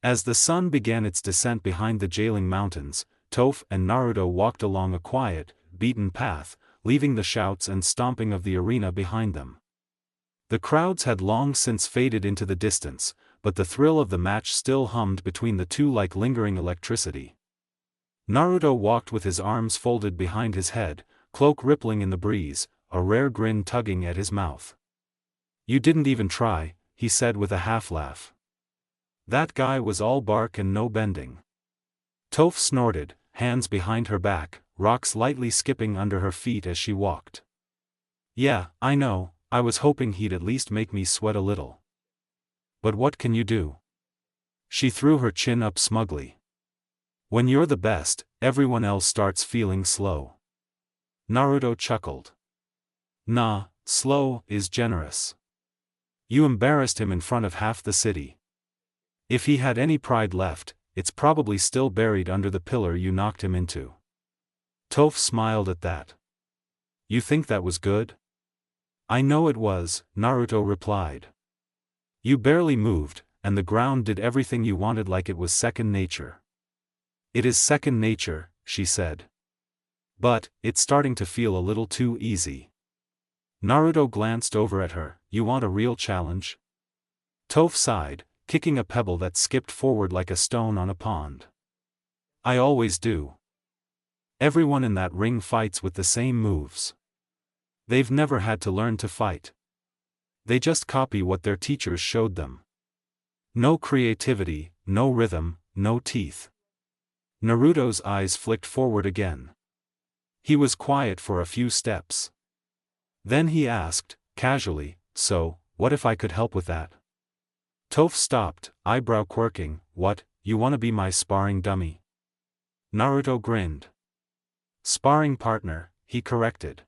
As the sun began its descent behind the jailing mountains, Toph and Naruto walked along a quiet, beaten path, leaving the shouts and stomping of the arena behind them. The crowds had long since faded into the distance, but the thrill of the match still hummed between the two like lingering electricity. Naruto walked with his arms folded behind his head, cloak rippling in the breeze, a rare grin tugging at his mouth. "You didn't even try," he said with a half-laugh. "That guy was all bark and no bending." Toph snorted, hands behind her back, rocks lightly skipping under her feet as she walked. Yeah, I know, I was hoping he'd at least make me sweat a little. But what can you do? She threw her chin up smugly. When you're the best, everyone else starts feeling slow. Naruto chuckled. Nah, slow is generous. You embarrassed him in front of half the city. If he had any pride left, it's probably still buried under the pillar you knocked him into. Toph smiled at that. You think that was good? I know it was, Naruto replied. You barely moved, and the ground did everything you wanted like it was second nature. It is second nature, she said. But, it's starting to feel a little too easy. Naruto glanced over at her. You want a real challenge? Toph sighed, kicking a pebble that skipped forward like a stone on a pond. I always do. Everyone in that ring fights with the same moves. They've never had to learn to fight. They just copy what their teachers showed them. No creativity, no rhythm, no teeth. Naruto's eyes flicked forward again. He was quiet for a few steps. Then he asked, casually, so, what if I could help with that? Toph stopped, eyebrow quirking. What, you wanna be my sparring dummy? Naruto grinned. Sparring partner, he corrected.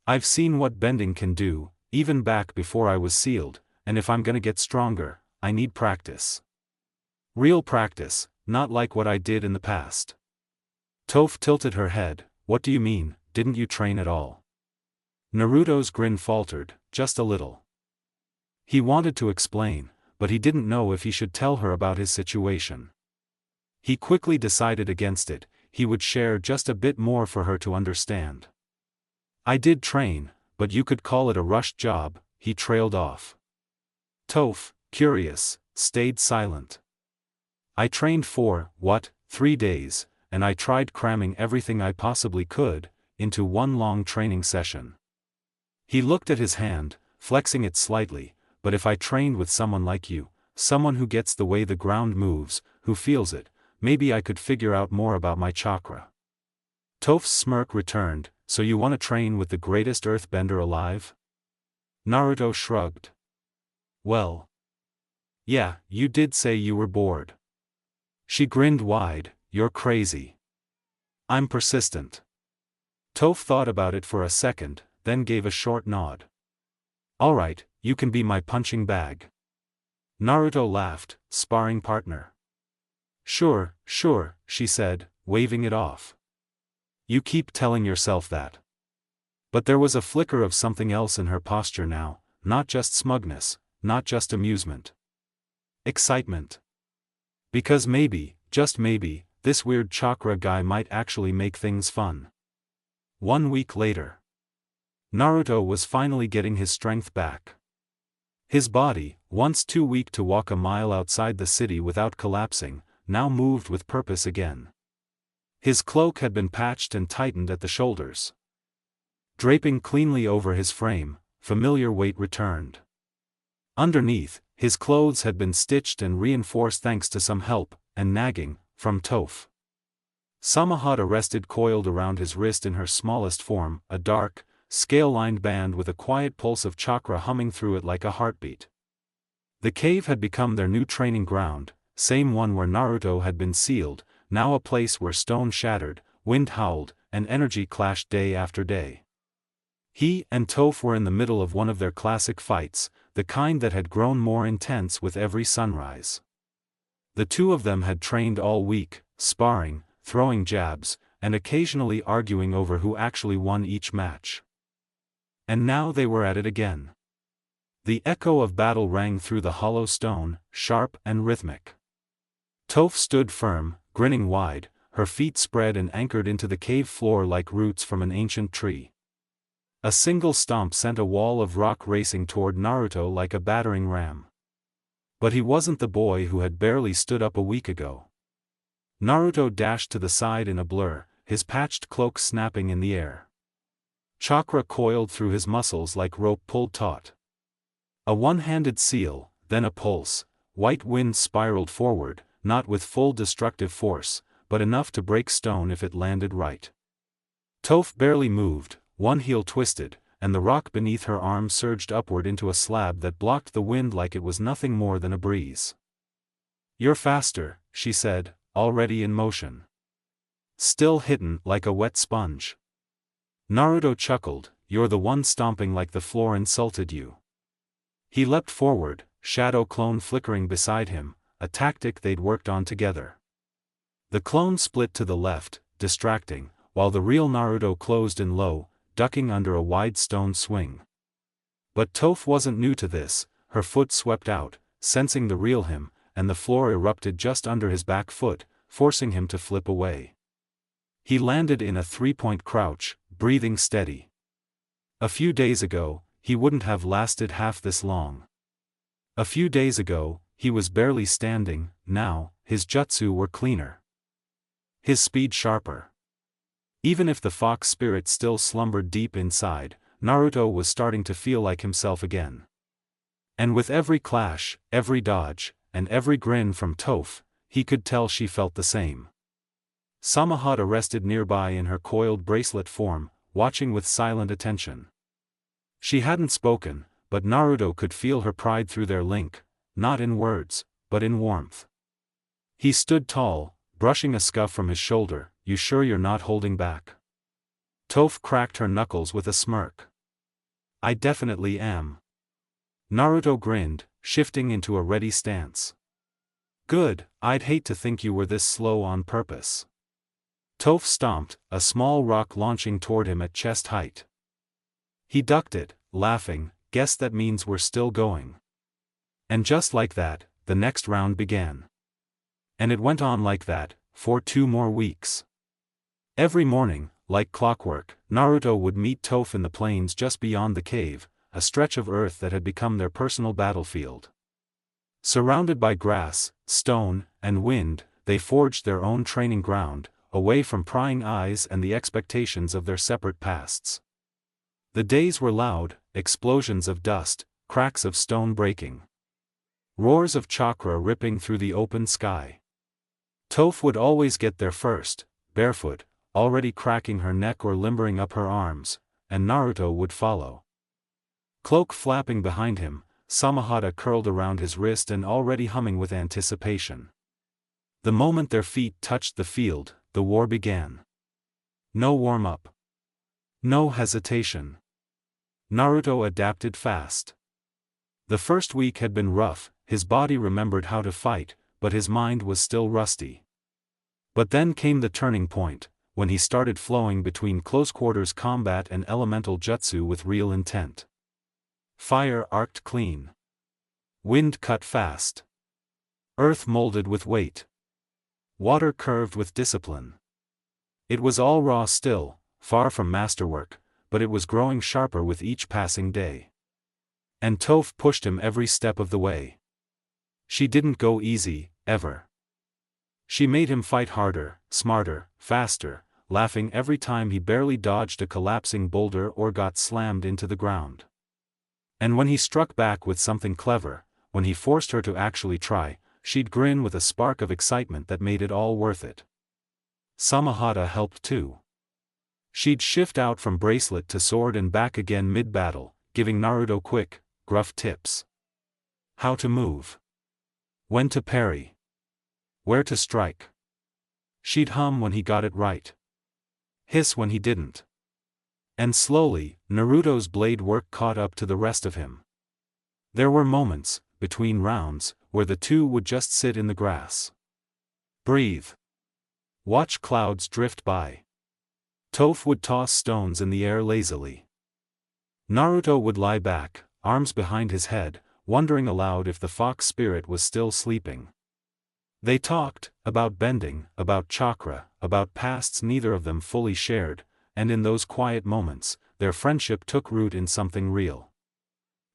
I've seen what bending can do, even back before I was sealed, and if I'm gonna get stronger, I need practice. Real practice, not like what I did in the past. Toph tilted her head. What do you mean, didn't you train at all? Naruto's grin faltered, just a little. He wanted to explain, but he didn't know if he should tell her about his situation. He quickly decided against it. He would share just a bit more for her to understand. I did train, but you could call it a rushed job, he trailed off. Toph, curious, stayed silent. I trained for, 3 days, and I tried cramming everything I possibly could into one long training session. He looked at his hand, flexing it slightly. But if I trained with someone like you, someone who gets the way the ground moves, who feels it, maybe I could figure out more about my chakra. Toph's smirk returned. So you want to train with the greatest earthbender alive? Naruto shrugged. Well. Yeah, you did say you were bored. She grinned wide. You're crazy. I'm persistent. Toph thought about it for a second, then gave a short nod. Alright, you can be my punching bag. Naruto laughed. Sparring partner. Sure, she said, waving it off. You keep telling yourself that. But there was a flicker of something else in her posture now, not just smugness, not just amusement. Excitement. Because maybe, just maybe, this weird chakra guy might actually make things fun. 1 week later. Naruto was finally getting his strength back. His body, once too weak to walk a mile outside the city without collapsing, now moved with purpose again. His cloak had been patched and tightened at the shoulders. Draping cleanly over his frame, familiar weight returned. Underneath, his clothes had been stitched and reinforced thanks to some help, and nagging, from Toph. Samahata rested coiled around his wrist in her smallest form, a dark, scale-lined band with a quiet pulse of chakra humming through it like a heartbeat. The cave had become their new training ground, same one where Naruto had been sealed, now a place where stone shattered, wind howled, and energy clashed day after day. He and Toph were in the middle of one of their classic fights, the kind that had grown more intense with every sunrise. The two of them had trained all week, sparring, throwing jabs, and occasionally arguing over who actually won each match. And now they were at it again. The echo of battle rang through the hollow stone, sharp and rhythmic. Toph stood firm, grinning wide, her feet spread and anchored into the cave floor like roots from an ancient tree. A single stomp sent a wall of rock racing toward Naruto like a battering ram. But he wasn't the boy who had barely stood up a week ago. Naruto dashed to the side in a blur, his patched cloak snapping in the air. Chakra coiled through his muscles like rope pulled taut. A one-handed seal, then a pulse, white wind spiraled forward, not with full destructive force, but enough to break stone if it landed right. Toph barely moved, one heel twisted, and the rock beneath her arm surged upward into a slab that blocked the wind like it was nothing more than a breeze. "You're faster," she said, already in motion. "Still hidden like a wet sponge." Naruto chuckled, "You're the one stomping like the floor insulted you." He leapt forward, shadow clone flickering beside him, a tactic they'd worked on together. The clone split to the left, distracting, while the real Naruto closed in low, ducking under a wide stone swing. But Toph wasn't new to this. Her foot swept out, sensing the real him, and the floor erupted just under his back foot, forcing him to flip away. He landed in a three-point crouch, breathing steady. A few days ago, he wouldn't have lasted half this long. A few days ago, he was barely standing. Now, his jutsu were cleaner. His speed sharper. Even if the fox spirit still slumbered deep inside, Naruto was starting to feel like himself again. And with every clash, every dodge, and every grin from Toph, he could tell she felt the same. Samahata rested nearby in her coiled bracelet form, watching with silent attention. She hadn't spoken, but Naruto could feel her pride through their link, not in words, but in warmth. He stood tall, brushing a scuff from his shoulder. "You sure you're not holding back?" Toph cracked her knuckles with a smirk. "I definitely am." Naruto grinned, shifting into a ready stance. "Good, I'd hate to think you were this slow on purpose." Toph stomped, a small rock launching toward him at chest height. He ducked it, laughing, "Guess that means we're still going." And just like that, the next round began. And it went on like that, for 2 more weeks. Every morning, like clockwork, Naruto would meet Toph in the plains just beyond the cave, a stretch of earth that had become their personal battlefield. Surrounded by grass, stone, and wind, they forged their own training ground, away from prying eyes and the expectations of their separate pasts. The days were loud, explosions of dust, cracks of stone breaking. Roars of chakra ripping through the open sky. Toph would always get there first, barefoot, already cracking her neck or limbering up her arms, and Naruto would follow. Cloak flapping behind him, Samahata curled around his wrist and already humming with anticipation. The moment their feet touched the field, the war began. No warm-up. No hesitation. Naruto adapted fast. The first week had been rough, his body remembered how to fight, but his mind was still rusty. But then came the turning point, when he started flowing between close-quarters combat and elemental jutsu with real intent. Fire arced clean. Wind cut fast. Earth molded with weight. Water curved with discipline. It was all raw still, far from masterwork, but it was growing sharper with each passing day. And Toph pushed him every step of the way. She didn't go easy, ever. She made him fight harder, smarter, faster, laughing every time he barely dodged a collapsing boulder or got slammed into the ground. And when he struck back with something clever, when he forced her to actually try, she'd grin with a spark of excitement that made it all worth it. Samahata helped too. She'd shift out from bracelet to sword and back again mid-battle, giving Naruto quick, gruff tips. How to move. When to parry. Where to strike. She'd hum when he got it right. Hiss when he didn't. And slowly, Naruto's blade work caught up to the rest of him. There were moments, between rounds, where the two would just sit in the grass. Breathe. Watch clouds drift by. Toph would toss stones in the air lazily. Naruto would lie back, arms behind his head, wondering aloud if the fox spirit was still sleeping. They talked, about bending, about chakra, about pasts neither of them fully shared, and in those quiet moments, their friendship took root in something real.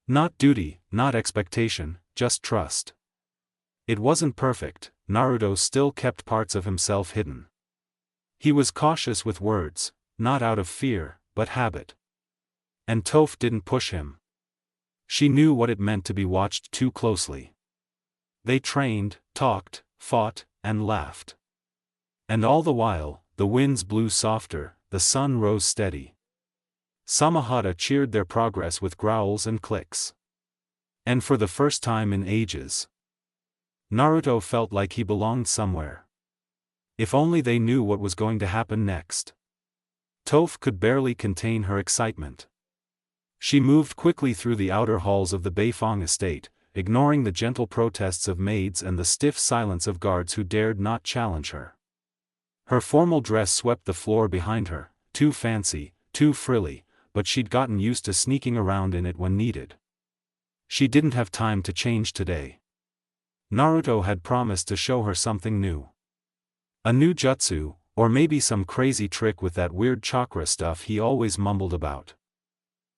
Not duty, not expectation, just trust. It wasn't perfect, Naruto still kept parts of himself hidden. He was cautious with words, not out of fear, but habit. And Toph didn't push him. She knew what it meant to be watched too closely. They trained, talked, fought, and laughed. And all the while, the winds blew softer, the sun rose steady. Samahata cheered their progress with growls and clicks. And for the first time in ages, Naruto felt like he belonged somewhere. If only they knew what was going to happen next. Toph could barely contain her excitement. She moved quickly through the outer halls of the Beifong estate, ignoring the gentle protests of maids and the stiff silence of guards who dared not challenge her. Her formal dress swept the floor behind her, too fancy, too frilly, but she'd gotten used to sneaking around in it when needed. She didn't have time to change today. Naruto had promised to show her something new. A new jutsu, or maybe some crazy trick with that weird chakra stuff he always mumbled about.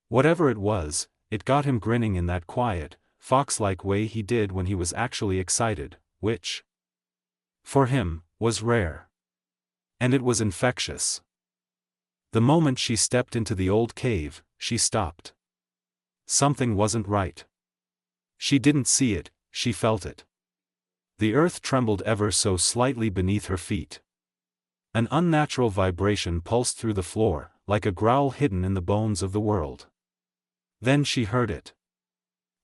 Whatever it was, it got him grinning in that quiet, fox-like way he did when he was actually excited, which, for him, was rare. And it was infectious. The moment she stepped into the old cave, she stopped. Something wasn't right. She didn't see it, she felt it. The earth trembled ever so slightly beneath her feet. An unnatural vibration pulsed through the floor, like a growl hidden in the bones of the world. Then she heard it.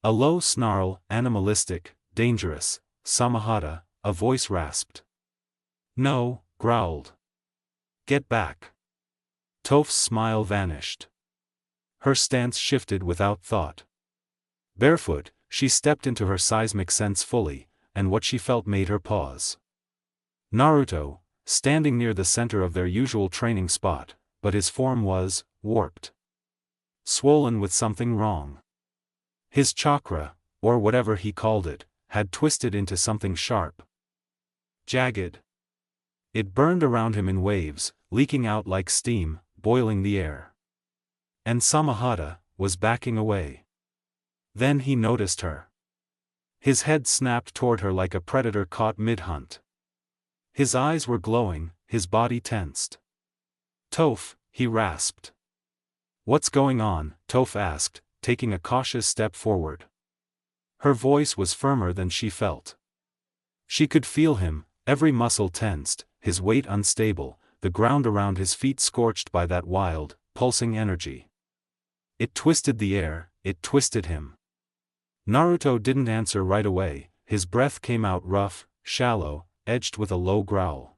A low snarl, animalistic, dangerous. Samahata, a voice rasped. No, growled. Get back. Toph's smile vanished. Her stance shifted without thought. Barefoot, she stepped into her seismic sense fully, and what she felt made her pause. Naruto, standing near the center of their usual training spot, but his form was warped. Swollen with something wrong. His chakra, or whatever he called it, had twisted into something sharp. Jagged. It burned around him in waves, leaking out like steam, boiling the air. And Samahata was backing away. Then he noticed her. His head snapped toward her like a predator caught mid-hunt. His eyes were glowing, his body tensed. Toph, he rasped. What's going on? Toph asked, taking a cautious step forward. Her voice was firmer than she felt. She could feel him, every muscle tensed, his weight unstable, the ground around his feet scorched by that wild, pulsing energy. It twisted the air, it twisted him. Naruto didn't answer right away, his breath came out rough, shallow, edged with a low growl.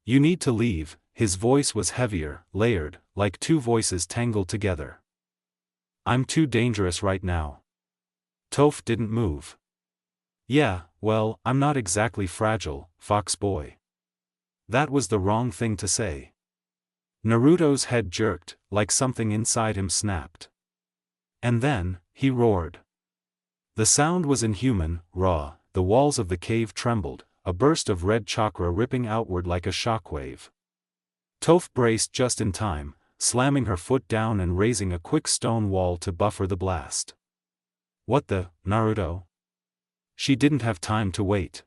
You need to leave. His voice was heavier, layered, like two voices tangled together. I'm too dangerous right now. Toph didn't move. Yeah, well, I'm not exactly fragile, fox boy. That was the wrong thing to say. Naruto's head jerked, like something inside him snapped. And then, he roared. The sound was inhuman, raw, the walls of the cave trembled, a burst of red chakra ripping outward like a shockwave. Toph braced just in time, slamming her foot down and raising a quick stone wall to buffer the blast. What the, Naruto? She didn't have time to wait.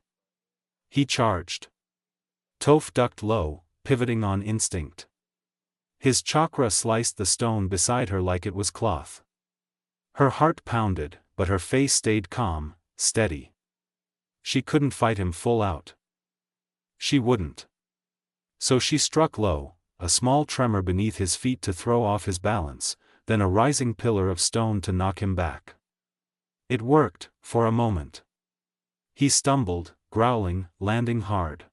He charged. Toph ducked low, pivoting on instinct. His chakra sliced the stone beside her like it was cloth. Her heart pounded, but her face stayed calm, steady. She couldn't fight him full out. She wouldn't. So she struck low, a small tremor beneath his feet to throw off his balance, then a rising pillar of stone to knock him back. It worked, for a moment. He stumbled, growling, landing hard.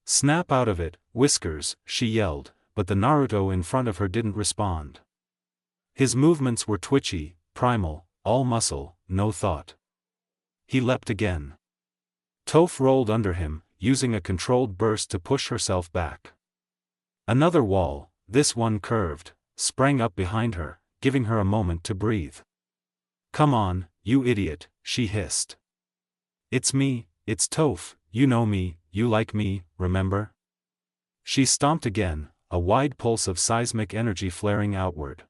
Snap out of it, Whiskers, she yelled, but the Naruto in front of her didn't respond. His movements were twitchy, primal, all muscle, no thought. He leapt again. Toph rolled under him, using a controlled burst to push herself back. Another wall, this one curved, sprang up behind her, giving her a moment to breathe. Come on, you idiot, she hissed. It's me, it's Toph, you know me, you like me, remember? She stomped again, a wide pulse of seismic energy flaring outward.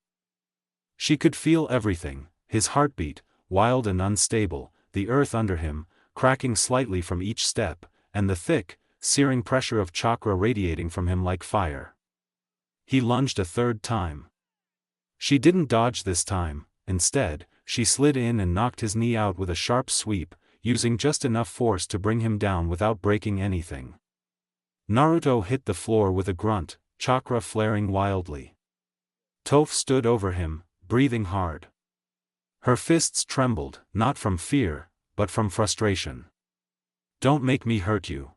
She could feel everything, his heartbeat, wild and unstable, the earth under him, cracking slightly from each step, and the thick, searing pressure of chakra radiating from him like fire. He lunged a third time. She didn't dodge this time, instead, she slid in and knocked his knee out with a sharp sweep, using just enough force to bring him down without breaking anything. Naruto hit the floor with a grunt, chakra flaring wildly. Toph stood over him, breathing hard. Her fists trembled, not from fear, but from frustration. "Don't make me hurt you."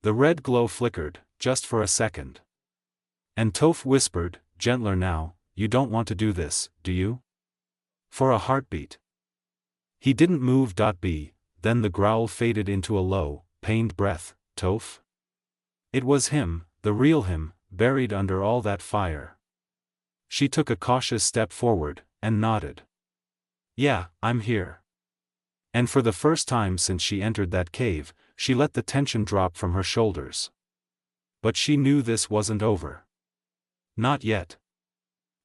The red glow flickered, just for a second. And Toph whispered, gentler now, "You don't want to do this, do you?" For a heartbeat. He didn't move. Then the growl faded into a low, pained breath. "Toph?" It was him, the real him, buried under all that fire. She took a cautious step forward, and nodded. "Yeah, I'm here." And for the first time since she entered that cave, she let the tension drop from her shoulders. But she knew this wasn't over. Not yet.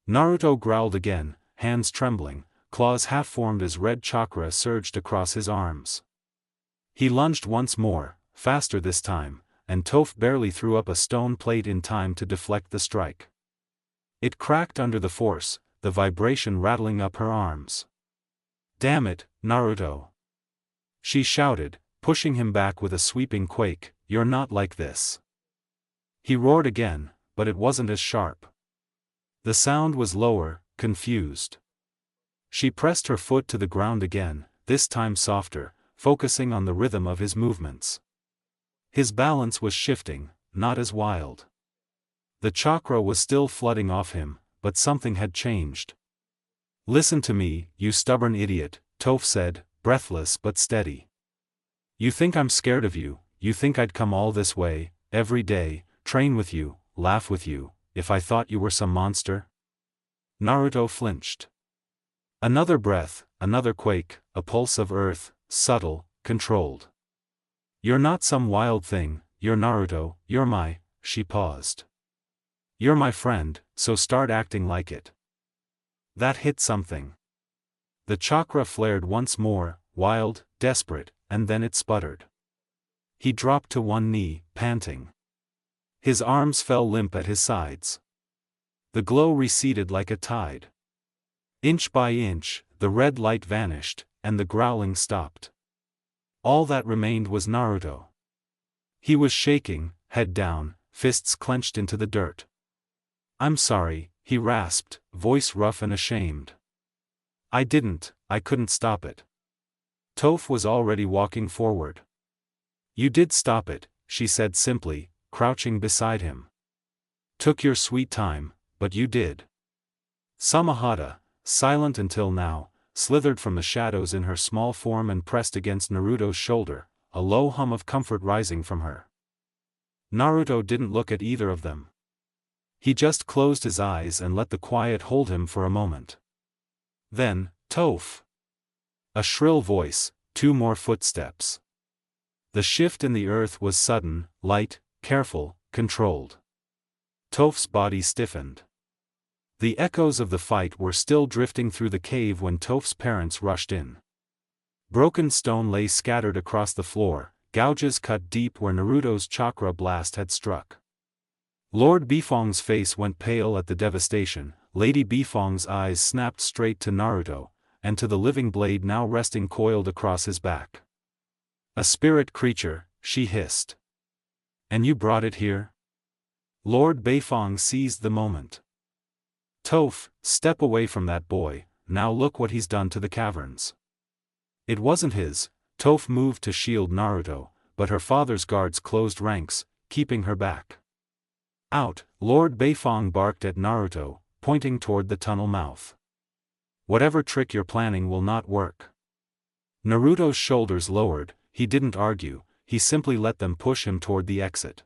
Naruto growled again, hands trembling, claws half-formed as red chakra surged across his arms. He lunged once more, faster this time, and Toph barely threw up a stone plate in time to deflect the strike. It cracked under the force, the vibration rattling up her arms. "Damn it, Naruto!" she shouted, pushing him back with a sweeping quake. "You're not like this." He roared again, but it wasn't as sharp. The sound was lower, confused. She pressed her foot to the ground again, this time softer, focusing on the rhythm of his movements. His balance was shifting, not as wild. The chakra was still flooding off him, but something had changed. "Listen to me, you stubborn idiot," Toph said, breathless but steady. "You think I'm scared of you, you think I'd come all this way, every day, train with you, laugh with you, if I thought you were some monster?" Naruto flinched. Another breath, another quake, a pulse of earth, subtle, controlled. "You're not some wild thing, you're Naruto, you're my," she paused. "You're my friend, so start acting like it." That hit something. The chakra flared once more, wild, desperate, and then it sputtered. He dropped to one knee, panting. His arms fell limp at his sides. The glow receded like a tide. Inch by inch, the red light vanished, and the growling stopped. All that remained was Naruto. He was shaking, head down, fists clenched into the dirt. "I'm sorry," he rasped, voice rough and ashamed. I couldn't stop it." Toph was already walking forward. "You did stop it," she said simply, crouching beside him. "Took your sweet time, but you did." Samahata, silent until now, slithered from the shadows in her small form and pressed against Naruto's shoulder, a low hum of comfort rising from her. Naruto didn't look at either of them. He just closed his eyes and let the quiet hold him for a moment. Then, "Toph!" A shrill voice, two more footsteps. The shift in the earth was sudden, light, careful, controlled. Toph's body stiffened. The echoes of the fight were still drifting through the cave when Toph's parents rushed in. Broken stone lay scattered across the floor, gouges cut deep where Naruto's chakra blast had struck. Lord Bifong's face went pale at the devastation, Lady Bifong's eyes snapped straight to Naruto, and to the living blade now resting coiled across his back. "A spirit creature," she hissed. "And you brought it here?" Lord Beifong seized the moment. "Toph, step away from that boy, now look what he's done to the caverns." It wasn't his. Toph moved to shield Naruto, but her father's guards closed ranks, keeping her back. "Out!" Lord Beifong barked at Naruto, pointing toward the tunnel mouth. "Whatever trick you're planning will not work." Naruto's shoulders lowered, he didn't argue, he simply let them push him toward the exit.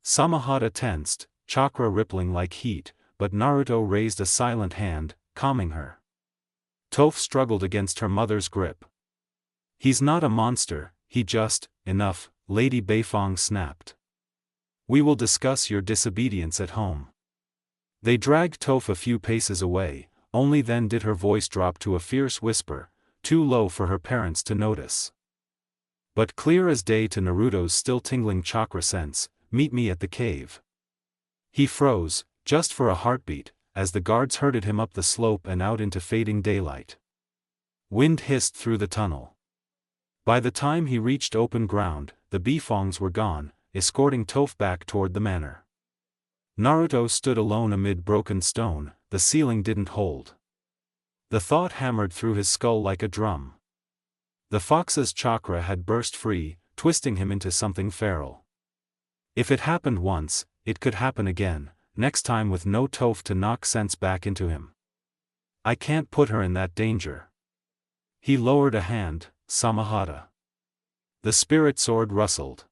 Samahata tensed, chakra rippling like heat, but Naruto raised a silent hand, calming her. Toph struggled against her mother's grip. "He's not a monster, he just..." "Enough," Lady Beifong snapped. "We will discuss your disobedience at home." They dragged Toph a few paces away, only then did her voice drop to a fierce whisper, too low for her parents to notice. But clear as day to Naruto's still tingling chakra sense, "Meet me at the cave." He froze, just for a heartbeat, as the guards herded him up the slope and out into fading daylight. Wind hissed through the tunnel. By the time he reached open ground, the Bifongs were gone, escorting Toph back toward the manor. Naruto stood alone amid broken stone, the ceiling didn't hold. The thought hammered through his skull like a drum. The fox's chakra had burst free, twisting him into something feral. If it happened once, it could happen again, next time with no Toph to knock sense back into him. I can't put her in that danger. He lowered a hand, Samahata. The spirit sword rustled.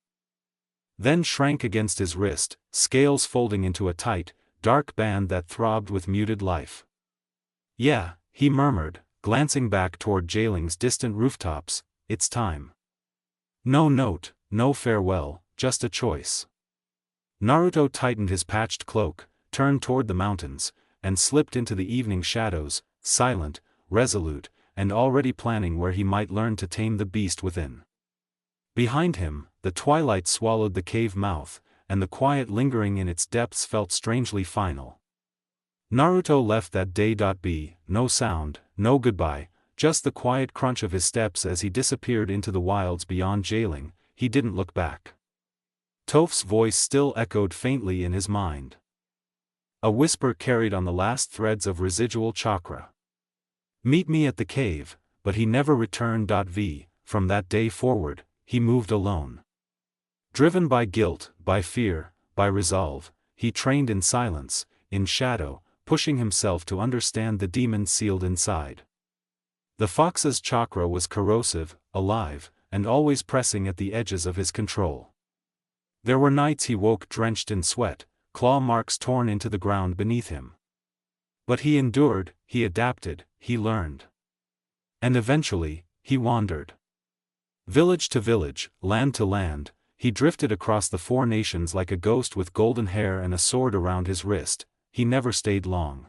Then shrank against his wrist, scales folding into a tight, dark band that throbbed with muted life. Yeah, he murmured, glancing back toward Jailing's distant rooftops, it's time. No note, no farewell, just a choice. Naruto tightened his patched cloak, turned toward the mountains, and slipped into the evening shadows, silent, resolute, and already planning where he might learn to tame the beast within. Behind him, the twilight swallowed the cave mouth, and the quiet lingering in its depths felt strangely final. Naruto left that day. No sound, no goodbye, just the quiet crunch of his steps as he disappeared into the wilds beyond Jailing. He didn't look back. Toph's voice still echoed faintly in his mind. A whisper carried on the last threads of residual chakra. Meet me at the cave, but he never returned. From that day forward, he moved alone. Driven by guilt, by fear, by resolve, he trained in silence, in shadow, pushing himself to understand the demon sealed inside. The fox's chakra was corrosive, alive, and always pressing at the edges of his control. There were nights he woke drenched in sweat, claw marks torn into the ground beneath him. But he endured, he adapted, he learned. And eventually, he wandered. Village to village, land to land, he drifted across the 4 nations like a ghost with golden hair and a sword around his wrist. He never stayed long.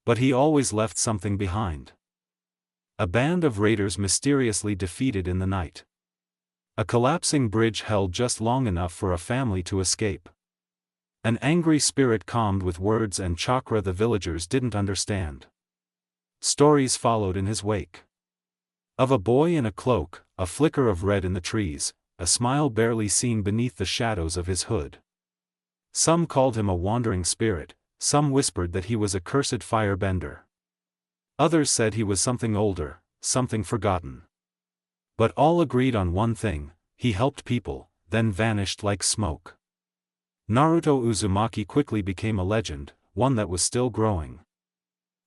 But he always left something behind. A band of raiders mysteriously defeated in the night. A collapsing bridge held just long enough for a family to escape. An angry spirit calmed with words and chakra the villagers didn't understand. Stories followed in his wake. Of a boy in a cloak, a flicker of red in the trees, a smile barely seen beneath the shadows of his hood. Some called him a wandering spirit, some whispered that he was a cursed firebender. Others said he was something older, something forgotten. But all agreed on one thing: he helped people, then vanished like smoke. Naruto Uzumaki quickly became a legend, one that was still growing.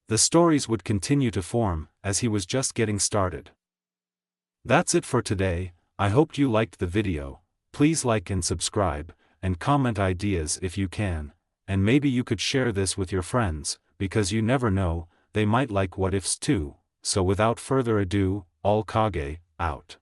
The stories would continue to form, as he was just getting started. That's it for today. I hope you liked the video. Please like and subscribe, and comment ideas if you can, and maybe you could share this with your friends, because you never know, they might like what ifs too. So without further ado, all Kage, out.